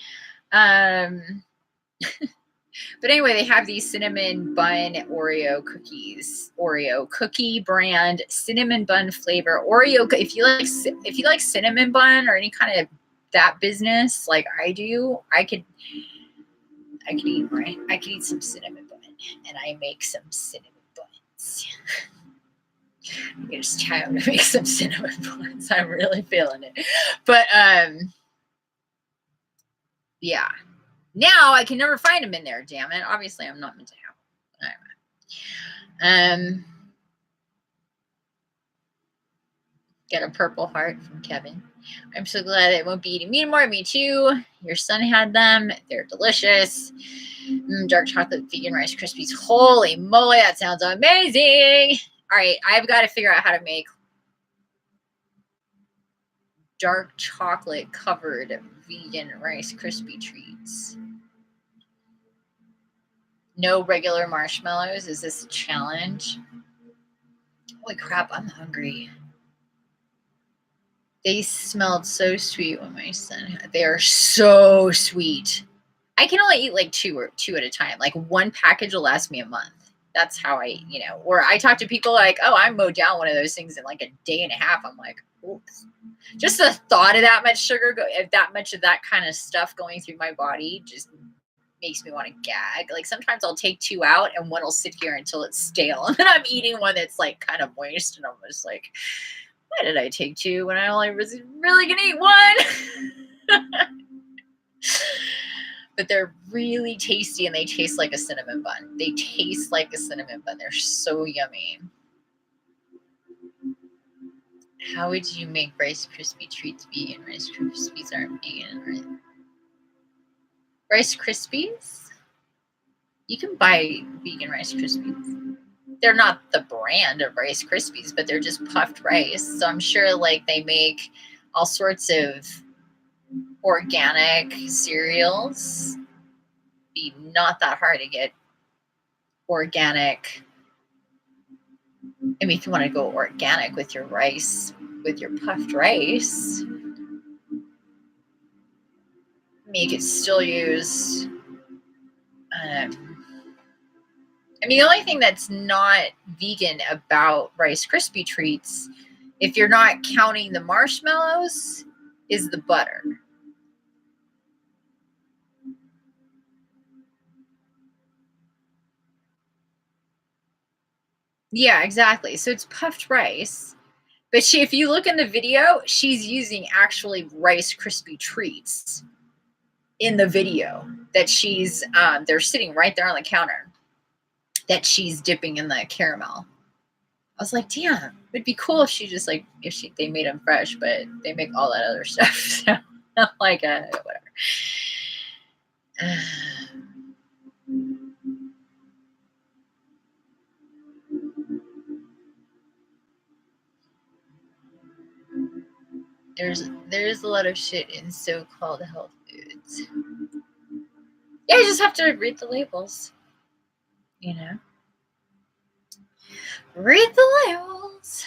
But anyway, they have these cinnamon bun Oreo cookies, Oreo cookie brand, cinnamon bun flavor Oreo. If you like cinnamon bun or any kind of that business like I do, I could eat some cinnamon bun, and I make some cinnamon buns. It's time to make some cinnamon buns. I'm really feeling it, but yeah. Now I can never find them in there, damn it. Obviously, I'm not meant to have them. Anyway. Get a purple heart from Kevin. I'm so glad it won't be eating me anymore. Me too. Your son had them. They're delicious. Dark chocolate vegan Rice Krispies. Holy moly, that sounds amazing. All right, I've got to figure out how to make dark chocolate covered vegan Rice Krispie treats. No regular marshmallows. Is this a challenge? Holy crap, I'm hungry. They smelled so sweet when my son had. They are so sweet. I can only eat like two at a time. Like one package will last me a month. That's how I, or I talk to people like, oh, I mowed down one of those things in like a day and a half. I'm like, ooh. Just the thought of that much sugar, that much of that kind of stuff going through my body just makes me want to gag. Like sometimes I'll take 2 out and one will sit here until it's stale. And then I'm eating one that's like kind of moist and I'm just like, why did I take 2 when I only was really going to eat 1? But they're really tasty and they taste like a cinnamon bun. They taste like a cinnamon bun. They're so yummy. How would you make Rice Krispie treats vegan? Rice Krispies aren't vegan, right? Rice Krispies? You can buy vegan Rice Krispies. They're not the brand of Rice Krispies, but they're just puffed rice. So I'm sure like they make all sorts of organic cereals. Be not that hard to get organic. I mean, if you want to go organic with your rice, with your puffed rice, I mean, you could still use, I mean, the only thing that's not vegan about Rice Krispie treats, if you're not counting the marshmallows, is the butter. Yeah, exactly. So it's puffed rice. But if you look in the video, she's using actually Rice Krispie treats in the video that she's, they're sitting right there on the counter that she's dipping in the caramel. I was like, damn, it'd be cool if she just like, they made them fresh, but they make all that other stuff. So I'm like, whatever. There's a lot of shit in so-called health foods. Yeah, you just have to read the labels. Read the labels.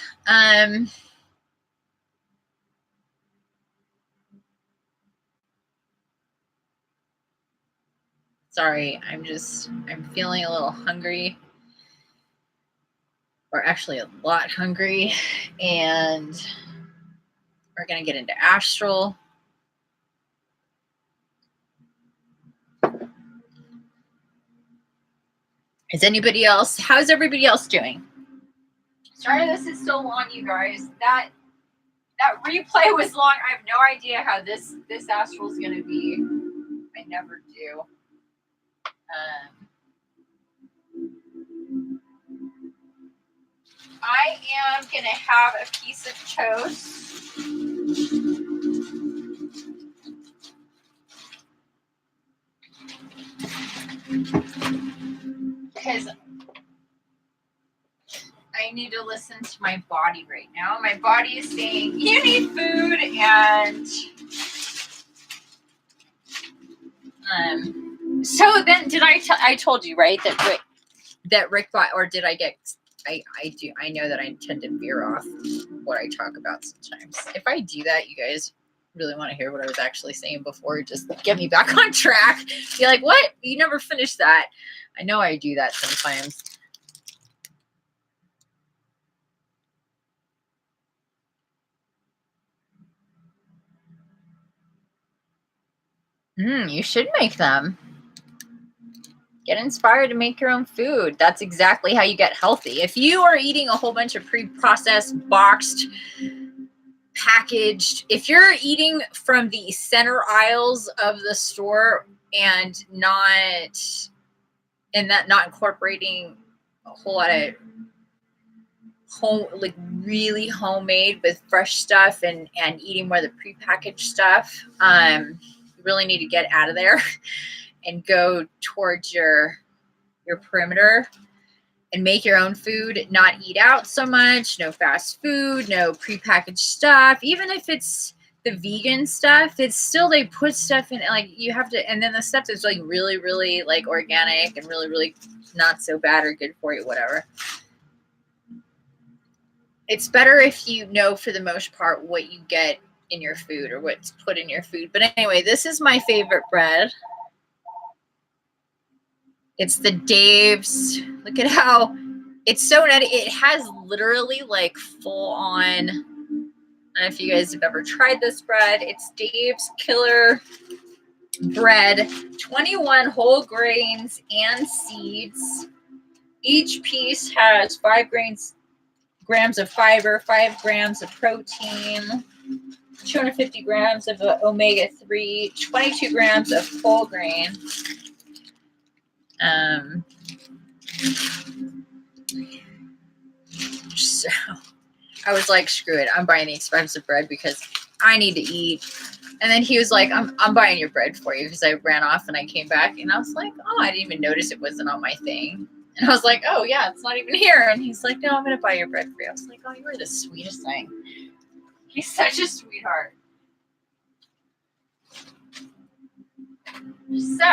Sorry, I'm feeling a little hungry. Or actually a lot hungry. And we're going to get into astral. How's everybody else doing? Sorry this is so long, you guys. That replay was long. I have no idea how this astral is going to be. I never do. I am going to have a piece of toast. Because I need to listen to my body right now. My body is saying, you need food, and so then did I told you, right, that Rick bought, or did I get, I know that I tend to veer off what I talk about sometimes. If I do that, you guys really want to hear what I was actually saying before, just get me back on track. Be like, what? You never finished that. I know I do that sometimes. You should make them. Get inspired to make your own food. That's exactly how you get healthy. If you are eating a whole bunch of pre-processed, boxed, packaged, if you're eating from the center aisles of the store and not incorporating a whole lot of like really homemade with fresh stuff and eating more of the prepackaged stuff. You really need to get out of there and go towards your perimeter and make your own food, not eat out so much, no fast food, no prepackaged stuff. Even if it's the vegan stuff, it's still, they put stuff in, like, you have to, and then the stuff that's like really, really like organic and really, really not so bad or good for you, whatever. It's better if you know for the most part what you get in your food or what's put in your food. But anyway, this is my favorite bread. It's the Dave's. Look at how it's so nutty. It has literally like full on, I don't know if you guys have ever tried this bread. It's Dave's Killer Bread, 21 whole grains and seeds. Each piece has 5 grams of fiber, 5 grams of protein, 250 grams of omega-3, 22 grams of whole grain. So I was like, screw it, I'm buying the expensive bread because I need to eat. And then he was like, I'm buying your bread for you, because I ran off and I came back and I was like, oh, I didn't even notice it wasn't on my thing. And I was like, oh yeah, it's not even here. And he's like, no, I'm gonna buy your bread for you. I was like, oh, you are the sweetest thing. He's such a sweetheart. So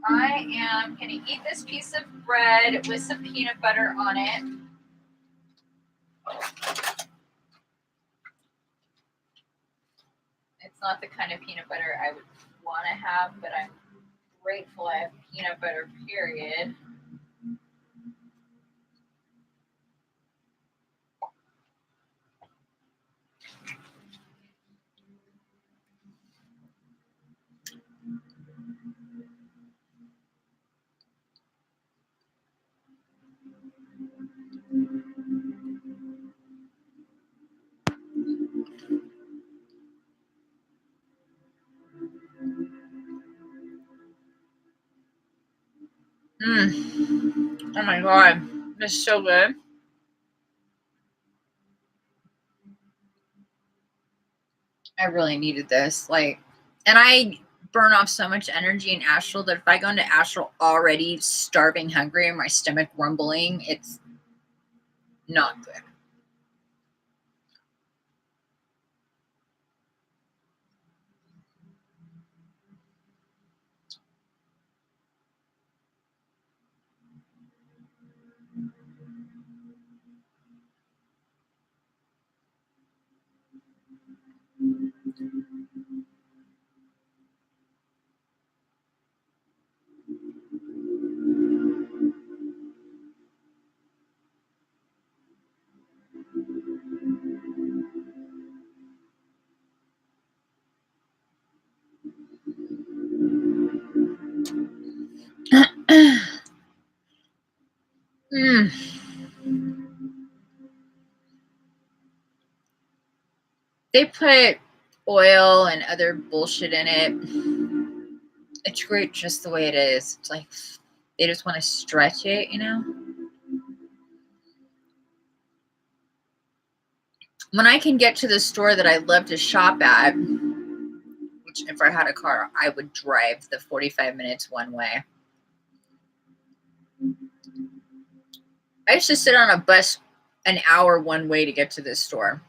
I am going to eat this piece of bread with some peanut butter on it. It's not the kind of peanut butter I would want to have, but I'm grateful I have peanut butter, period. Oh my god, this is so good. I really needed this. Like, and I burn off so much energy in astral that if I go into astral already starving, hungry, and my stomach rumbling, it's not good. They put oil and other bullshit in it. It's great just the way it is. It's like they just want to stretch it, you know? When I can get to the store that I love to shop at, which if I had a car, I would drive the 45 minutes one way. I used to sit on a bus an hour one way to get to this store.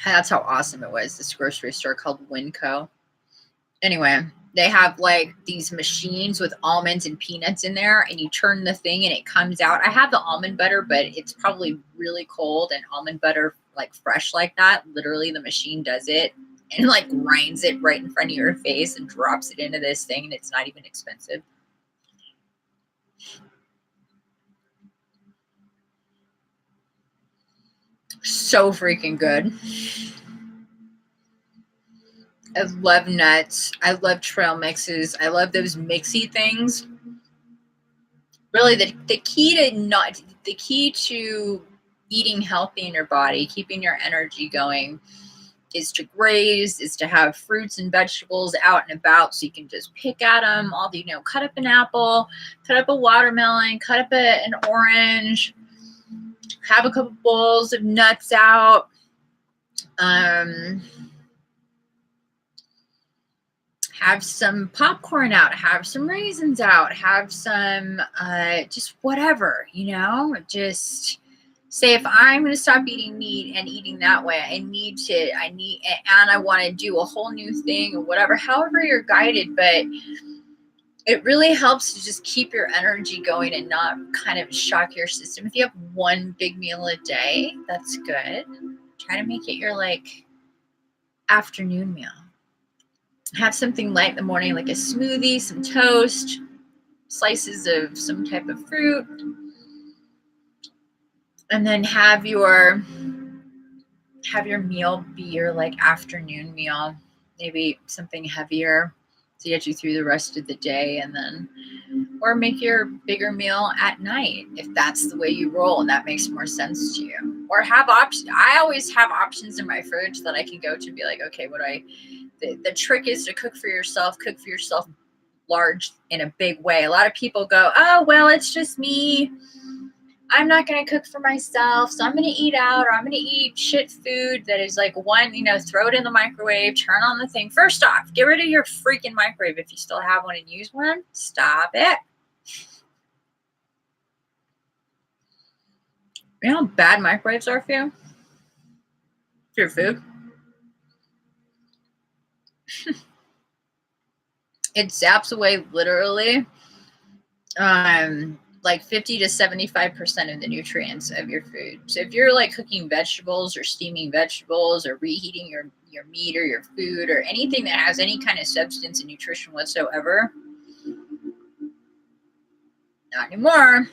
That's how awesome it was, this grocery store called Winco. Anyway, they have like these machines with almonds and peanuts in there, and you turn the thing and it comes out. I have the almond butter, but it's probably really cold, and almond butter like fresh like that, literally the machine does it and like grinds it right in front of your face and drops it into this thing, and it's not even expensive. So freaking good. I love nuts. I love trail mixes. I love those mixy things. Really, the key to eating healthy in your body, keeping your energy going, is to graze, is to have fruits and vegetables out and about so you can just pick at them. All the, you know, cut up an apple, cut up a watermelon, cut up an orange, have a couple bowls of nuts out. Have some popcorn out, have some raisins out, have some just whatever, you know, just say, if I'm going to stop eating meat and eating that way, and I want to do a whole new thing or whatever, however you're guided. But it really helps to just keep your energy going and not kind of shock your system. If you have one big meal a day, that's good. Try to make it your like afternoon meal. Have something light in the morning, like a smoothie, some toast, slices of some type of fruit, and then have your meal be your like afternoon meal, maybe something heavier to get you through the rest of the day, and then, or make your bigger meal at night if that's the way you roll and that makes more sense to you. Or have options. I always have options in my fridge that I can go to and be like, okay, the trick is to cook for yourself large in a big way. A lot of people go, oh, well, it's just me. I'm not going to cook for myself, so I'm going to eat out, or I'm going to eat shit food that is like one, you know, throw it in the microwave, turn on the thing. First off, get rid of your freaking microwave. If you still have one and use one, stop it. You know how bad microwaves are for you? For your food? It zaps away literally like 50 to 75% of the nutrients of your food. So if you're like cooking vegetables or steaming vegetables or reheating your meat or your food or anything that has any kind of substance and nutrition whatsoever, not anymore.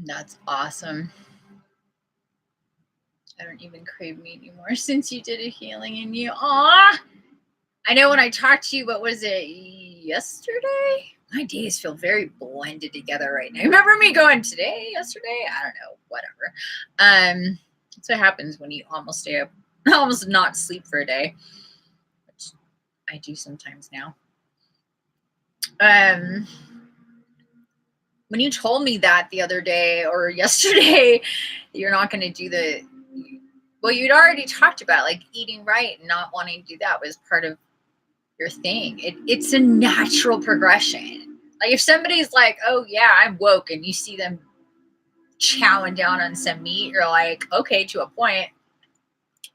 That's awesome. I don't even crave meat anymore since you did a healing in you. Aw! I know when I talked to you, what was it, yesterday? My days feel very blended together right now. Remember me going today, yesterday? I don't know, whatever. That's what happens when you almost stay up, almost not sleep for a day, which I do sometimes now. When you told me that the other day or yesterday, you're not going to do well, you'd already talked about like eating right and not wanting to do that was part of your thing. It's a natural progression. Like if somebody's like, oh yeah, I'm woke, and you see them chowing down on some meat, you're like, okay, to a point.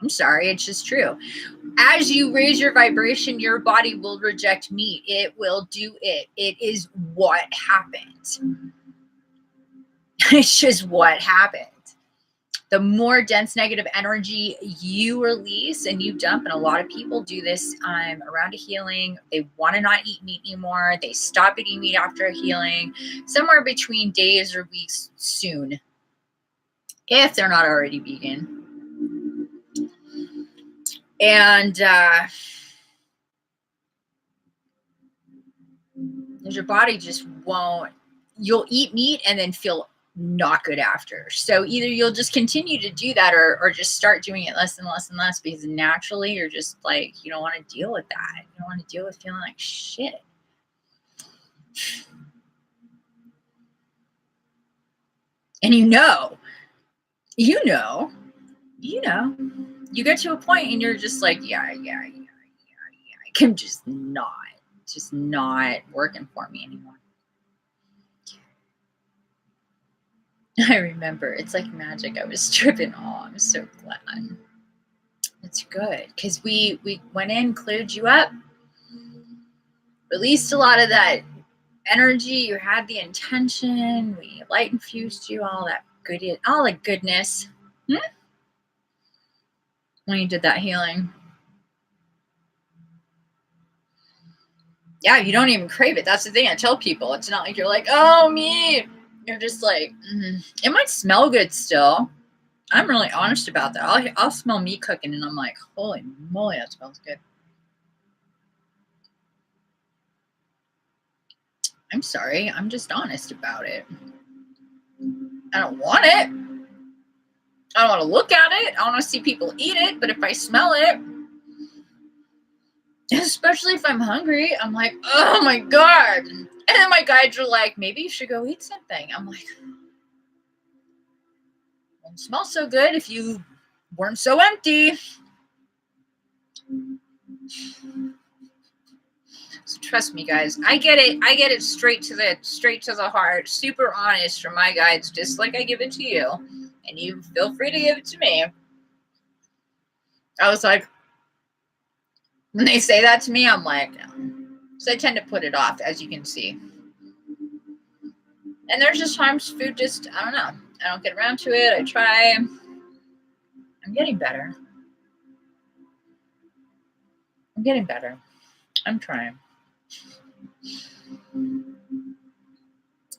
I'm sorry, it's just true. As you raise your vibration, your body will reject meat. It will do it. It is what happens. It's just what happens. The more dense negative energy you release and you dump, and a lot of people do this around a healing, they want to not eat meat anymore. They stop eating meat after a healing, somewhere between days or weeks soon, if they're not already vegan. And your body just won't, you'll eat meat and then feel not good after. So either you'll just continue to do that or just start doing it less and less and less, because naturally you're just like, you don't want to deal with that. You don't want to deal with feeling like shit. And you get to a point and you're just like, yeah, I can just not working for me anymore. I remember, it's like magic. I was tripping. Oh, I'm so glad. It's good because we went in, cleared you up, released a lot of that energy. You had the intention. We light infused you, all the goodness. When you did that healing. Yeah, you don't even crave it. That's the thing I tell people. It's not like you're like, oh, me. You're just like, it might smell good still. I'm really honest about that. I'll smell meat cooking and I'm like, holy moly, that smells good. I'm sorry. I'm just honest about it. I don't want it. I don't want to look at it. I don't want to see people eat it. But if I smell it, especially if I'm hungry, I'm like, oh my God. And then my guides are like, maybe you should go eat something. I'm like, it wouldn't smell so good if you weren't so empty. So trust me, guys. I get it. I get it straight to the heart. Super honest from my guides, just like I give it to you. And you feel free to give it to me. I was like, when they say that to me, I'm like, no. So I tend to put it off, as you can see. And there's just times food just, I don't know. I don't get around to it. I try. I'm getting better. I'm trying.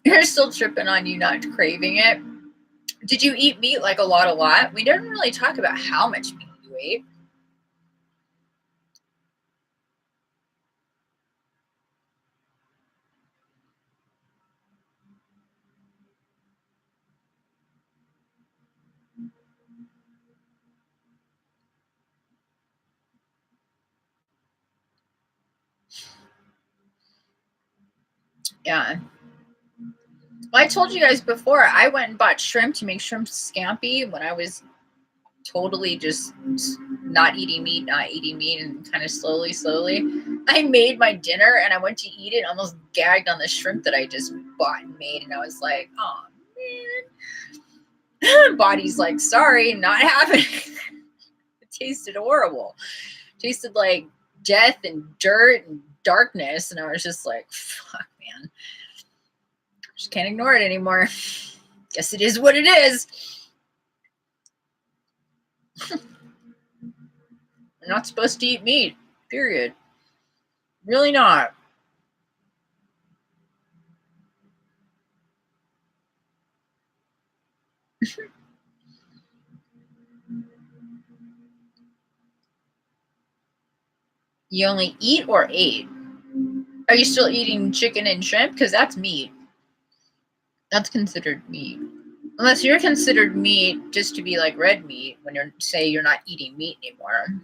You're still tripping on you not craving it. Did you eat meat like a lot? We didn't really talk about how much meat you ate. Yeah. Well, I told you guys before, I went and bought shrimp to make shrimp scampi when I was totally just not eating meat, and kind of slowly. I made my dinner and I went to eat it and almost gagged on the shrimp that I just bought and made. And I was like, oh, man. Body's like, sorry, not having it. It tasted horrible. It tasted like death and dirt and darkness. And I was just like, fuck, man. Just can't ignore it anymore. Guess it is what it is. You're not supposed to eat meat, period. Really not. You only eat or ate? Are you still eating chicken and shrimp? Because that's meat. That's considered meat. Unless you're considered meat just to be like red meat when you're say you're not eating meat anymore.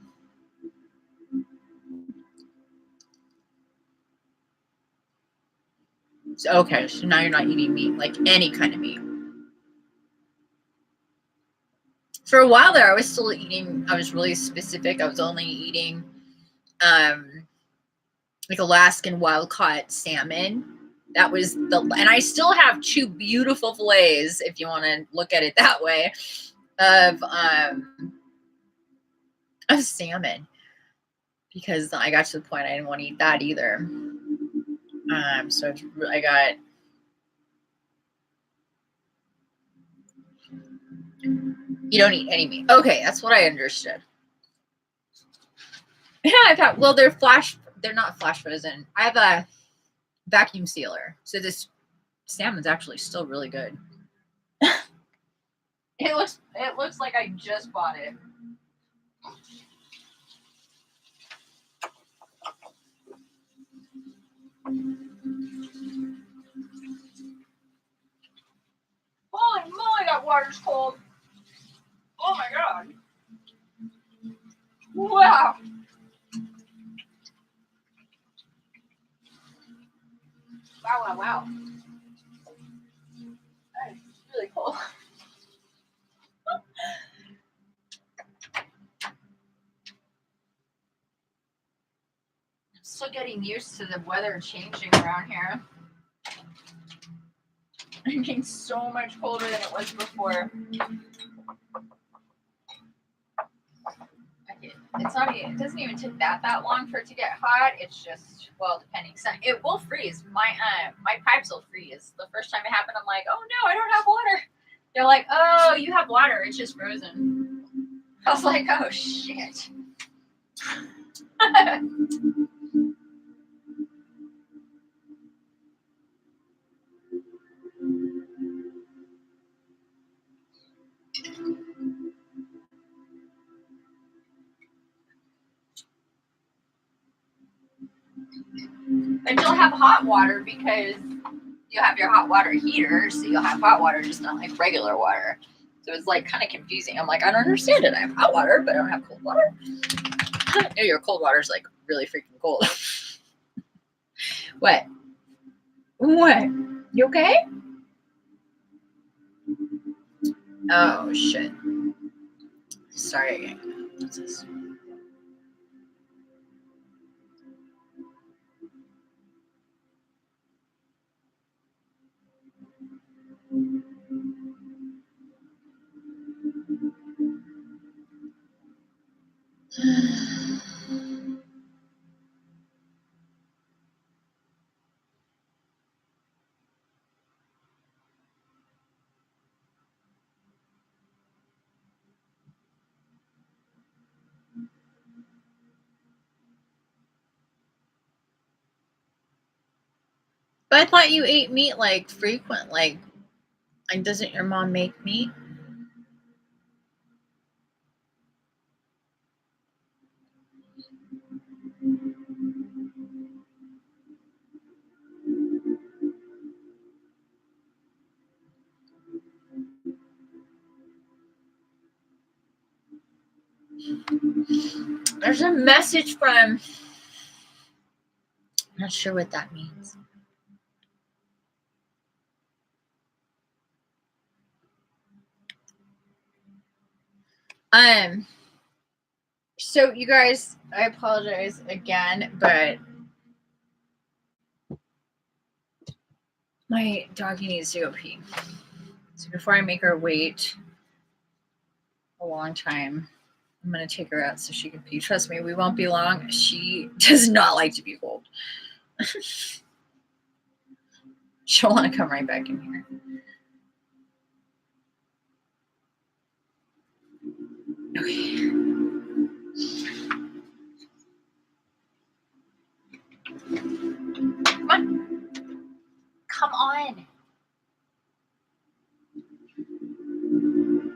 So, okay, so now you're not eating meat, like any kind of meat. For a while there, I was still eating, I was really specific. I was only eating like Alaskan wild caught salmon. That was and I still have 2 beautiful fillets, if you want to look at it that way, of salmon, because I got to the point I didn't want to eat that either. So I got, you don't eat any meat. Okay, that's what I understood. Yeah, I've had, well, they're not flash frozen. I have a vacuum sealer. So this salmon's actually still really good. It looks like I just bought it. Holy moly, that water's cold. Oh my God. Wow. Wow. That is really cold. I'm still getting used to the weather changing around here. It's getting so much colder than it was before. It's not even, it doesn't even take that long for it to get hot. It's just, well, depending. So it will freeze. My pipes will freeze. The first time it happened, I'm like, oh no, I don't have water. They're like, oh, you have water. It's just frozen. I was like, oh shit. But you'll have hot water because you'll have your hot water heater, so you'll have hot water, just not like regular water. So it's like kind of confusing. I'm like, I don't understand it. I have hot water, but I don't have cold water. I know your cold water is like really freaking cold. What? What? You okay? Oh shit. Sorry again. What's this? But I thought you ate meat like frequent, like doesn't your mom make meat? There's a message from, I'm not sure what that means. So you guys, I apologize again, but my doggy needs to go pee. So before I make her wait a long time, I'm going to take her out so she can pee. Trust me, we won't be long. She does not like to be cold. She'll want to come right back in here. Okay. Come on. Come on.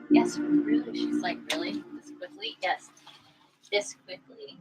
Yes, really? She's like, really? This quickly? Yes. This quickly.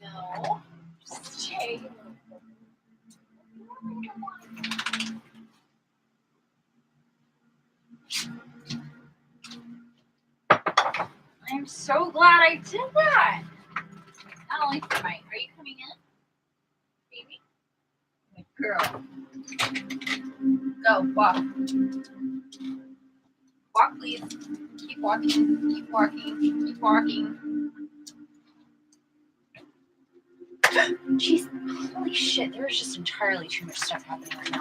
No. Stay. I'm so glad I did that. Not only for Mike. Are you coming in, baby? Girl. Go, walk. Walk, please. Keep walking. Keep walking. Keep walking. Jeez, holy shit, there's just entirely too much stuff happening right now.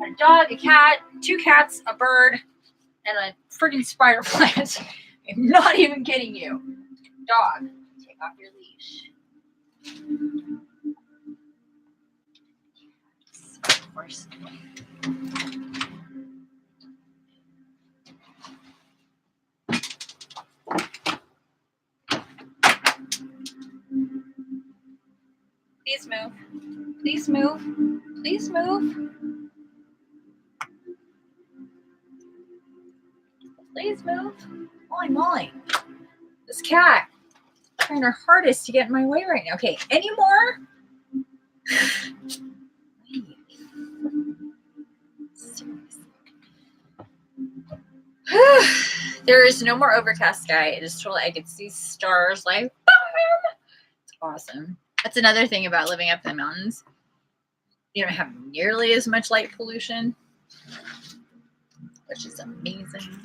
A dog, a cat, 2 cats, a bird, and a friggin' spider plant. I'm not even kidding you. Dog, take off your leash. Of course. Please move. Please move. Please move. please move? Holy moly. This cat trying her hardest to get in my way right now. Okay, any more? There is no more overcast sky. It is totally, I could see stars like, boom! It's awesome. That's another thing about living up in the mountains. You don't have nearly as much light pollution, which is amazing.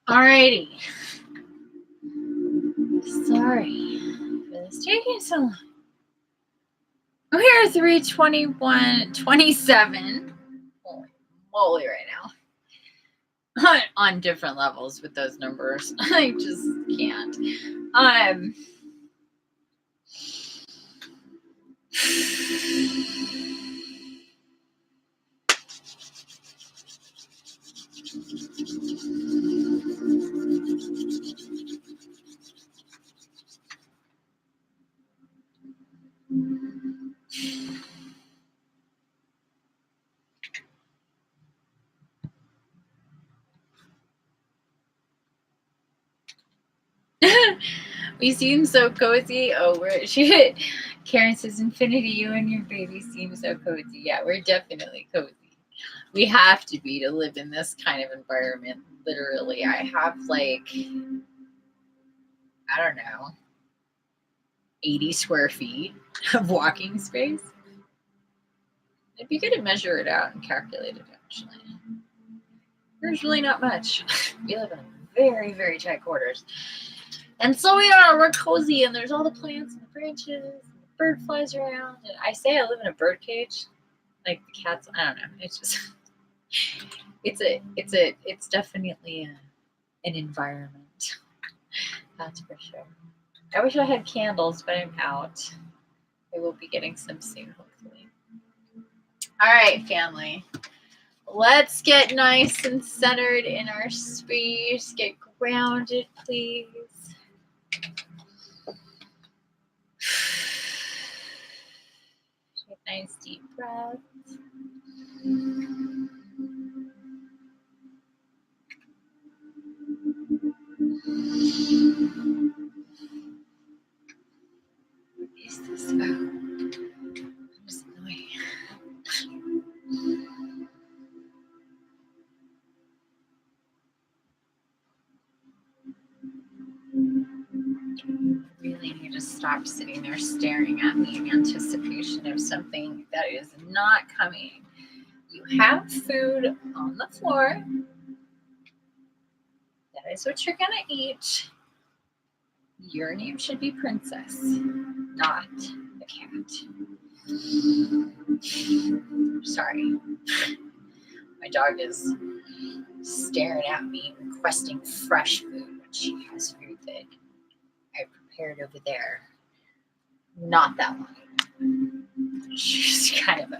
Alrighty. Sorry for this taking so long. We are 3:21:27. Holy moly right now. On different levels with those numbers. I just can't. We seem so cozy. Oh, Karen says, Infiniti, you and your baby seem so cozy. Yeah, we're definitely cozy. We have to be to live in this kind of environment. Literally, I have like, I don't know, 80 square feet of walking space. It'd be good to measure it out and calculate it, actually. There's really not much. We live in very, very tight quarters. And so we're cozy, and there's all the plants and the branches, and the bird flies around. And I say I live in a bird cage, like the cats. I don't know. It's just, it's definitely an environment. That's for sure. I wish I had candles, but I'm out. I will be getting some soon, hopefully. All right, family. Let's get nice and centered in our space. Get grounded, please. Take nice deep breaths. What is this about? I'm just annoying. Really need to stop sitting there staring at me in anticipation of something that is not coming. You have food on the floor. That is what you're gonna eat. Your name should be Princess, not the cat. Sorry. My dog is staring at me, requesting fresh food when she has food that I prepared over there not that long ago. She's kind of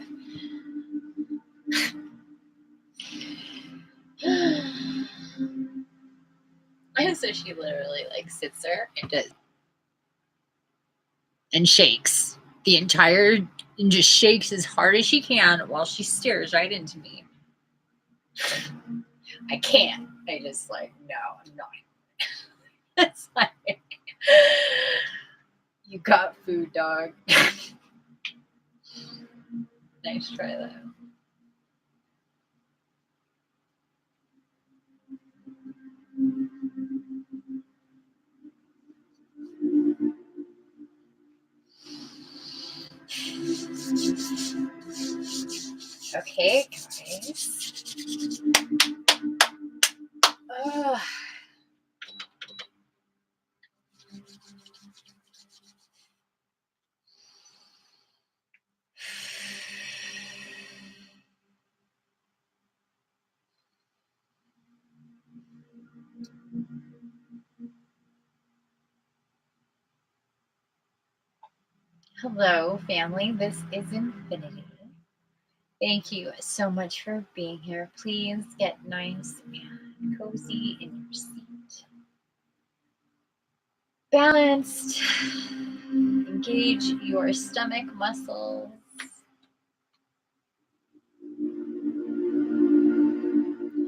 and so she literally like sits there and does and shakes the entire, and just shakes as hard as she can while she stares right into me. I can't. I just like, no, I'm not. It's like, you got food, dog. Nice try though. Okay, guys. Hello, family. This is Infiniti. Thank you so much for being here. Please get nice and cozy in your seat. Balanced. Engage your stomach muscles.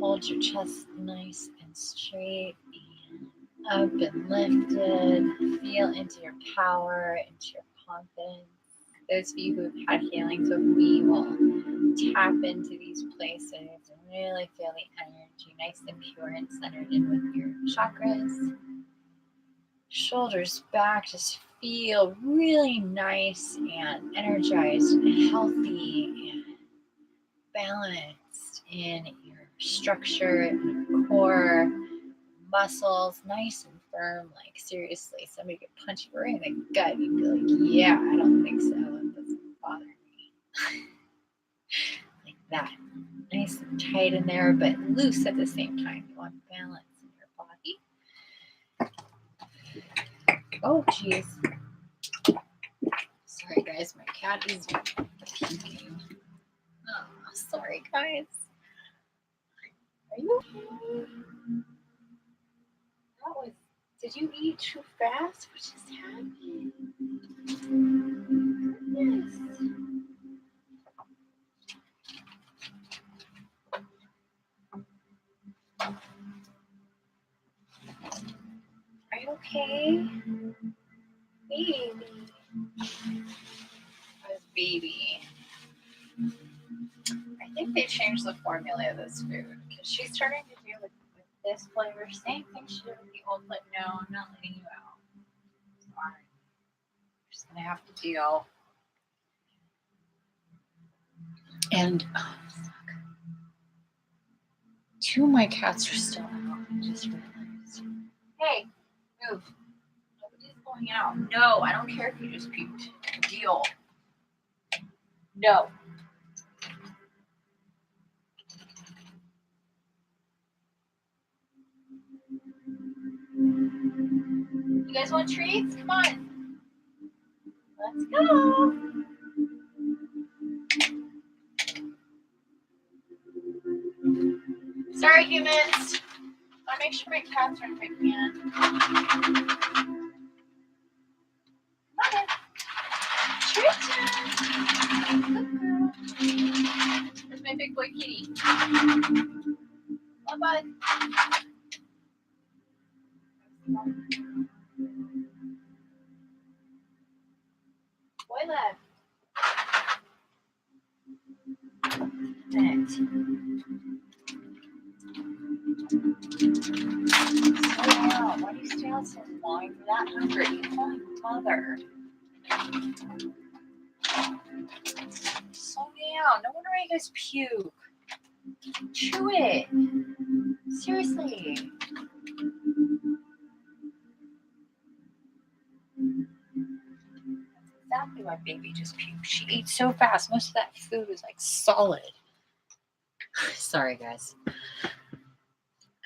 Hold your chest nice and straight and up and lifted. Feel into your power, into your confidence. Those of you who have had healings with me will tap into these places and really feel the energy nice and pure and centered in with your chakras. Shoulders back, just feel really nice and energized and healthy and balanced in your structure and your core. Muscles nice and firm, like seriously, somebody could punch you right in the gut and you'd be like, yeah, I don't think so, it doesn't bother me. Like that. Nice and tight in there, but loose at the same time. You want balance in your body. Oh, geez. Sorry, guys, my cat is puking. Oh, sorry, guys. Are you okay? Did you eat too fast? What just happened? Goodness. Are you okay? Baby. Baby. I think they changed the formula of this food because she's starting to do with this flavor. Same thing she did with the old, but no, I'm not letting you out. Sorry. You're just gonna have to deal. And oh, fuck. Two of my cats are still out. I just realized. Hey, move. Nobody's going out. No, I don't care if you just puked. Deal. No. You guys want treats? Come on. Let's go. Sorry, humans. I'll make sure my cats are picking in. Come on. Treat time. Good girl. There's my big boy kitty. Bye bye. Boy left. Sit. Slow down. Why do you stay out so long? You're not hungry. You're calling mother. Slow down. No wonder why you guys puke. Chew it. Seriously. Exactly why baby just puked. She ate so fast. Most of that food was like solid. Sorry, guys.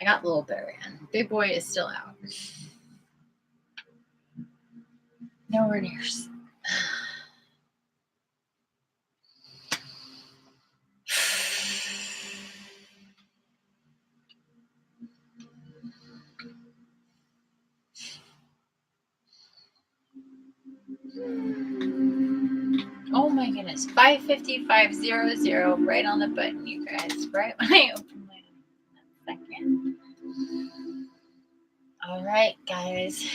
I got little bear in. Big boy is still out. Nowhere near. my goodness. 5:55:00 right on the button, you guys. Right when I open my second. All right, guys.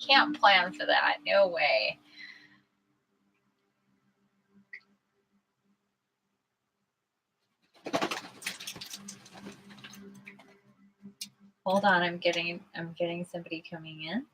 Can't plan for that. No way. Hold on, I'm getting somebody coming in.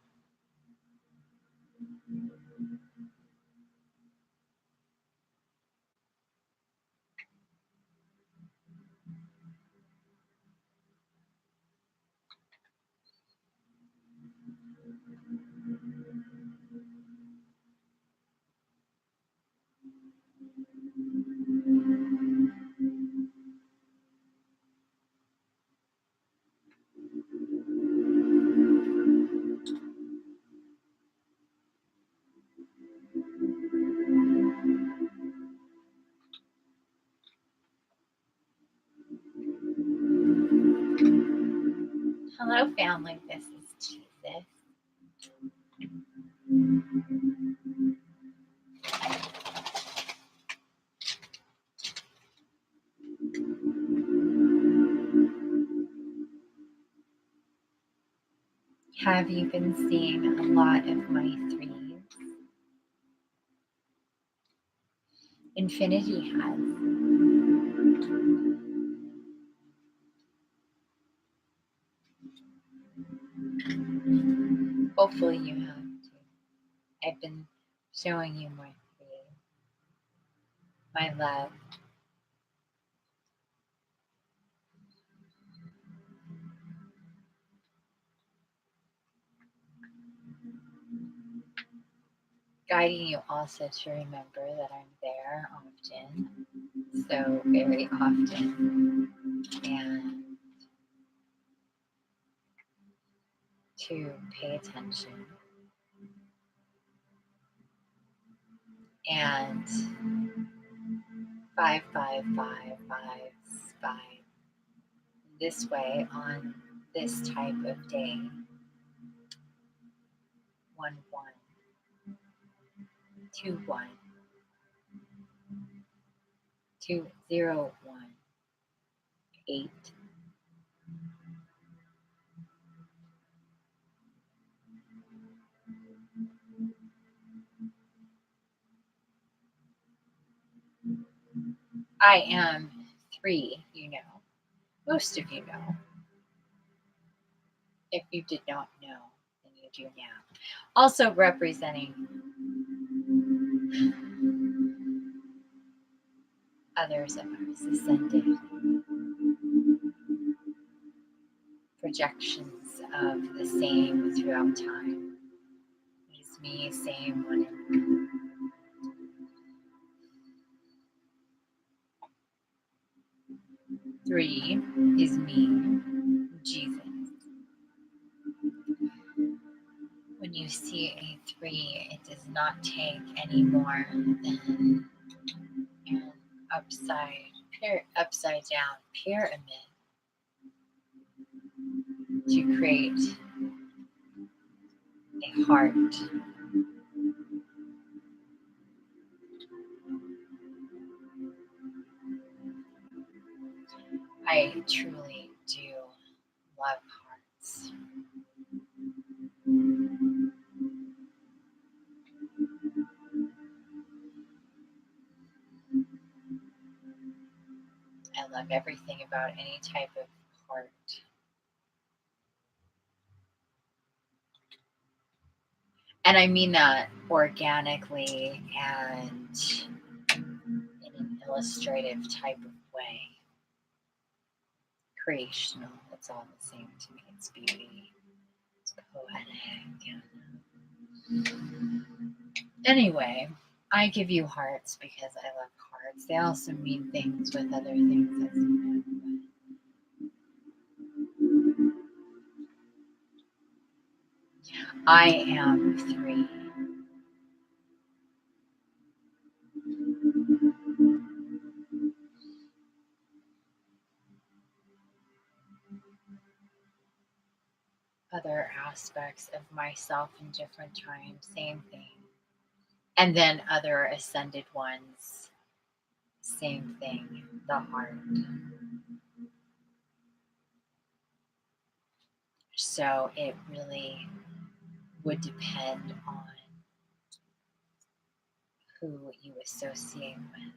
Hello, family. This is Jesus. Have you been seeing a lot of my threes? Infiniti has. Hopefully you have too. I've been showing you my threes. My love. Guiding you also to remember that I'm there often. So very often. And to pay attention. And 5555 this way on this type of day. 1121 2018. I am 3, you know. Most of you know. If you did not know, then you do now. Also representing others of us ascended. Projections of the same throughout time. Is me, same one and one. Three is me, Jesus. When you see a 3, it does not take any more than an upside down pyramid to create a heart. I truly do love hearts. I love everything about any type of heart. And I mean that organically and in an illustrative type of way. Creational, it's all the same to me. It's beauty, it's poetic. Anyway, I give you hearts because I love hearts. They also mean things with other things, as you know. I am 3. Other aspects of myself in different times, same thing. And then other ascended ones, same thing, the heart. So it really would depend on who you associate with.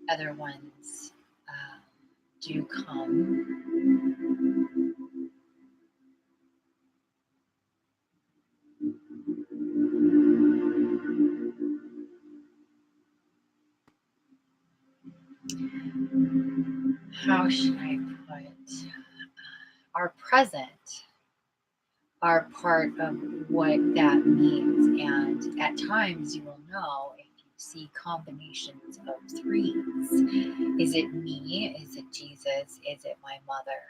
Other ones do come. How should I put are present, are part of what that means. And at times you will know if you see combinations of threes. Is it me? Is it Jesus? Is it my mother?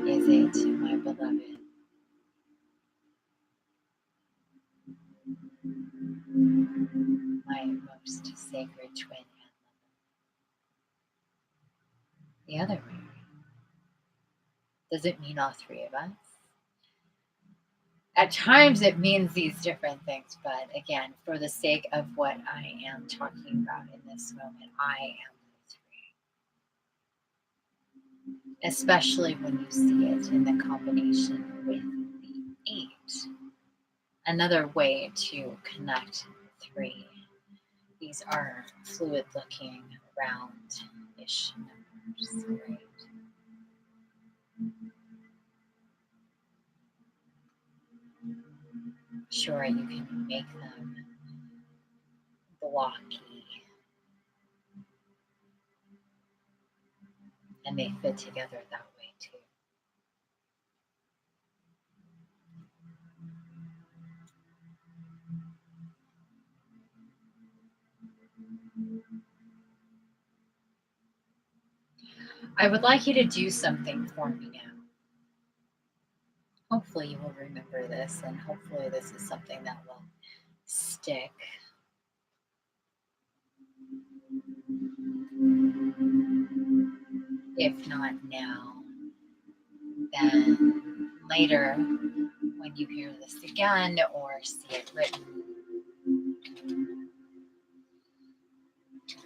Is it my beloved? My most sacred twin and mother? The other way. Does it mean all three of us? At times it means these different things, but again, for the sake of what I am talking about in this moment, I am the three. Especially when you see it in the combination with the 8. Another way to connect 3. These are fluid looking round-ish numbers, right? Sure, you can make them blocky, and they fit together that way too. I would like you to do something for me now. Hopefully you will remember this, and hopefully this is something that will stick. If not now, then later when you hear this again or see it written.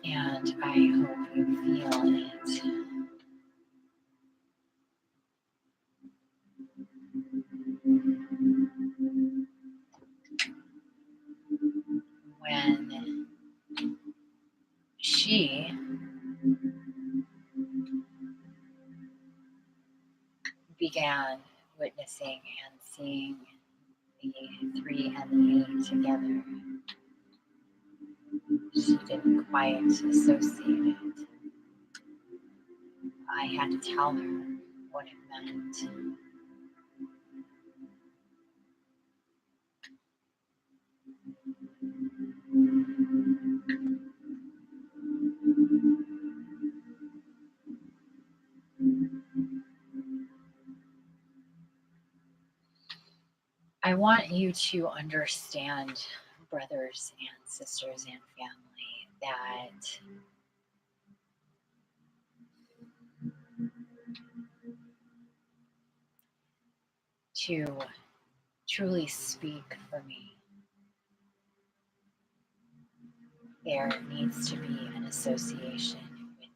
And I hope you feel it. When she began witnessing and seeing the 3 and the 8 together, she didn't quite associate it. I had to tell her what it meant. I want you to understand, brothers and sisters and family, that to truly speak for me, there needs to be an association with me.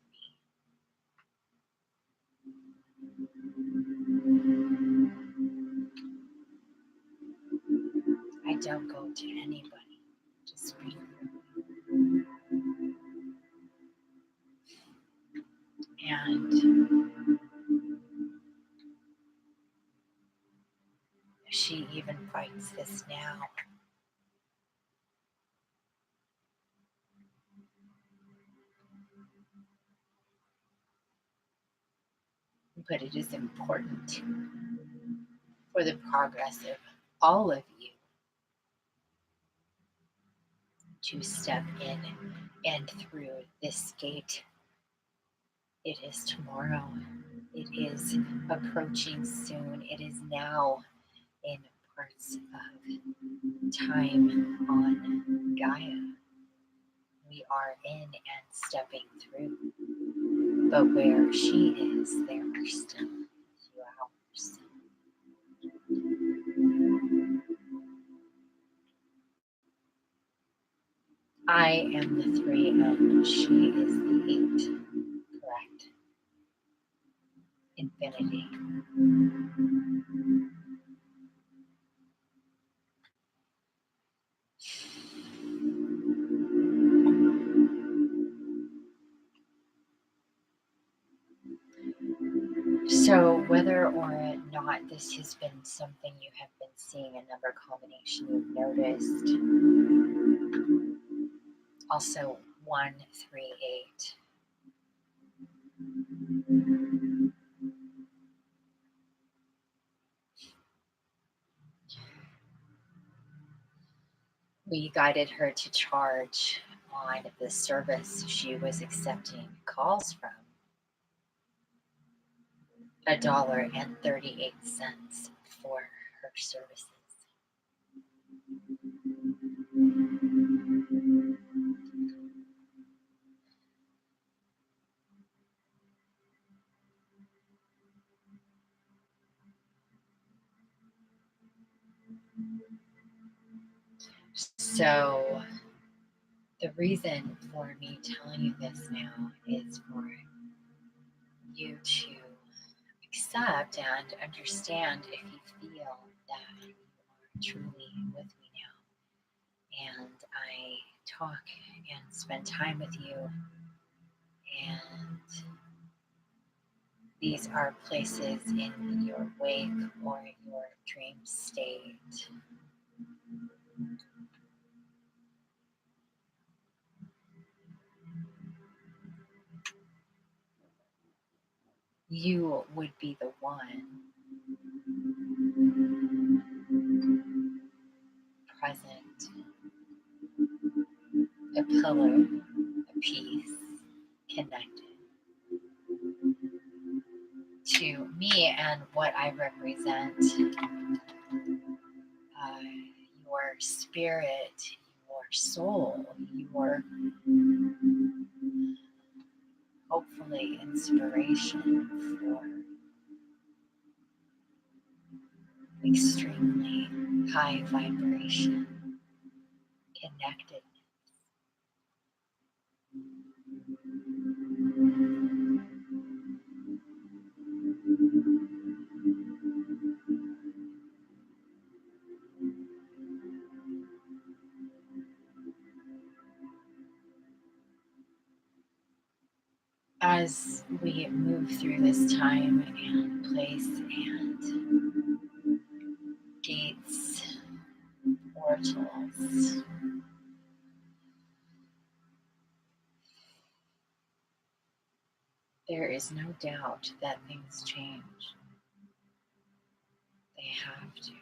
I don't go to anybody to speak for me. And she even fights this now. But it is important for the progress of all of you to step in and through this gate. It is tomorrow. It is approaching soon. It is now in parts of time on Gaia we are in and stepping through. But where she is, there are still a few hours. I am the 3 and she is the 8. Correct. Infinity. So whether or not this has been something you have been seeing, a number combination you've noticed. Also 1, 3, 8. We guided her to charge on the service she was accepting calls from. $1.38 for her services. So the reason for me telling you this now is for you to accept and understand if you feel that you are truly with me now. And I talk and spend time with you, and these are places in your wake or your dream state. You would be the one present, a pillar, a piece, connected to me and what I represent, your spirit, your soul, your hopefully inspiration for extremely high vibration connected. As we move through this time and place and gates, portals, there is no doubt that things change. They have to.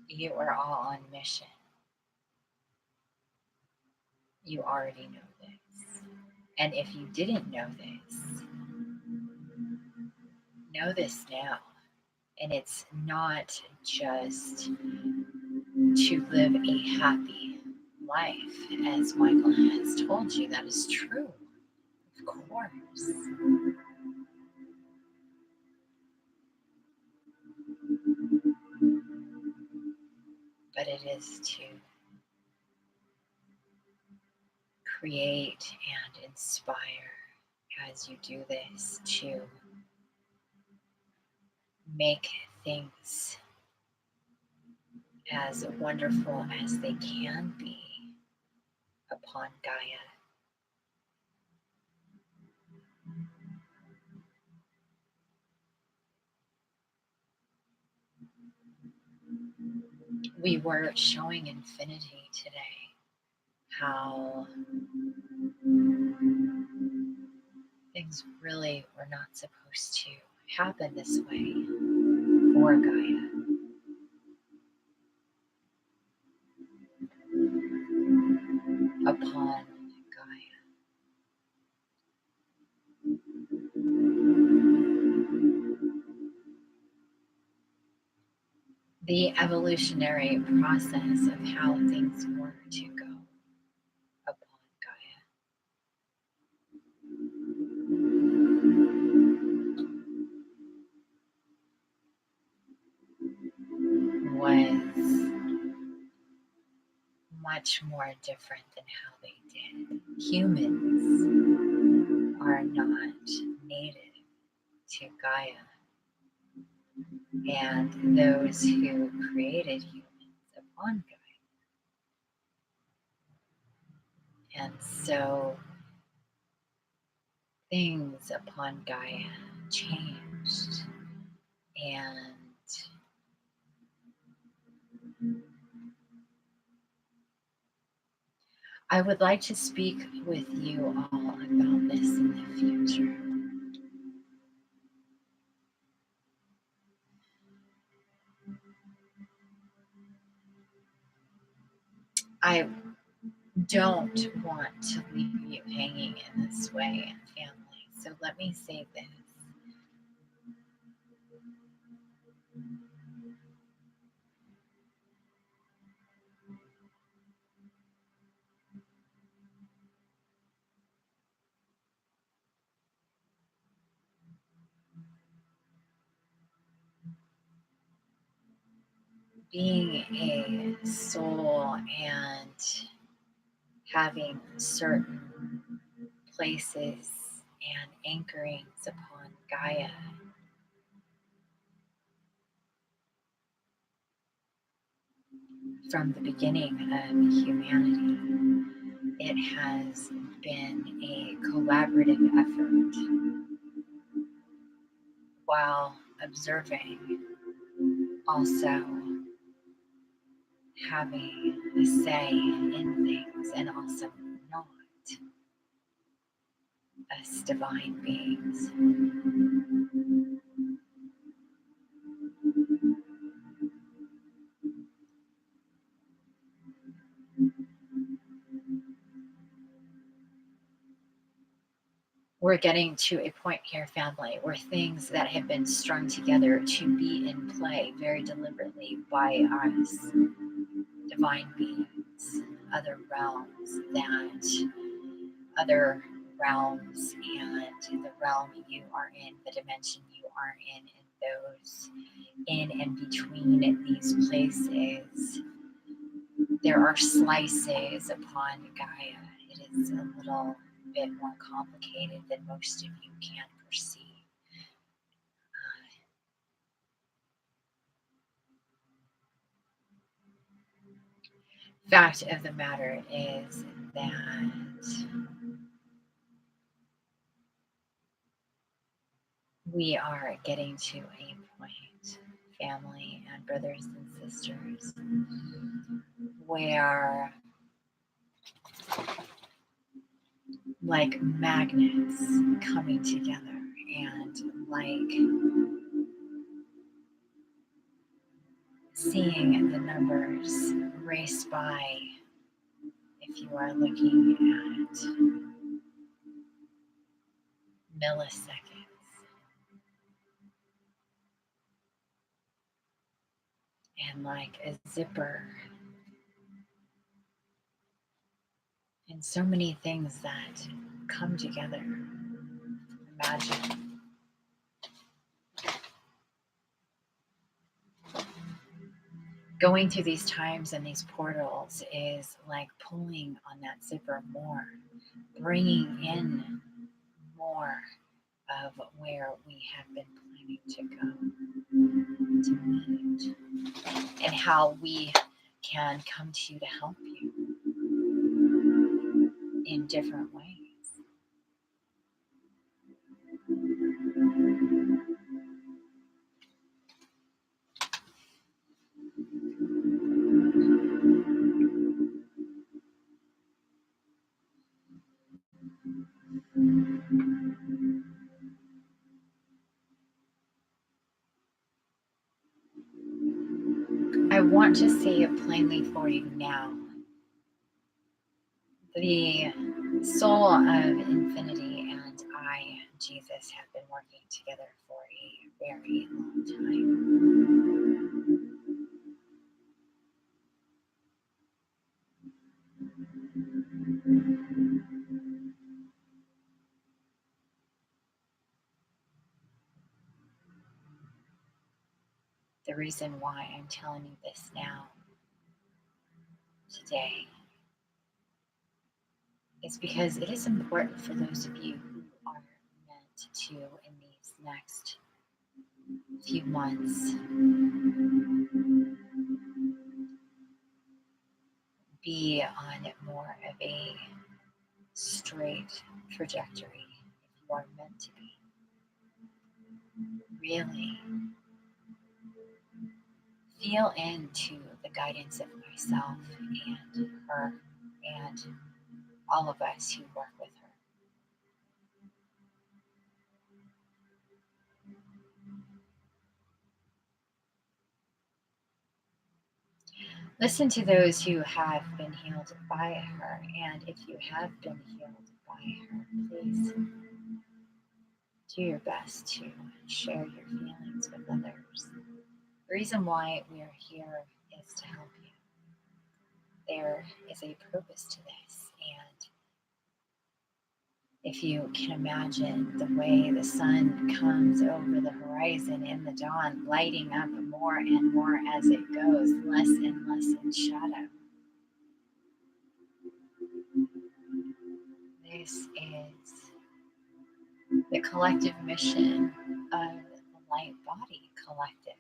You are all on mission. You already know this. And if you didn't know this now. And it's not just to live a happy life, as Michael has told you. That is true, of course. But it is to create and inspire as you do this, to make things as wonderful as they can be upon Gaia. We were showing Infiniti today how things really were not supposed to happen this way for Gaia. Upon Gaia. the evolutionary process of how things were to go upon Gaia. Was much more different than how they did. Humans are not native to Gaia, and those who created humans upon Gaia. And so things upon Gaia changed, and I would like to speak with you all about this in the future. I don't want to leave you hanging in this way, family. So let me say this. Being a soul and having certain places and anchorings upon Gaia, from the beginning of humanity, it has been a collaborative effort while observing, also having a say in things, and also not as divine beings. We're getting to a point here, family, where things that have been strung together to be in play very deliberately by us, divine beings, other realms, and the realm you are in, the dimension you are in, and those in and between these places. There are slices upon Gaia. It is a little bit more complicated than most of you can perceive. Fact of the matter is that we are getting to a point, family and brothers and sisters, where like magnets coming together, and like seeing the numbers race by, if you are looking at milliseconds, and like a zipper, and so many things that come together. Imagine going through these times and these portals is like pulling on that zipper more, bringing in more of where we have been planning to go to meet, and how we can come to you to help you in different ways. I want to say it plainly for you now. The soul of Infiniti and I, Jesus, have been working together for a very long time. The reason why I'm telling you this now, today, is because it is important for those of you who are meant to, in these next few months, be on more of a straight trajectory, if you are meant to be. Really feel into the guidance of myself and her and all of us who work with her. Listen to those who have been healed by her, and if you have been healed by her, please do your best to share your feelings with others. The reason why we are here is to help you. There is a purpose to this, and if you can imagine the way the sun comes over the horizon in the dawn, lighting up more and more as it goes, less and less in shadow. This is the collective mission of the Light Body Collective.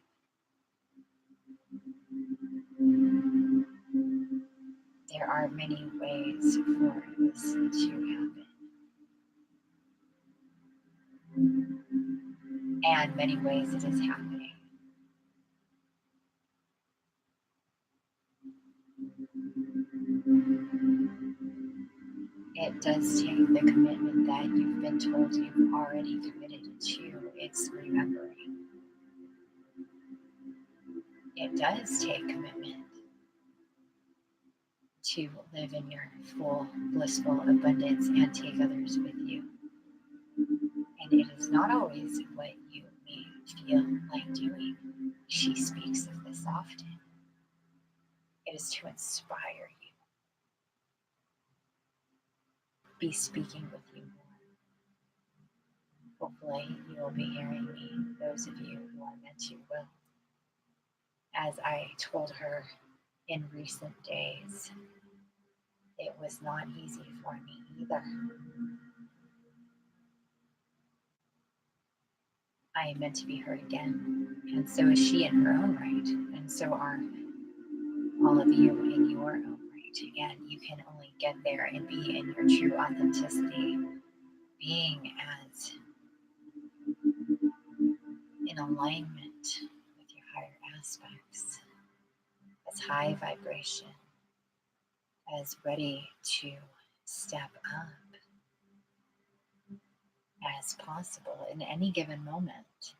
There are many ways for this to happen, and many ways it is happening. It does take the commitment that you've been told you've already committed to. It's remembering. It does take commitment to live in your full, blissful abundance and take others with you. And it is not always what you may feel like doing. She speaks of this often. It is to inspire you. Be speaking with you more. Hopefully you will be hearing me. Those of you who are meant to will. As I told her in recent days, it was not easy for me either. I am meant to be heard again, and so is she in her own right, and so are all of you in your own right. Again, you can only get there and be in your true authenticity, being as in alignment with your higher aspects, as high vibration, as ready to step up as possible in any given moment.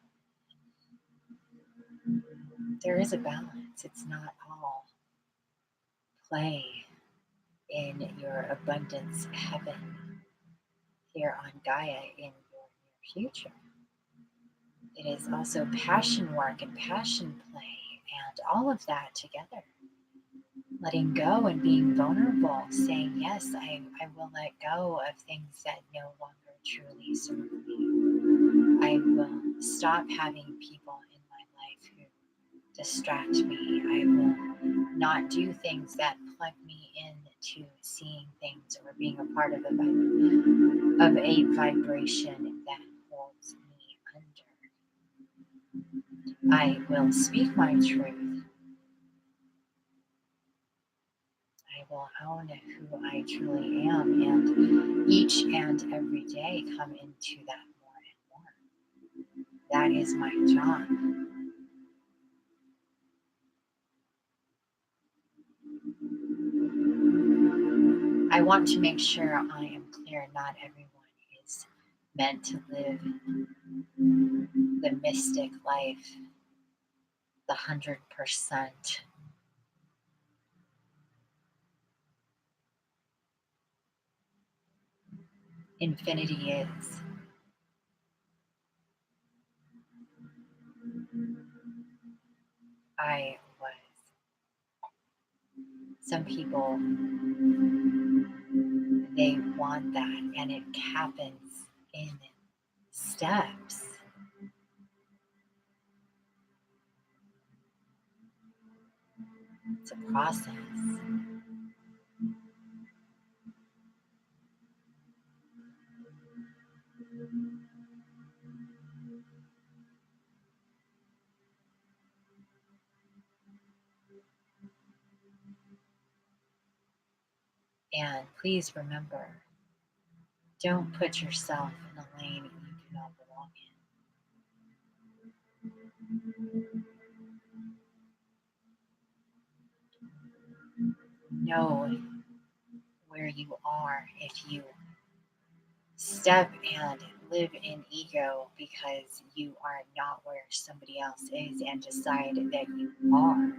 There is a balance. It's not all play in your abundance heaven here on Gaia in your near future. It is also passion work and passion play and all of that together. Letting go and being vulnerable, saying, yes, I will let go of things that no longer truly serve me. I will stop having people in my life who distract me. I will not do things that plug me into seeing things or being a part of a vibration that holds me under. I will speak my truth. I will own who I truly am, and each and every day come into that more and more. That is my job. I want to make sure I am clear not everyone is meant to live the mystic life, the 100%. Infinity is. I was. Some people They want that, and it happens in steps. It's a process. And please remember, don't put yourself in a lane you do not belong in. Know where you are. If you step and live in ego because you are not where somebody else is and decide that you are,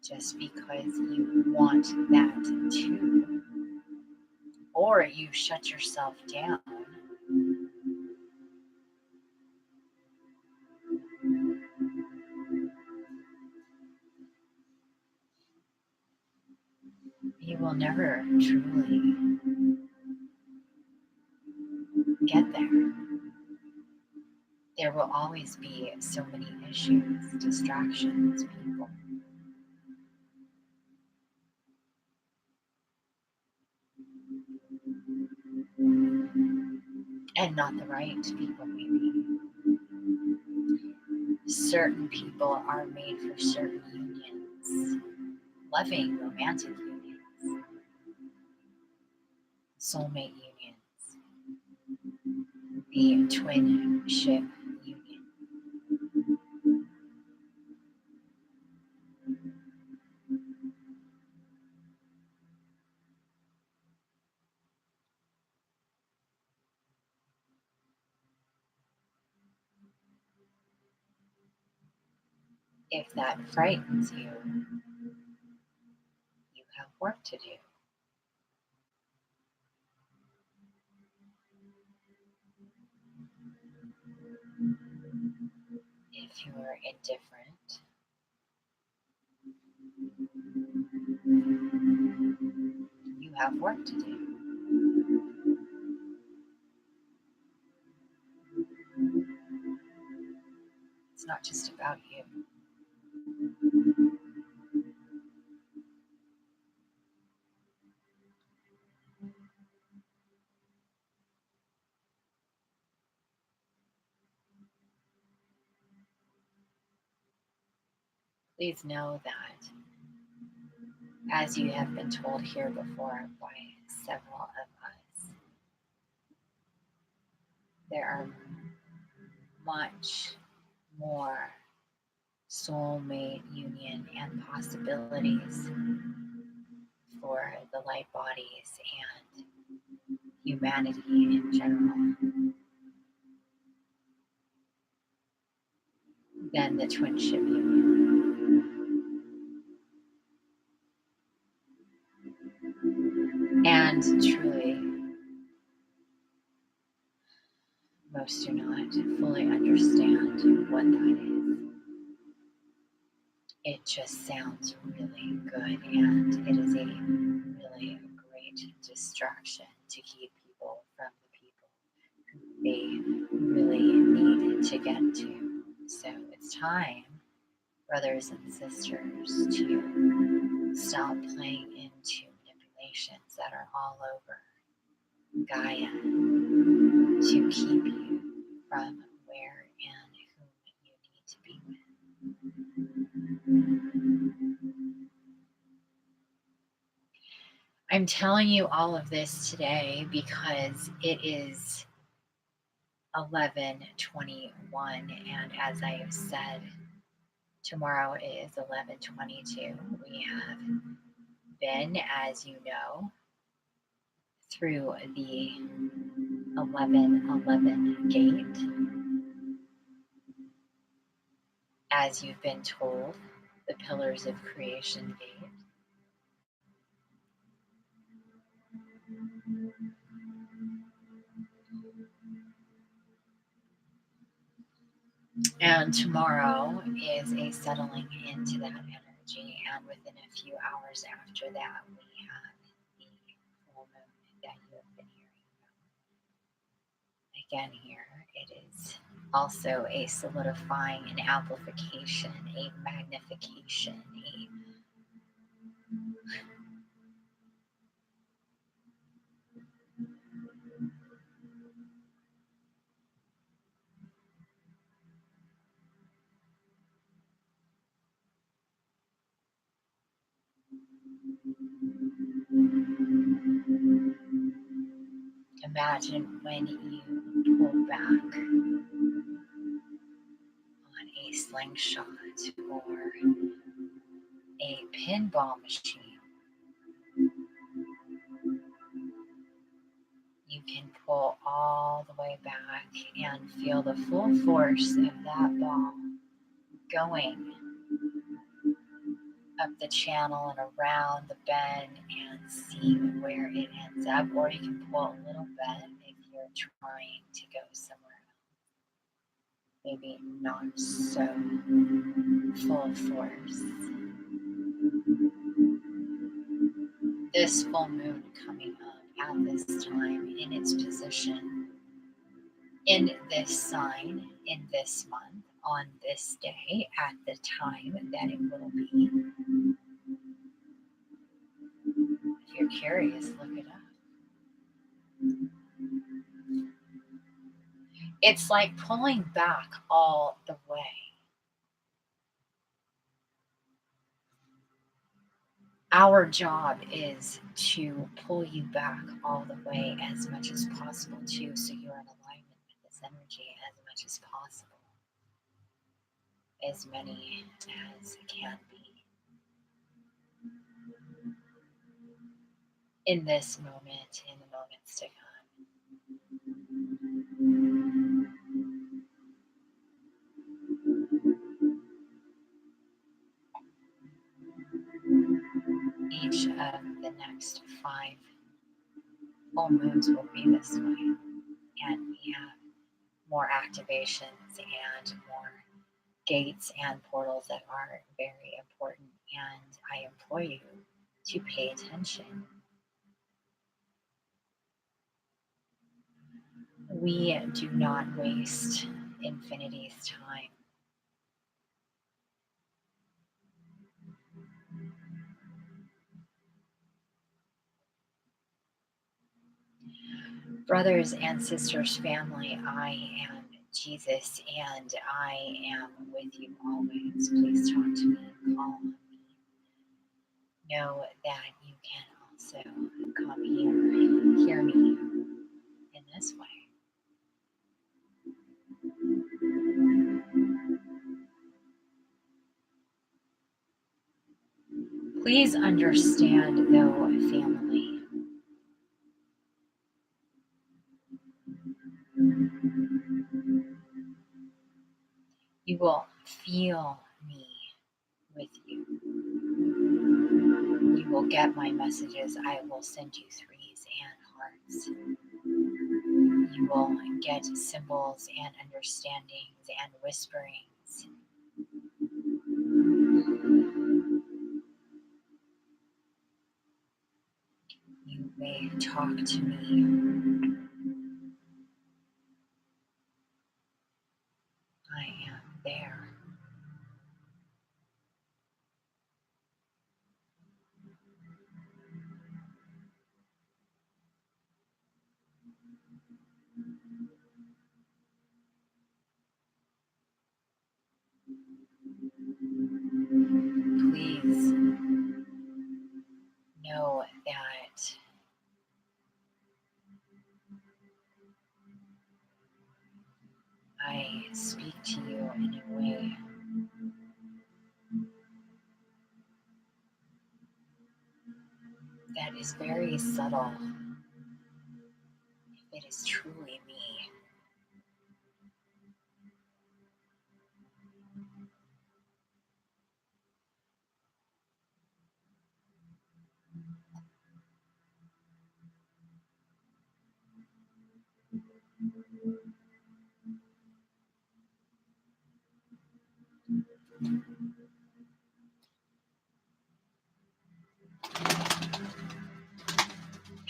just because you want that too, or you shut yourself down, you will never truly get there. There will always be so many issues, distractions, people. And not the right people, maybe. Certain people are made for certain unions, loving, romantic unions, soulmate unions, the twin ship union. If that frightens you, you have work to do. If you're indifferent, you have work to do. It's not just about you. Please know that, as you have been told here before by several of us, there are much more soulmate union and possibilities for the light bodies and humanity in general than the twin ship union. And truly, most do not fully understand what that is. It just sounds really good, and it is a really great distraction to keep people from the people who they really need to get to. So it's time, brothers and sisters, to stop playing into manipulations that are all over Gaia to keep you from where and whom you need to be with. I'm telling you all of this today because it is 11:21, and as I have said, tomorrow is 11:22. We have been, as you know, through the 11:11 gate. As you've been told, the Pillars of Creation gate. And tomorrow is a settling into that energy, and within a few hours after that, we have moon that you have been hearing about. Again, here it is also a solidifying, an amplification, a magnification, imagine when you pull back on a slingshot or a pinball machine. You can pull all the way back and feel the full force of that ball going up the channel and around the bend and seeing where it ends up. Or you can pull a little bit if you're trying to go somewhere else. Maybe not so full force. This full moon coming up at this time in its position, in this sign, in this month, on this day, at the time that it will be. If you're curious, look it up. It's like pulling back all the way. Our job is to pull you back all the way as much as possible too, so you're in alignment with this energy as much as possible. As many as can be. In this moment, in the moments to come. Each of the next 5 full moons will be this way, and we have more activations and more gates and portals that are very important, and I implore you to pay attention. We do not waste infinity's time. Brothers and sisters, family, I am Jesus and I am with you always. Please talk to me, call on me. Know that you can also come here, hear me in this way. Please understand, though, family, you will feel me with you. You will get my messages. I will send you threes and hearts. You will get symbols and understandings and whisperings. You may talk to me. I am there. Please know that I speak to you in a way that is very subtle. It is truly me.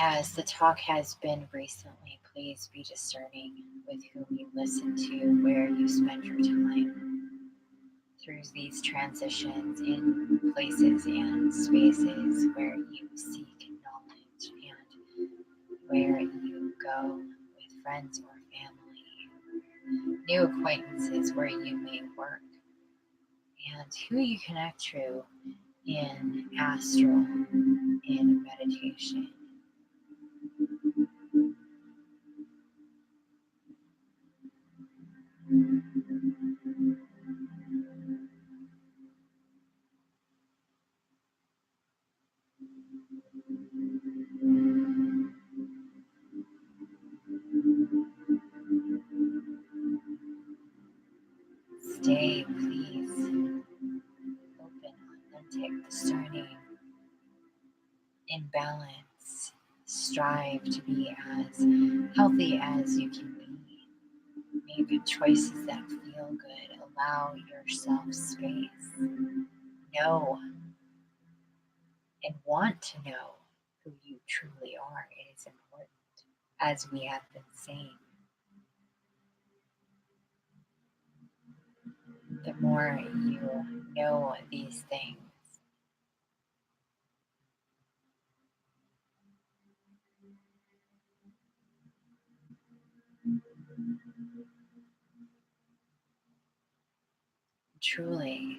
As the talk has been recently, please be discerning with whom you listen to, where you spend your time through these transitions in places and spaces where you seek knowledge and where you go with friends or family, new acquaintances where you may work, and who you connect to in astral, in meditation. Stay, please, open, authentic, discerning, in balance. Strive to be as healthy as you can be. Make good choices that feel good. Allow yourself space. Know and want to know who you truly are. It is important, as we have been saying. The more you know these things, truly,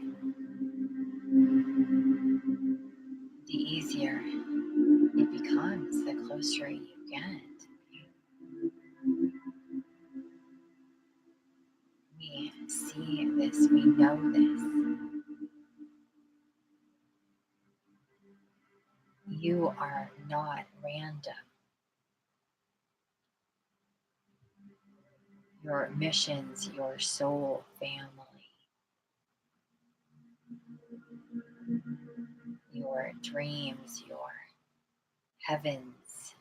the easier it becomes, the closer you get. We see this, we know this. You are not random. Your missions, your soul family, your dreams, your heavens,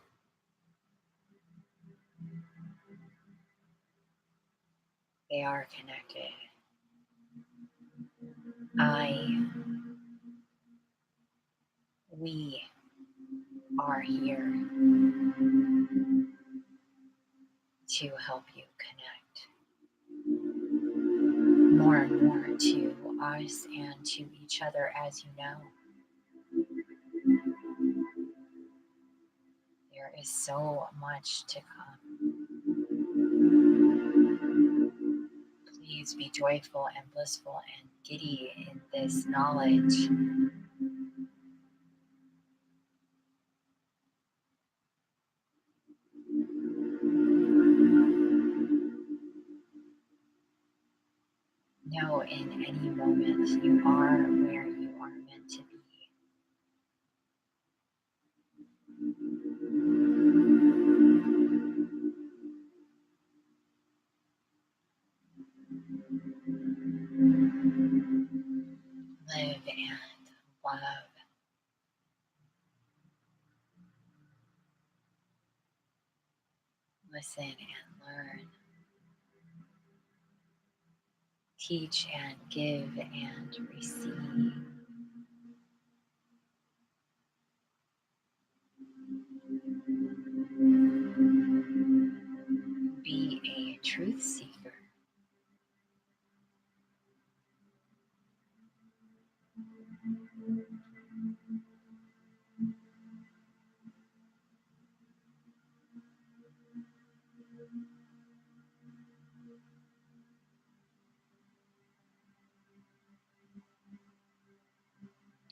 they are connected. We are here to help you connect more and more to us and to each other. As you know, there is so much to come. Please be joyful and blissful and giddy in this knowledge. Know in any moment you are where you are meant to be. Live and love. Listen and learn. Teach and give and receive. Be a truth seeker.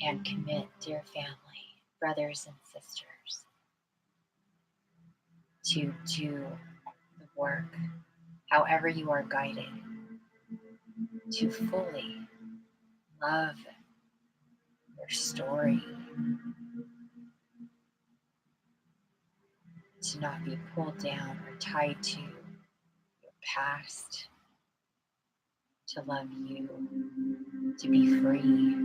And commit, dear family, brothers and sisters, to do the work, however you are guided, to fully love your story, to not be pulled down or tied to your past, to love you, to be free.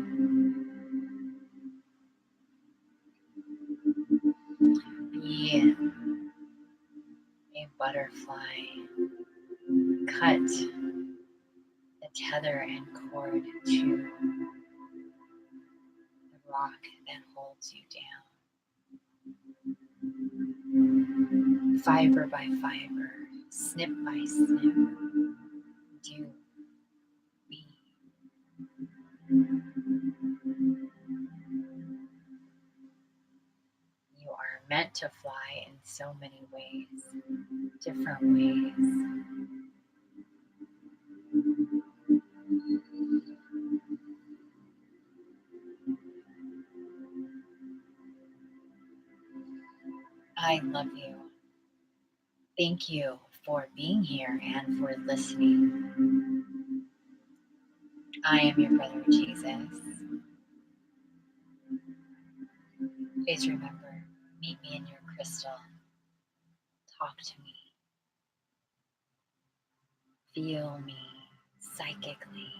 Be a butterfly. Cut the tether and cord to the rock that holds you down. fiber by fiber, snip by snip, do be. You are meant to fly in so many ways, different ways. I love you. Thank you for being here and for listening. I am your brother Jesus. Please remember, meet me in your crystal. Talk to me. Feel me psychically.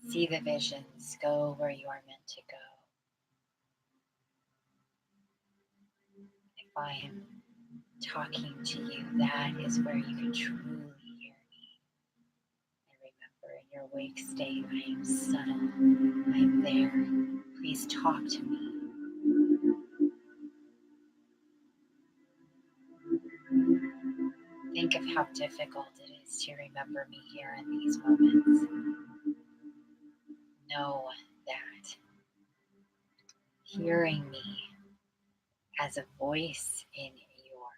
See the visions. Go where you are meant to go. If I am talking to you, that is where you can truly hear me. And remember, in your wake state, I am subtle. I am there. Please talk to me. Think of how difficult it is to remember me here in these moments. Know that hearing me as a voice in your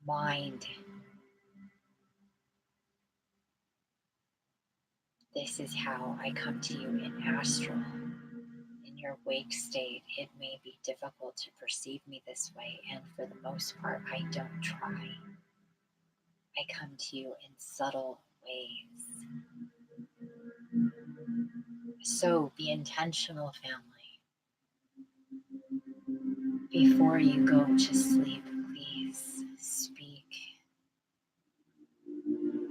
mind, this is how I come to you in astral. In your wake state, it may be difficult to perceive me this way, and for the most part, I don't try. I come to you in subtle ways. So be intentional, family. Before you go to sleep, please speak.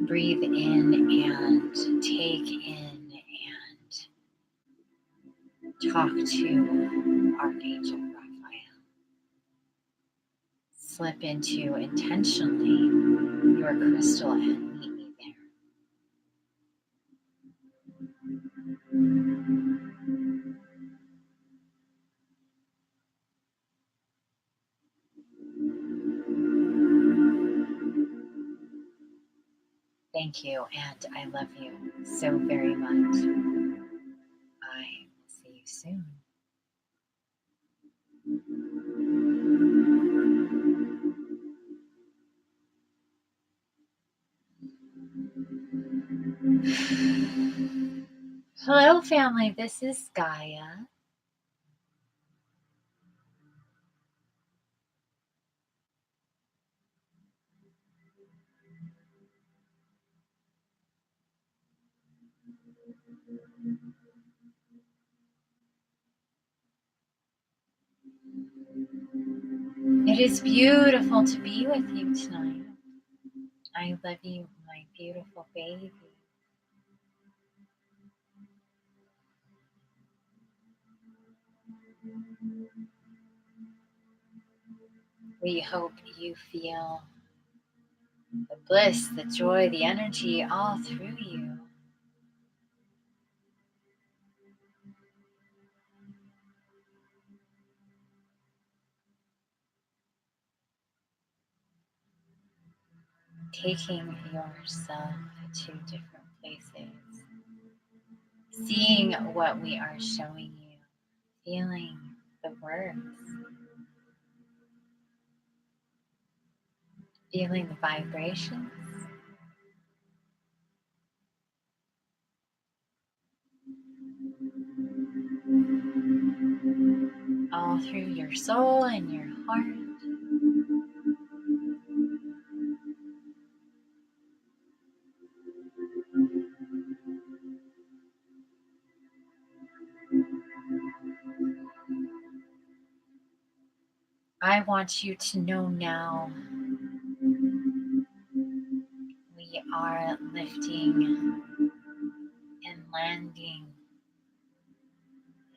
Breathe in and take in and talk to Archangel Raphael. Slip into intentionally your crystal and meet me there. Thank you, and I love you so very much. I will see you soon. Hello, family. This is Gaia. It is beautiful to be with you tonight. I love you, my beautiful baby. We hope you feel the bliss, the joy, the energy all through you. Taking yourself to different places. Seeing what we are showing you. Feeling the words. Feeling the vibrations. All through your soul and your heart. I want you to know now we are lifting and landing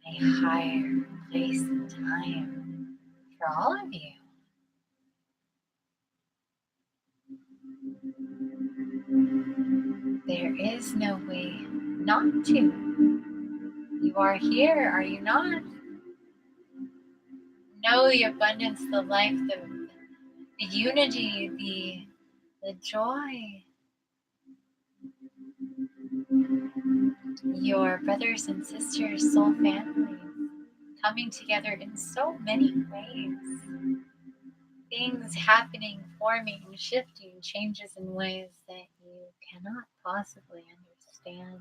in a higher place and time for all of you. There is no way not to. You are here, are you not? Know the abundance, the life, the unity, the joy. Your brothers and sisters, soul families, coming together in so many ways. Things happening, forming, shifting, changes in ways that you cannot possibly understand.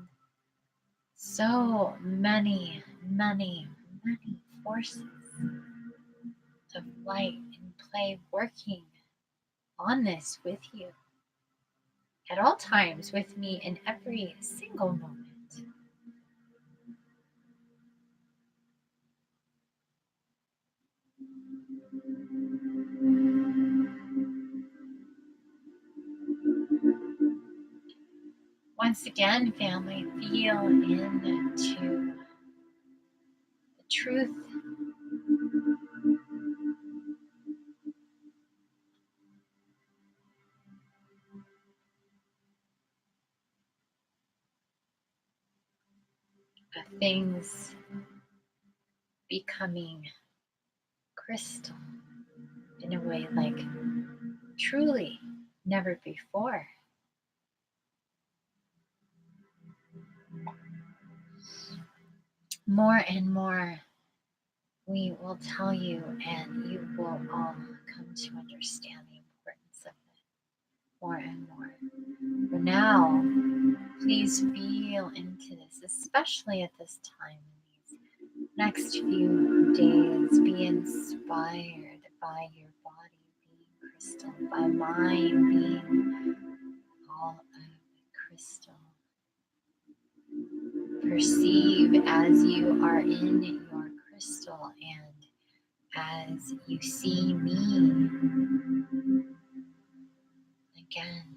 So many forces of light and play working on this with you at all times, with me in every single moment. Once again, family, feel into the truth of things becoming crystal in a way like truly never before. More and more we will tell you, and you will all come to understand the importance of it more and more. For now, please feel into this, especially at this time in these next few days. Be inspired by your body being crystal, by mine being all of crystal. Perceive as you are in your crystal and as you see me again.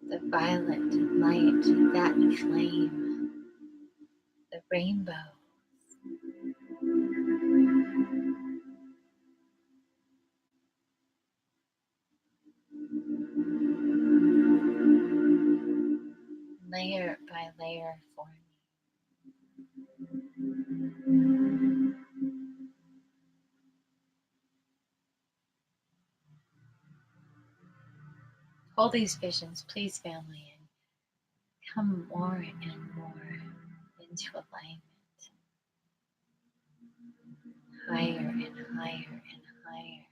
The violet light, that flame, the rainbow. Layer by layer for me. Hold these visions, please, family, and come more and more into alignment. Higher and higher and higher.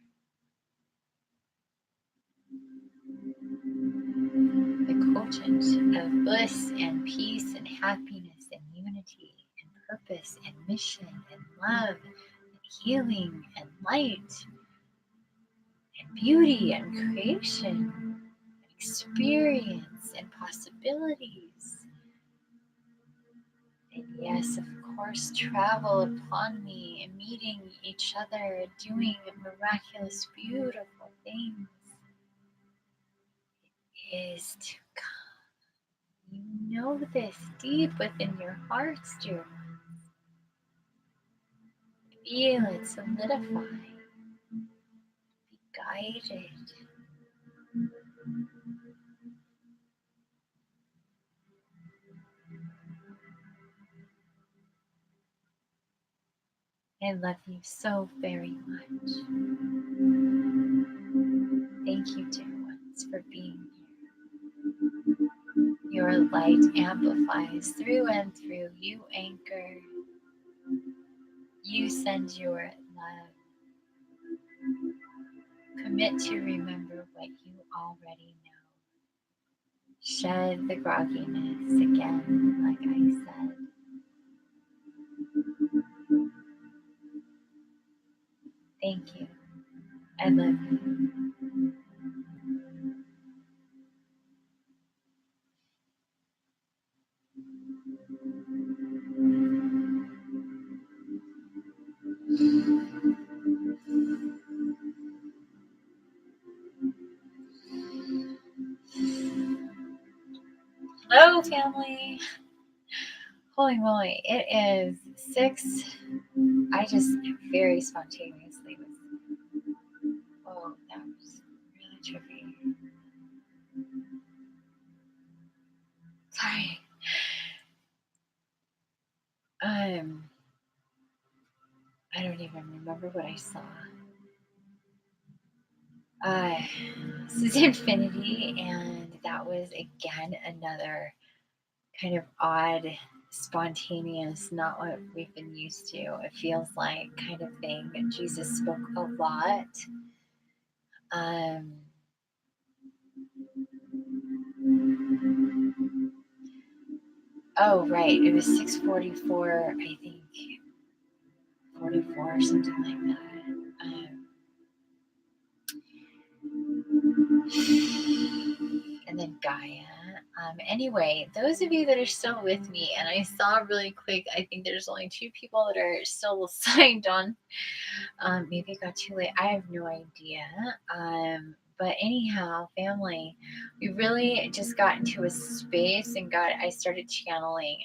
The quotient of bliss and peace and happiness and unity and purpose and mission and love and healing and light and beauty and creation and experience and possibilities. And yes, of course, travel upon me, meeting each other, doing miraculous, beautiful things. It is to come. You know this deep within your hearts, dear ones. Feel it solidify. Be guided. I love you so very much. Thank you, dear ones, for being here. Your light amplifies through and through. You anchor. You send your love. Commit to remember what you already know. Shed the grogginess again, like I said. Thank you. I love you. Hello, family. Holy moly, it is 6. I just very spontaneously was. Oh, that was really trippy. Sorry. I don't even remember what I saw. This is Infiniti, and that was again another kind of odd, spontaneous, not what we've been used to. It feels like kind of thing. Jesus spoke a lot. Oh right, it was 6:44, I think, 44 or something like that. And then Gaia. Anyway, those of you that are still with me, and I saw really quick, I think there's only 2 people that are still signed on. Maybe it got too late. I have no idea. But anyhow, family, we really just got into a space and I started channeling.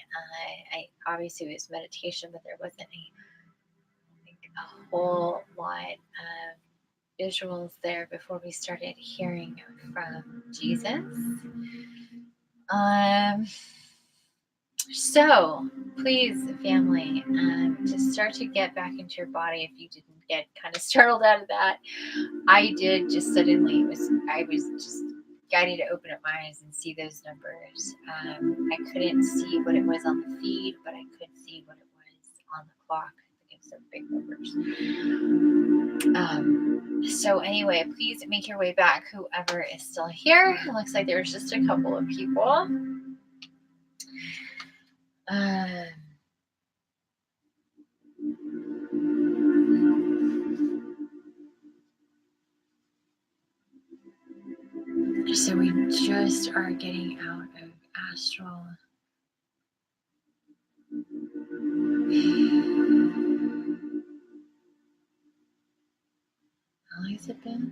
I obviously it was meditation, but there wasn't a whole lot of visuals there before we started hearing from Jesus. So please, family, just start to get back into your body if you didn't get kind of startled out of that. I did just suddenly, I was just guided to open up my eyes and see those numbers. I couldn't see what it was on the feed, but I could see what it was on the clock. I think it's some big numbers. So anyway, please make your way back, whoever is still here. It looks like there's just a couple of people. So we just are getting out of astral. How long has it been?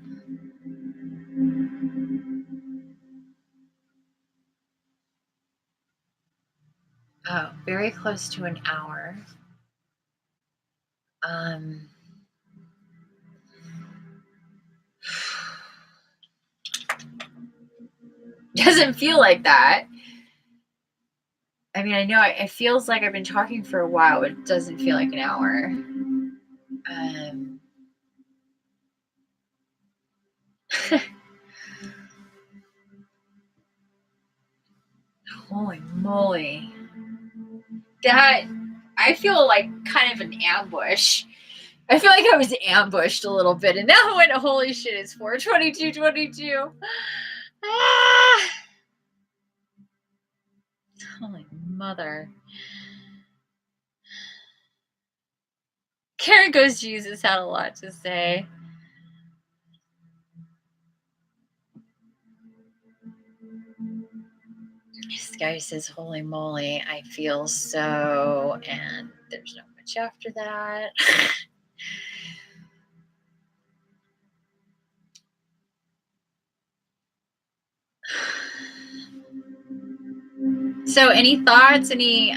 Oh, very close to an hour. Doesn't feel like that. I mean, I know it feels like I've been talking for a while, but it doesn't feel like an hour. Holy moly. That, I feel like kind of an ambush. I feel like I was ambushed a little bit, and now I went, holy shit, it's 4:22:22. Ah! Holy mother. Karen goes, Jesus had a lot to say. This guy says, holy moly, I feel so, and there's not much after that. So any thoughts, any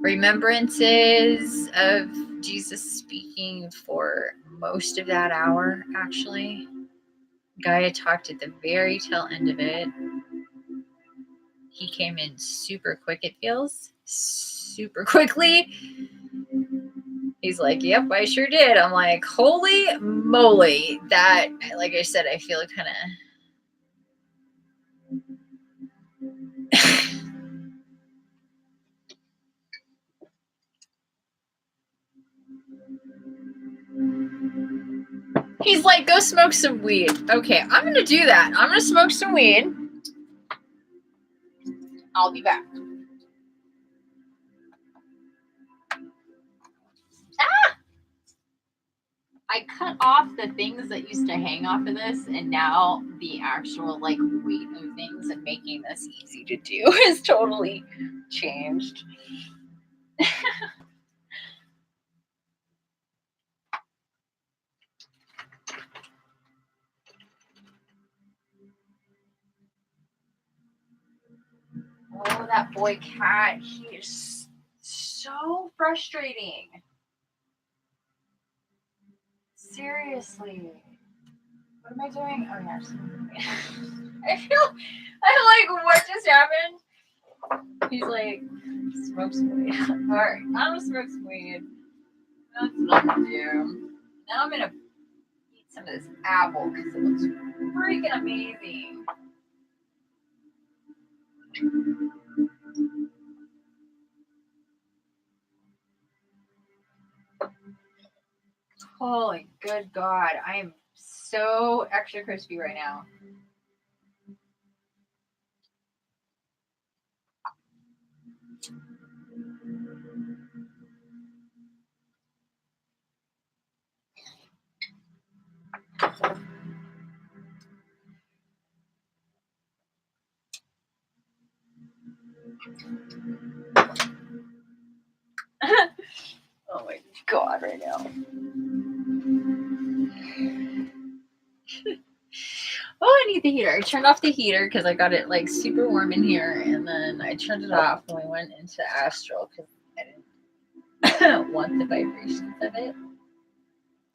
remembrances of Jesus speaking for most of that hour, actually? Gaia talked at the very tail end of it. He came in super quick, it feels. Super quickly. He's like, yep, I sure did. I'm like, holy moly. That, like I said, I feel kind of... He's like, go smoke some weed. Okay, I'm going to do that. I'm going to smoke some weed. I'll be back. Ah! I cut off the things that used to hang off of this, and now the actual like weight of things and making this easy to do is totally changed. Oh, that boy cat, he is so frustrating. Seriously. What am I doing? Oh, yeah. I'm like, what just happened? He's like, smoke some weed. Alright, I'm gonna smoke some weed. That's what I'm gonna do. Now I'm gonna eat some of this apple because it looks freaking amazing. Holy good God. I am so extra crispy right now. Oh my God, right now. Oh, I need the heater. I turned off the heater because I got it like super warm in here, and then I turned it off when we went into Astral because I didn't want the vibrations of it.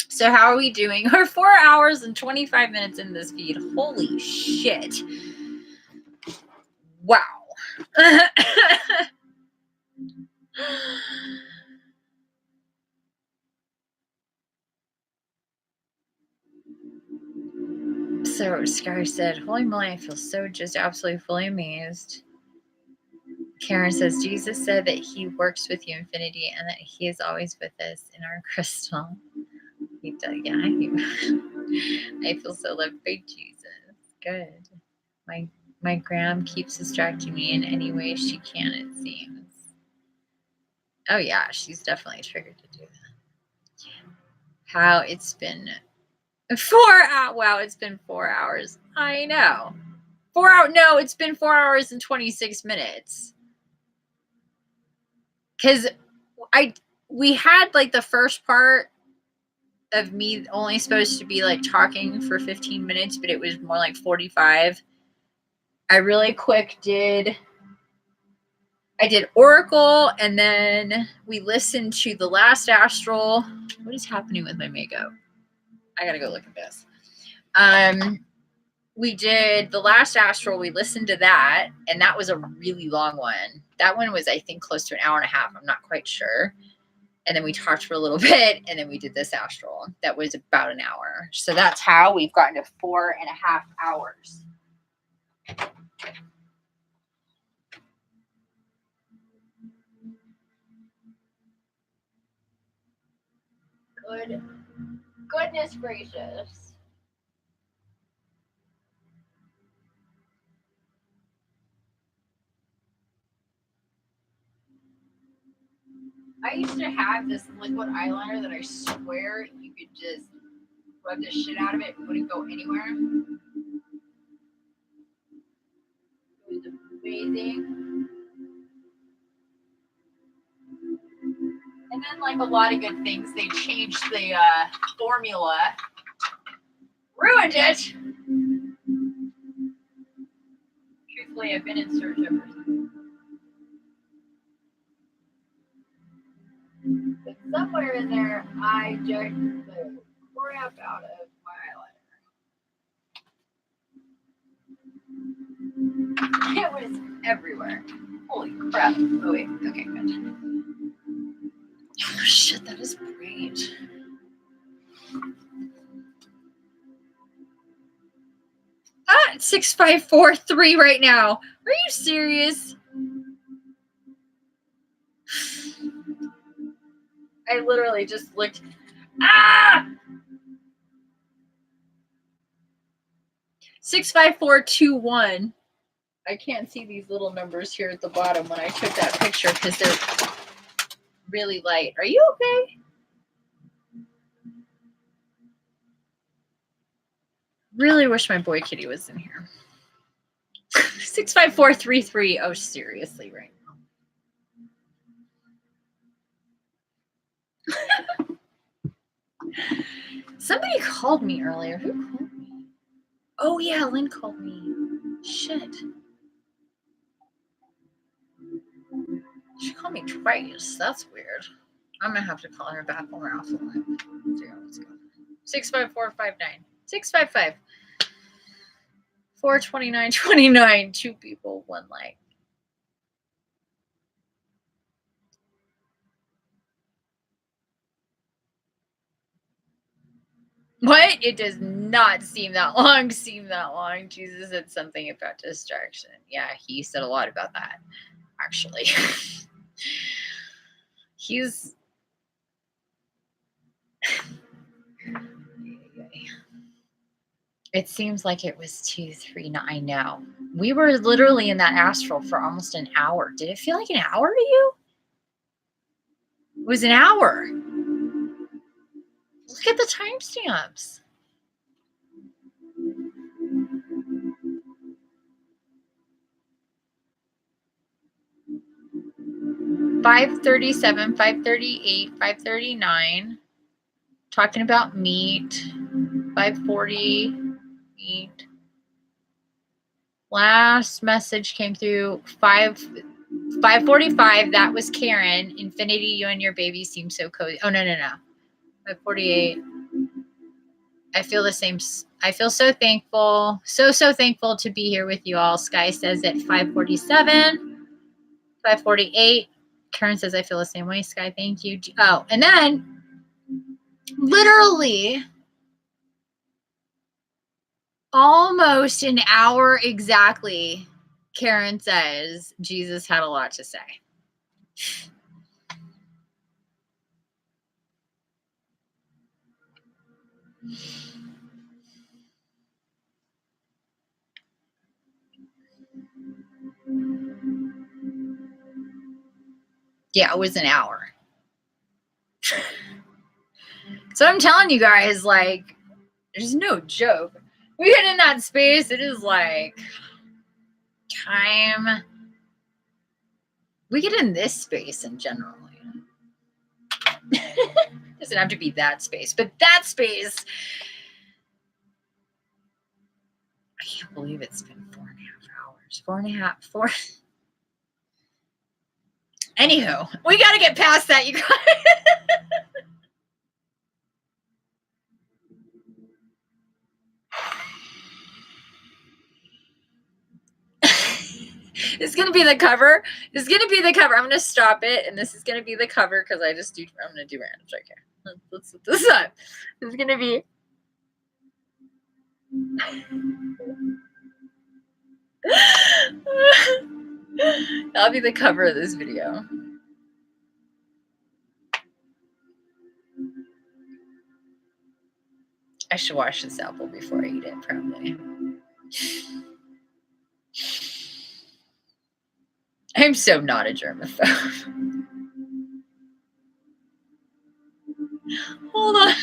So how are we doing? We're 4 hours and 25 minutes in this feed. Holy shit. Wow. So Sky said, holy moly, I feel so just absolutely fully amazed. Karen says, Jesus said that he works with you, Infiniti, and that he is always with us in our crystal. He does, yeah. I feel so loved by Jesus. Good. My gram keeps distracting me in any way she can, it seems. Oh yeah, she's definitely triggered to do that. How it's been 4 hours. Wow, it's been 4 hours. I know. 4 hours. No, it's been 4 hours and 26 minutes. Because we had like the first part of me only supposed to be like talking for 15 minutes, but it was more like 45. I really quick I did Oracle, and then we listened to the Last Astral. What is happening with my makeup? I gotta go look at this. We did the Last Astral. We listened to that, and that was a really long one. That one was, I think, close to an hour and a half. I'm not quite sure. And then we talked for a little bit, and then we did this Astral. That was about an hour. So that's how we've gotten to 4.5 hours. Goodness gracious. I used to have this liquid eyeliner that I swear you could just rub the shit out of it. It wouldn't go anywhere. It was amazing. And then, like a lot of good things, they changed the formula. Ruined it! Truthfully, I've been in search of it. But somewhere in there, I jacked the crap out of my eyeliner. It was everywhere. Holy crap. Oh, wait. Okay, good. Oh, shit, that is great. It's 6543 right now. Are you serious? I literally just looked. 65421. I can't see these little numbers here at the bottom when I took that picture because they're really light. Are you okay? Really wish my boy Kitty was in here. 65433. Oh, seriously, right now. Somebody called me earlier. Who called me? Oh, yeah, Lynn called me. Shit. She called me twice. That's weird. I'm going to have to call her back when we're off the line. 65459. 655. 42929. 2 people, 1 like. What? It does not seem that long. Jesus said something about distraction. Yeah, he said a lot about that, actually. He's... It seems like it was 2-3. I know. We were literally in that astral for almost an hour. Did it feel like an hour to you? It was an hour. Look at the timestamps. (5:37), 5:38, 5:39. Talking about meat. 5:40. Meat. Last message came through 5:45. That was Karen. Infiniti, you and your baby seem so cozy. Oh, no. 5:48. I feel the same. I feel so thankful. So thankful to be here with you all. Sky says at 5:47. 5:48. Karen says I feel the same way. Sky, thank you. Oh, and then literally almost an hour exactly, Karen says Jesus had a lot to say. Yeah, it was an hour. So I'm telling you guys, like, there's no joke. We get in that space, it is like time. We get in this space in general. Doesn't have to be that space, but that space. I can't believe it's been 4.5 hours. 4.5, 4. Anywho, we got to get past that, you guys. It's going to be the cover. It's going to be the cover. I'm going to stop it, and this is going to be the cover because I'm going to do random right here. Let's put this up. It's going to be... That'll be the cover of this video. I should wash this apple before I eat it, probably. I'm so not a germaphobe. Hold on.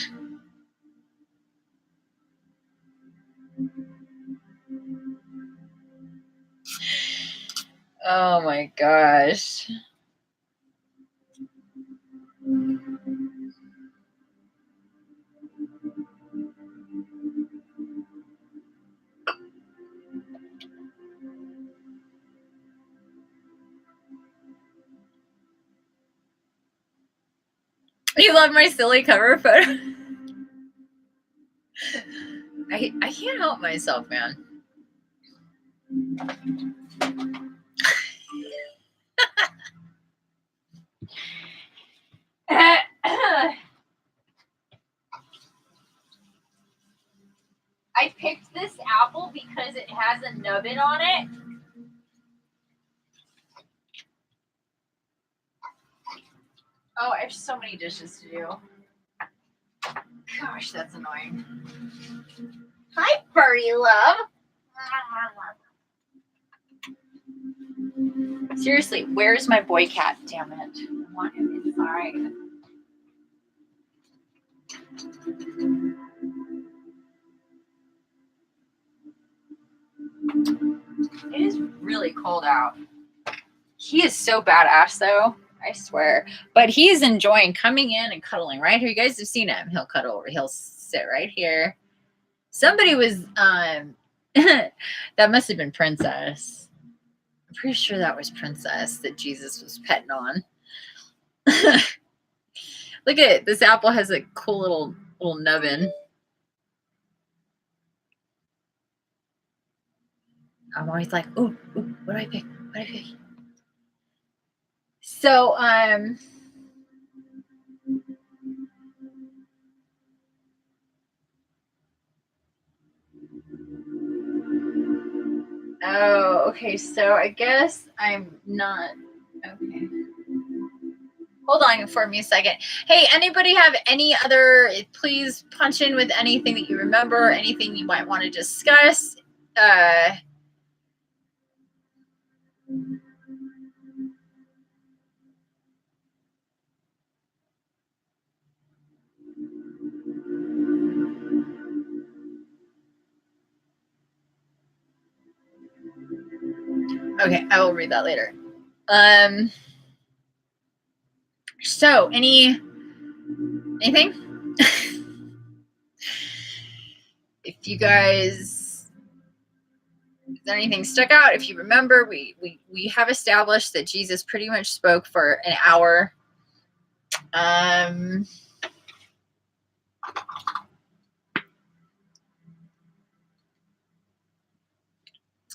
Oh my gosh. You love my silly cover photo? I can't help myself, man. I picked this apple because it has a nubbin on it. Oh, I have so many dishes to do. Gosh, that's annoying. Hi, furry love. Seriously, where's my boy cat? Damn it. I want him inside. It is really cold out. He is so badass, though. I swear. But he is enjoying coming in and cuddling right here. You guys have seen him. He'll cuddle over. He'll sit right here. Somebody was, that must have been Princess. I'm pretty sure that was Princess that Jesus was petting on. Look at it. This apple has a cool little nubbin. I'm always like, ooh, what do I pick? What do I pick? So, Oh, okay. So I guess I'm not. Okay. Hold on for me a second. Hey, anybody have any other, please punch in with anything that you remember, anything you might want to discuss. Okay, I will read that later. So anything? If you guys, is there anything stuck out? If you remember, we have established that Jesus pretty much spoke for an hour.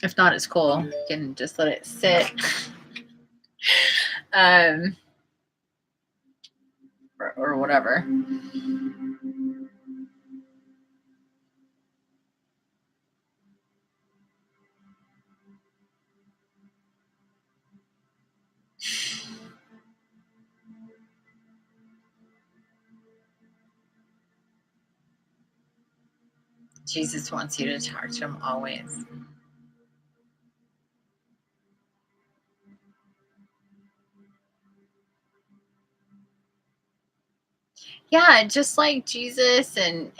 If not, it's cool. You can just let it sit. Or whatever. Jesus wants you to talk to him always. Yeah, just like Jesus and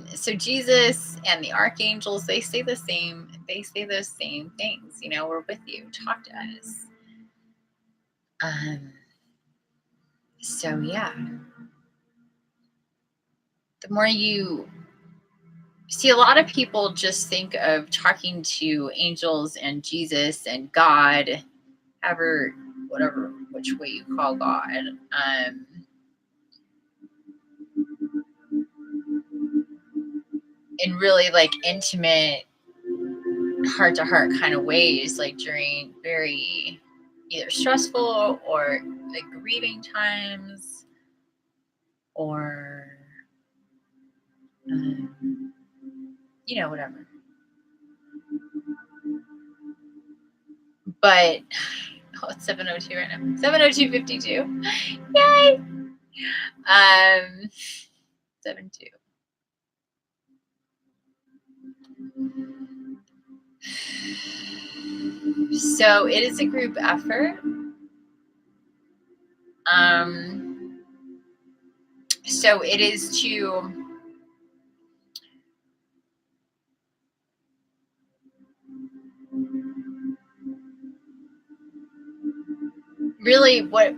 so Jesus and the archangels, they say those same things. You know, we're with you. Talk to us. So yeah. The more you see, a lot of people just think of talking to angels and Jesus and God, whatever which way you call God. In really like intimate, heart to heart kind of ways, like during very either stressful or like grieving times, or you know, whatever. But it's 7:02 right now. 7:02:52. Yay! 7:2. So it is a group effort. So it is to really what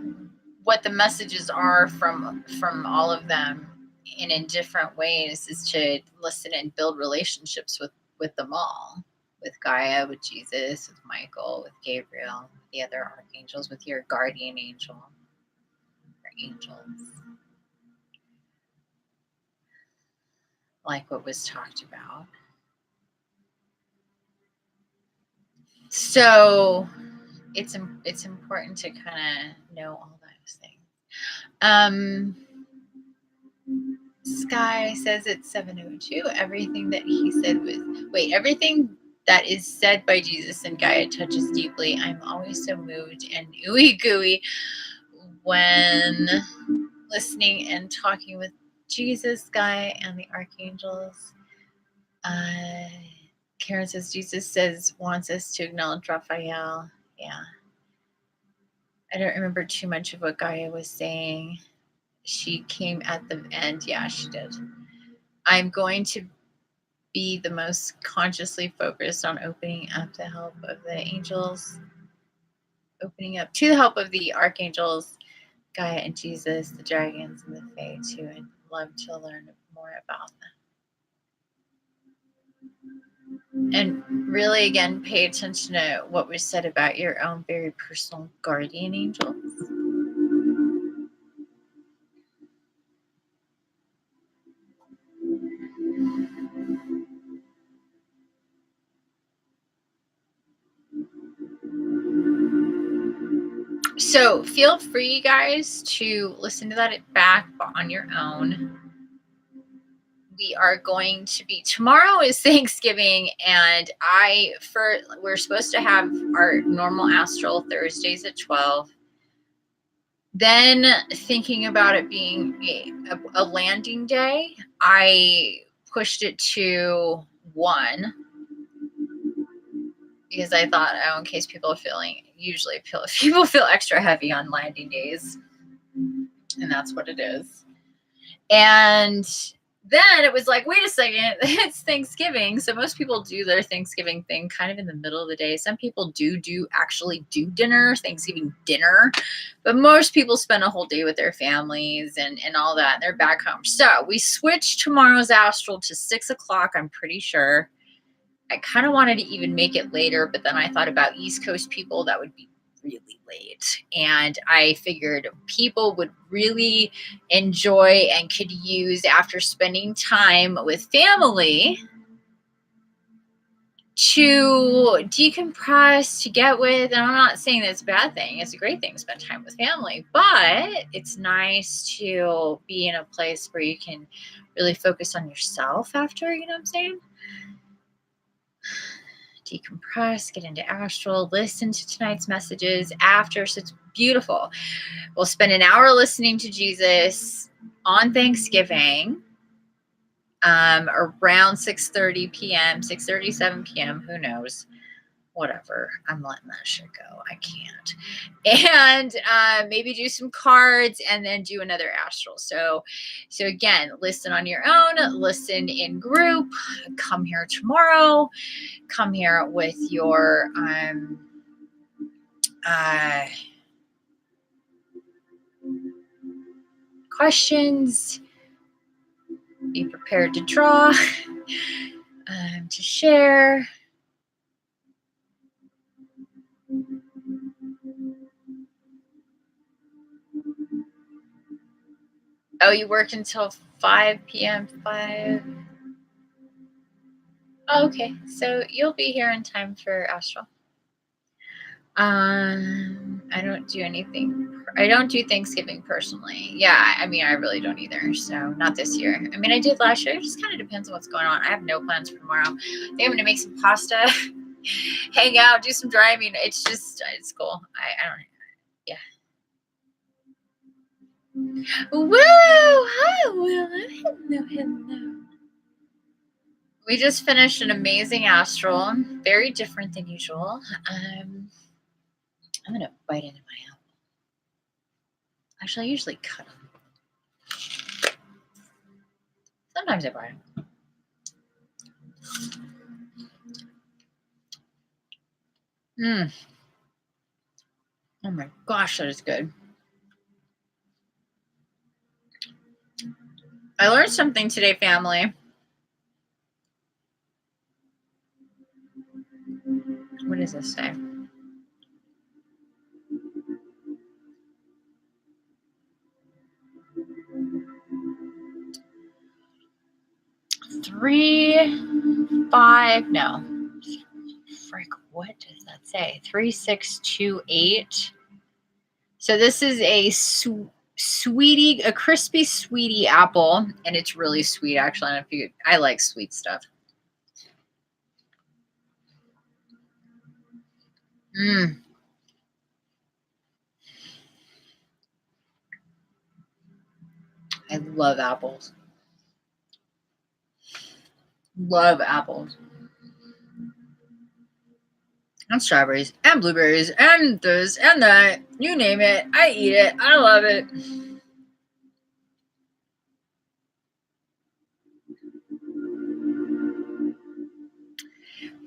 the messages are from all of them, and in different ways, is to listen and build relationships with them all, with Gaia, with Jesus, with Michael, with Gabriel, with the other archangels, with your guardian angel or angels, like what was talked about. So it's important to kind of know all those things. Sky says it's 7:02. Everything that he said was everything that is said by Jesus and Gaia touches deeply. I'm always so moved and ooey gooey when listening and talking with Jesus, Gaia, and the archangels. Karen says Jesus wants us to acknowledge Raphael. Yeah. I don't remember too much of what Gaia was saying. She came at the end. Yeah, she did. I'm going to be the most consciously focused on opening up the help of the angels, opening up to the help of the archangels, Gaia and Jesus, the dragons and the Fae too. I'd love to learn more about them. And really, again, pay attention to what was said about your own very personal guardian angels. So feel free, guys, to listen to that back on your own. we are going to be, tomorrow is Thanksgiving, and we're supposed to have our normal astral Thursdays at 12. Then thinking about it being a landing day, I pushed it to 1 because I thought, oh, in case people people feel extra heavy on landing days, and that's what it is. And then it was like, wait a second, it's Thanksgiving. So most people do their Thanksgiving thing kind of in the middle of the day. Some people actually do dinner, Thanksgiving dinner, but most people spend a whole day with their families and all that, and they're back home. So we switched tomorrow's astral to 6 o'clock, I'm pretty sure. I kind of wanted to even make it later, but then I thought about East Coast people, that would be really late. And I figured people would really enjoy and could use, after spending time with family, to decompress, to get with. And I'm not saying that's a bad thing. It's a great thing to spend time with family, but it's nice to be in a place where you can really focus on yourself after, you know what I'm saying? Decompress, get into astral, listen to tonight's messages after. So it's beautiful. We'll spend an hour listening to Jesus on Thanksgiving, around 6:30 p.m., 6:37 p.m., who knows? Whatever. I'm letting that shit go. I can't. And maybe do some cards and then do another astral. So again, listen on your own, listen in group, come here tomorrow, come here with your questions. Be prepared to draw, to share. Oh, you worked until 5 p.m. 5. Oh, okay, so you'll be here in time for astral. I don't do anything. I don't do Thanksgiving personally. Yeah, I mean, I really don't either. So not this year. I mean, I did last year. It just kind of depends on what's going on. I have no plans for tomorrow. I think I'm going to make some pasta, hang out, do some driving. It's cool. I don't, yeah. Woo! Hi, Willow. Hello. We just finished an amazing astral. Very different than usual. I'm going to bite into my apple. Actually, I usually cut them. Sometimes I bite them. Oh my gosh, that is good. I learned something today, family. What does this say? No. Frick, what does that say? 3628. So this is a sweetie, a crispy sweetie apple, and it's really sweet, actually. I like sweet stuff. I love apples. Love apples. And strawberries and blueberries and this and that. You name it. I eat it. I love it.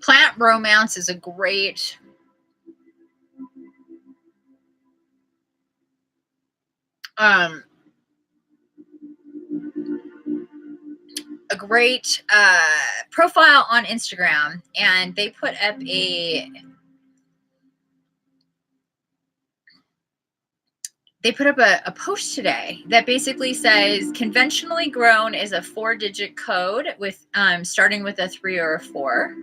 Plant romance is a great profile on Instagram, and they put up a post today that basically says conventionally grown is a 4-digit code with starting with a 3 or a 4.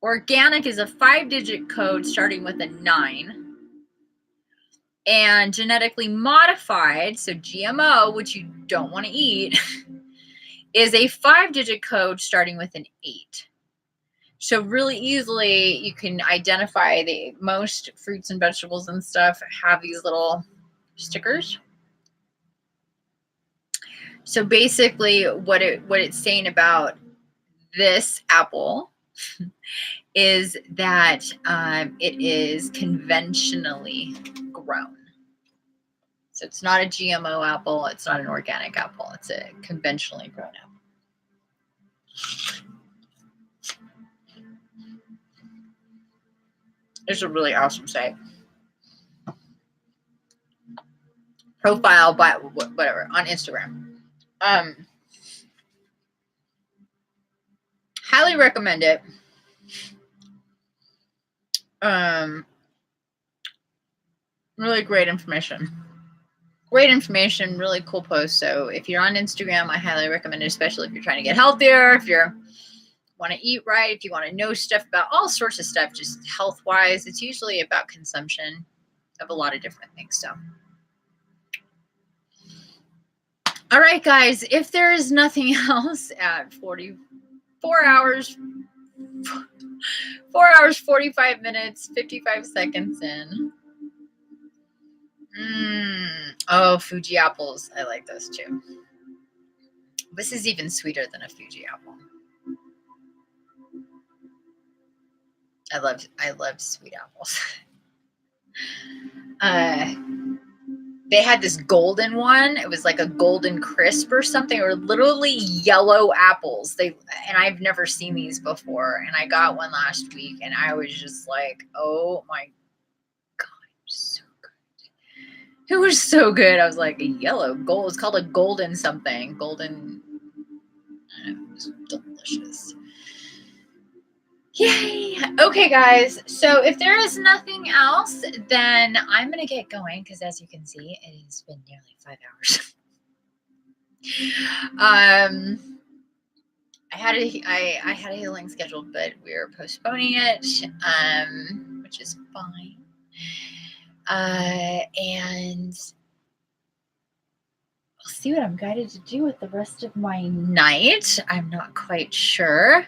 Organic is a 5-digit code starting with a 9. And genetically modified, so GMO, which you don't want to eat, is a 5-digit code starting with an 8. So really easily you can identify most fruits and vegetables and stuff have these little stickers. So basically what it's saying about this apple is that it is conventionally grown. So it's not a GMO apple. It's not an organic apple. It's a conventionally grown apple. It's a really awesome site. Profile, but whatever, on Instagram. Highly recommend it. Really great information. Great information, really cool post. So if you're on Instagram, I highly recommend it, especially if you're trying to get healthier, if you want to eat right, if you want to know stuff about all sorts of stuff, just health-wise. It's usually about consumption of a lot of different things. So, all right, guys, if there is nothing else at 4 hours, 45 minutes, 55 seconds in. Oh, Fuji apples. I like those too. This is even sweeter than a Fuji apple. I love sweet apples. They had this golden one. It was like a golden crisp or something, or literally yellow apples. And I've never seen these before. And I got one last week and I was just like, oh my God, so good. It was so good. I was like, yellow gold. It's called a golden something. Golden. It was delicious. Yay. Okay, guys. So if there is nothing else, then I'm going to get going because as you can see, it has been nearly 5 hours. I had a healing scheduled, but we're postponing it, which is fine. And I'll see what I'm guided to do with the rest of my night. I'm not quite sure.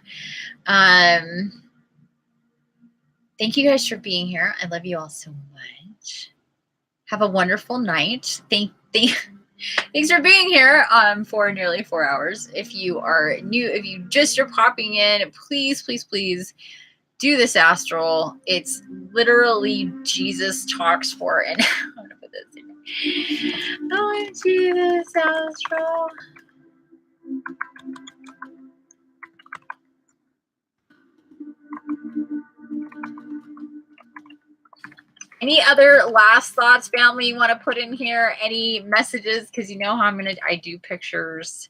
Thank you guys for being here. I love you all so much. Have a wonderful night. Thanks for being here for nearly 4 hours. If you are new, if you just are popping in, please, please, please do this astral. It's literally Jesus talks for an I'm gonna put this here. OMG, this astral. Any other last thoughts, family, you want to put in here? Any messages? Because you know how I do pictures,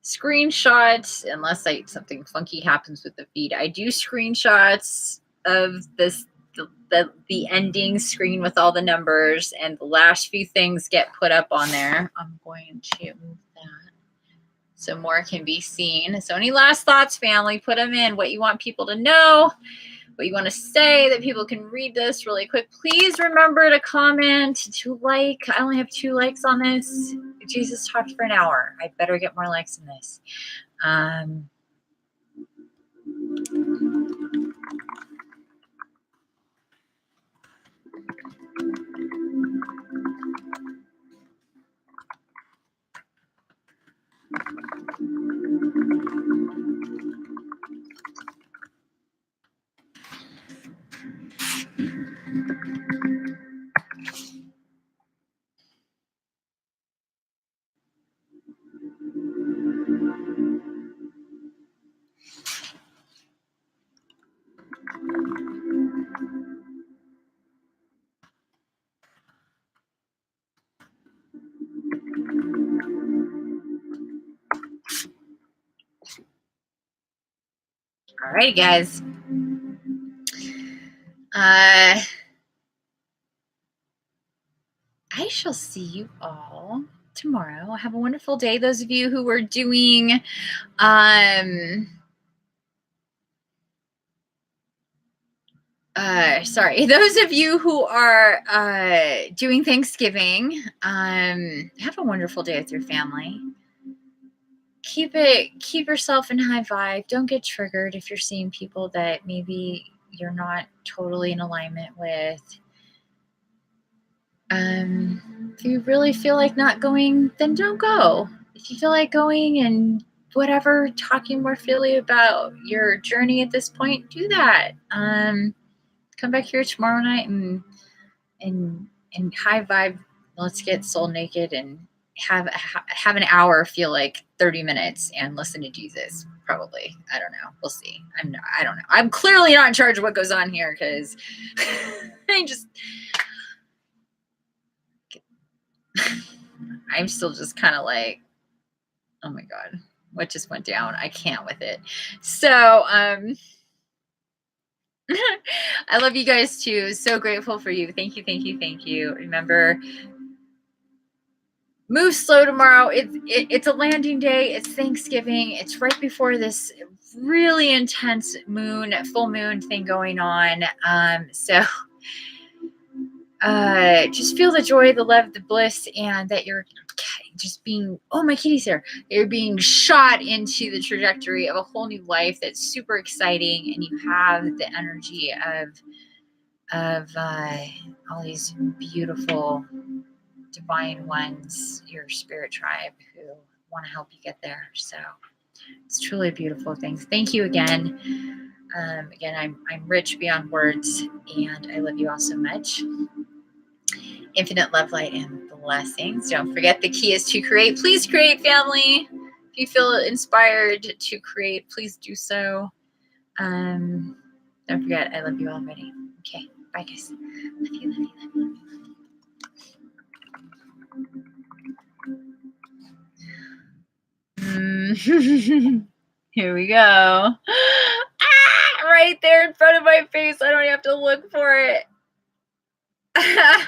screenshots, unless something funky happens with the feed. I do screenshots of the ending screen with all the numbers, and the last few things get put up on there. I'm going to move that so more can be seen. So any last thoughts, family? Put them in. What you want people to know, what you want to say that people can read this really quick. Please remember to comment, to like. I only have 2 likes on this. Jesus talked for an hour. I better get more likes than this. All right, guys. I shall see you all tomorrow. Have a wonderful day. Those of you who were doing sorry, those of you who are doing Thanksgiving, have a wonderful day with your family. Keep yourself in high vibe. Don't get triggered if you're seeing people that maybe you're not totally in alignment with. If you really feel like not going, then don't go. If you feel like going and whatever, talking more freely about your journey at this point, do that. Come back here tomorrow night and high vibe. Let's get soul naked and have an hour feel like 30 minutes and listen to Jesus. Probably. I don't know. We'll see. I don't know. I'm clearly not in charge of what goes on here because I'm still just kind of like, oh my God, what just went down? I can't with it. So, I love you guys too. So grateful for you. Thank you, thank you, thank you. Remember, move slow tomorrow. It's a landing day. It's Thanksgiving. It's right before this really intense full moon thing going on. So just feel the joy, the love, the bliss, and that you're just being, oh, my kitty's here. You're being shot into the trajectory of a whole new life that's super exciting, and you have the energy of all these beautiful divine ones, your spirit tribe, who want to help you get there. So it's truly a beautiful thing. Thank you again. Again, I'm rich beyond words, and I love you all so much. Infinite love, light, and blessings. Don't forget, the key is to create. Please create, family. If you feel inspired to create, please do so. Don't forget, I love you already. Okay, bye, guys. Love you, love you, love you, love you. Here we go. Right there in front of my face. I don't have to look for it. Aww.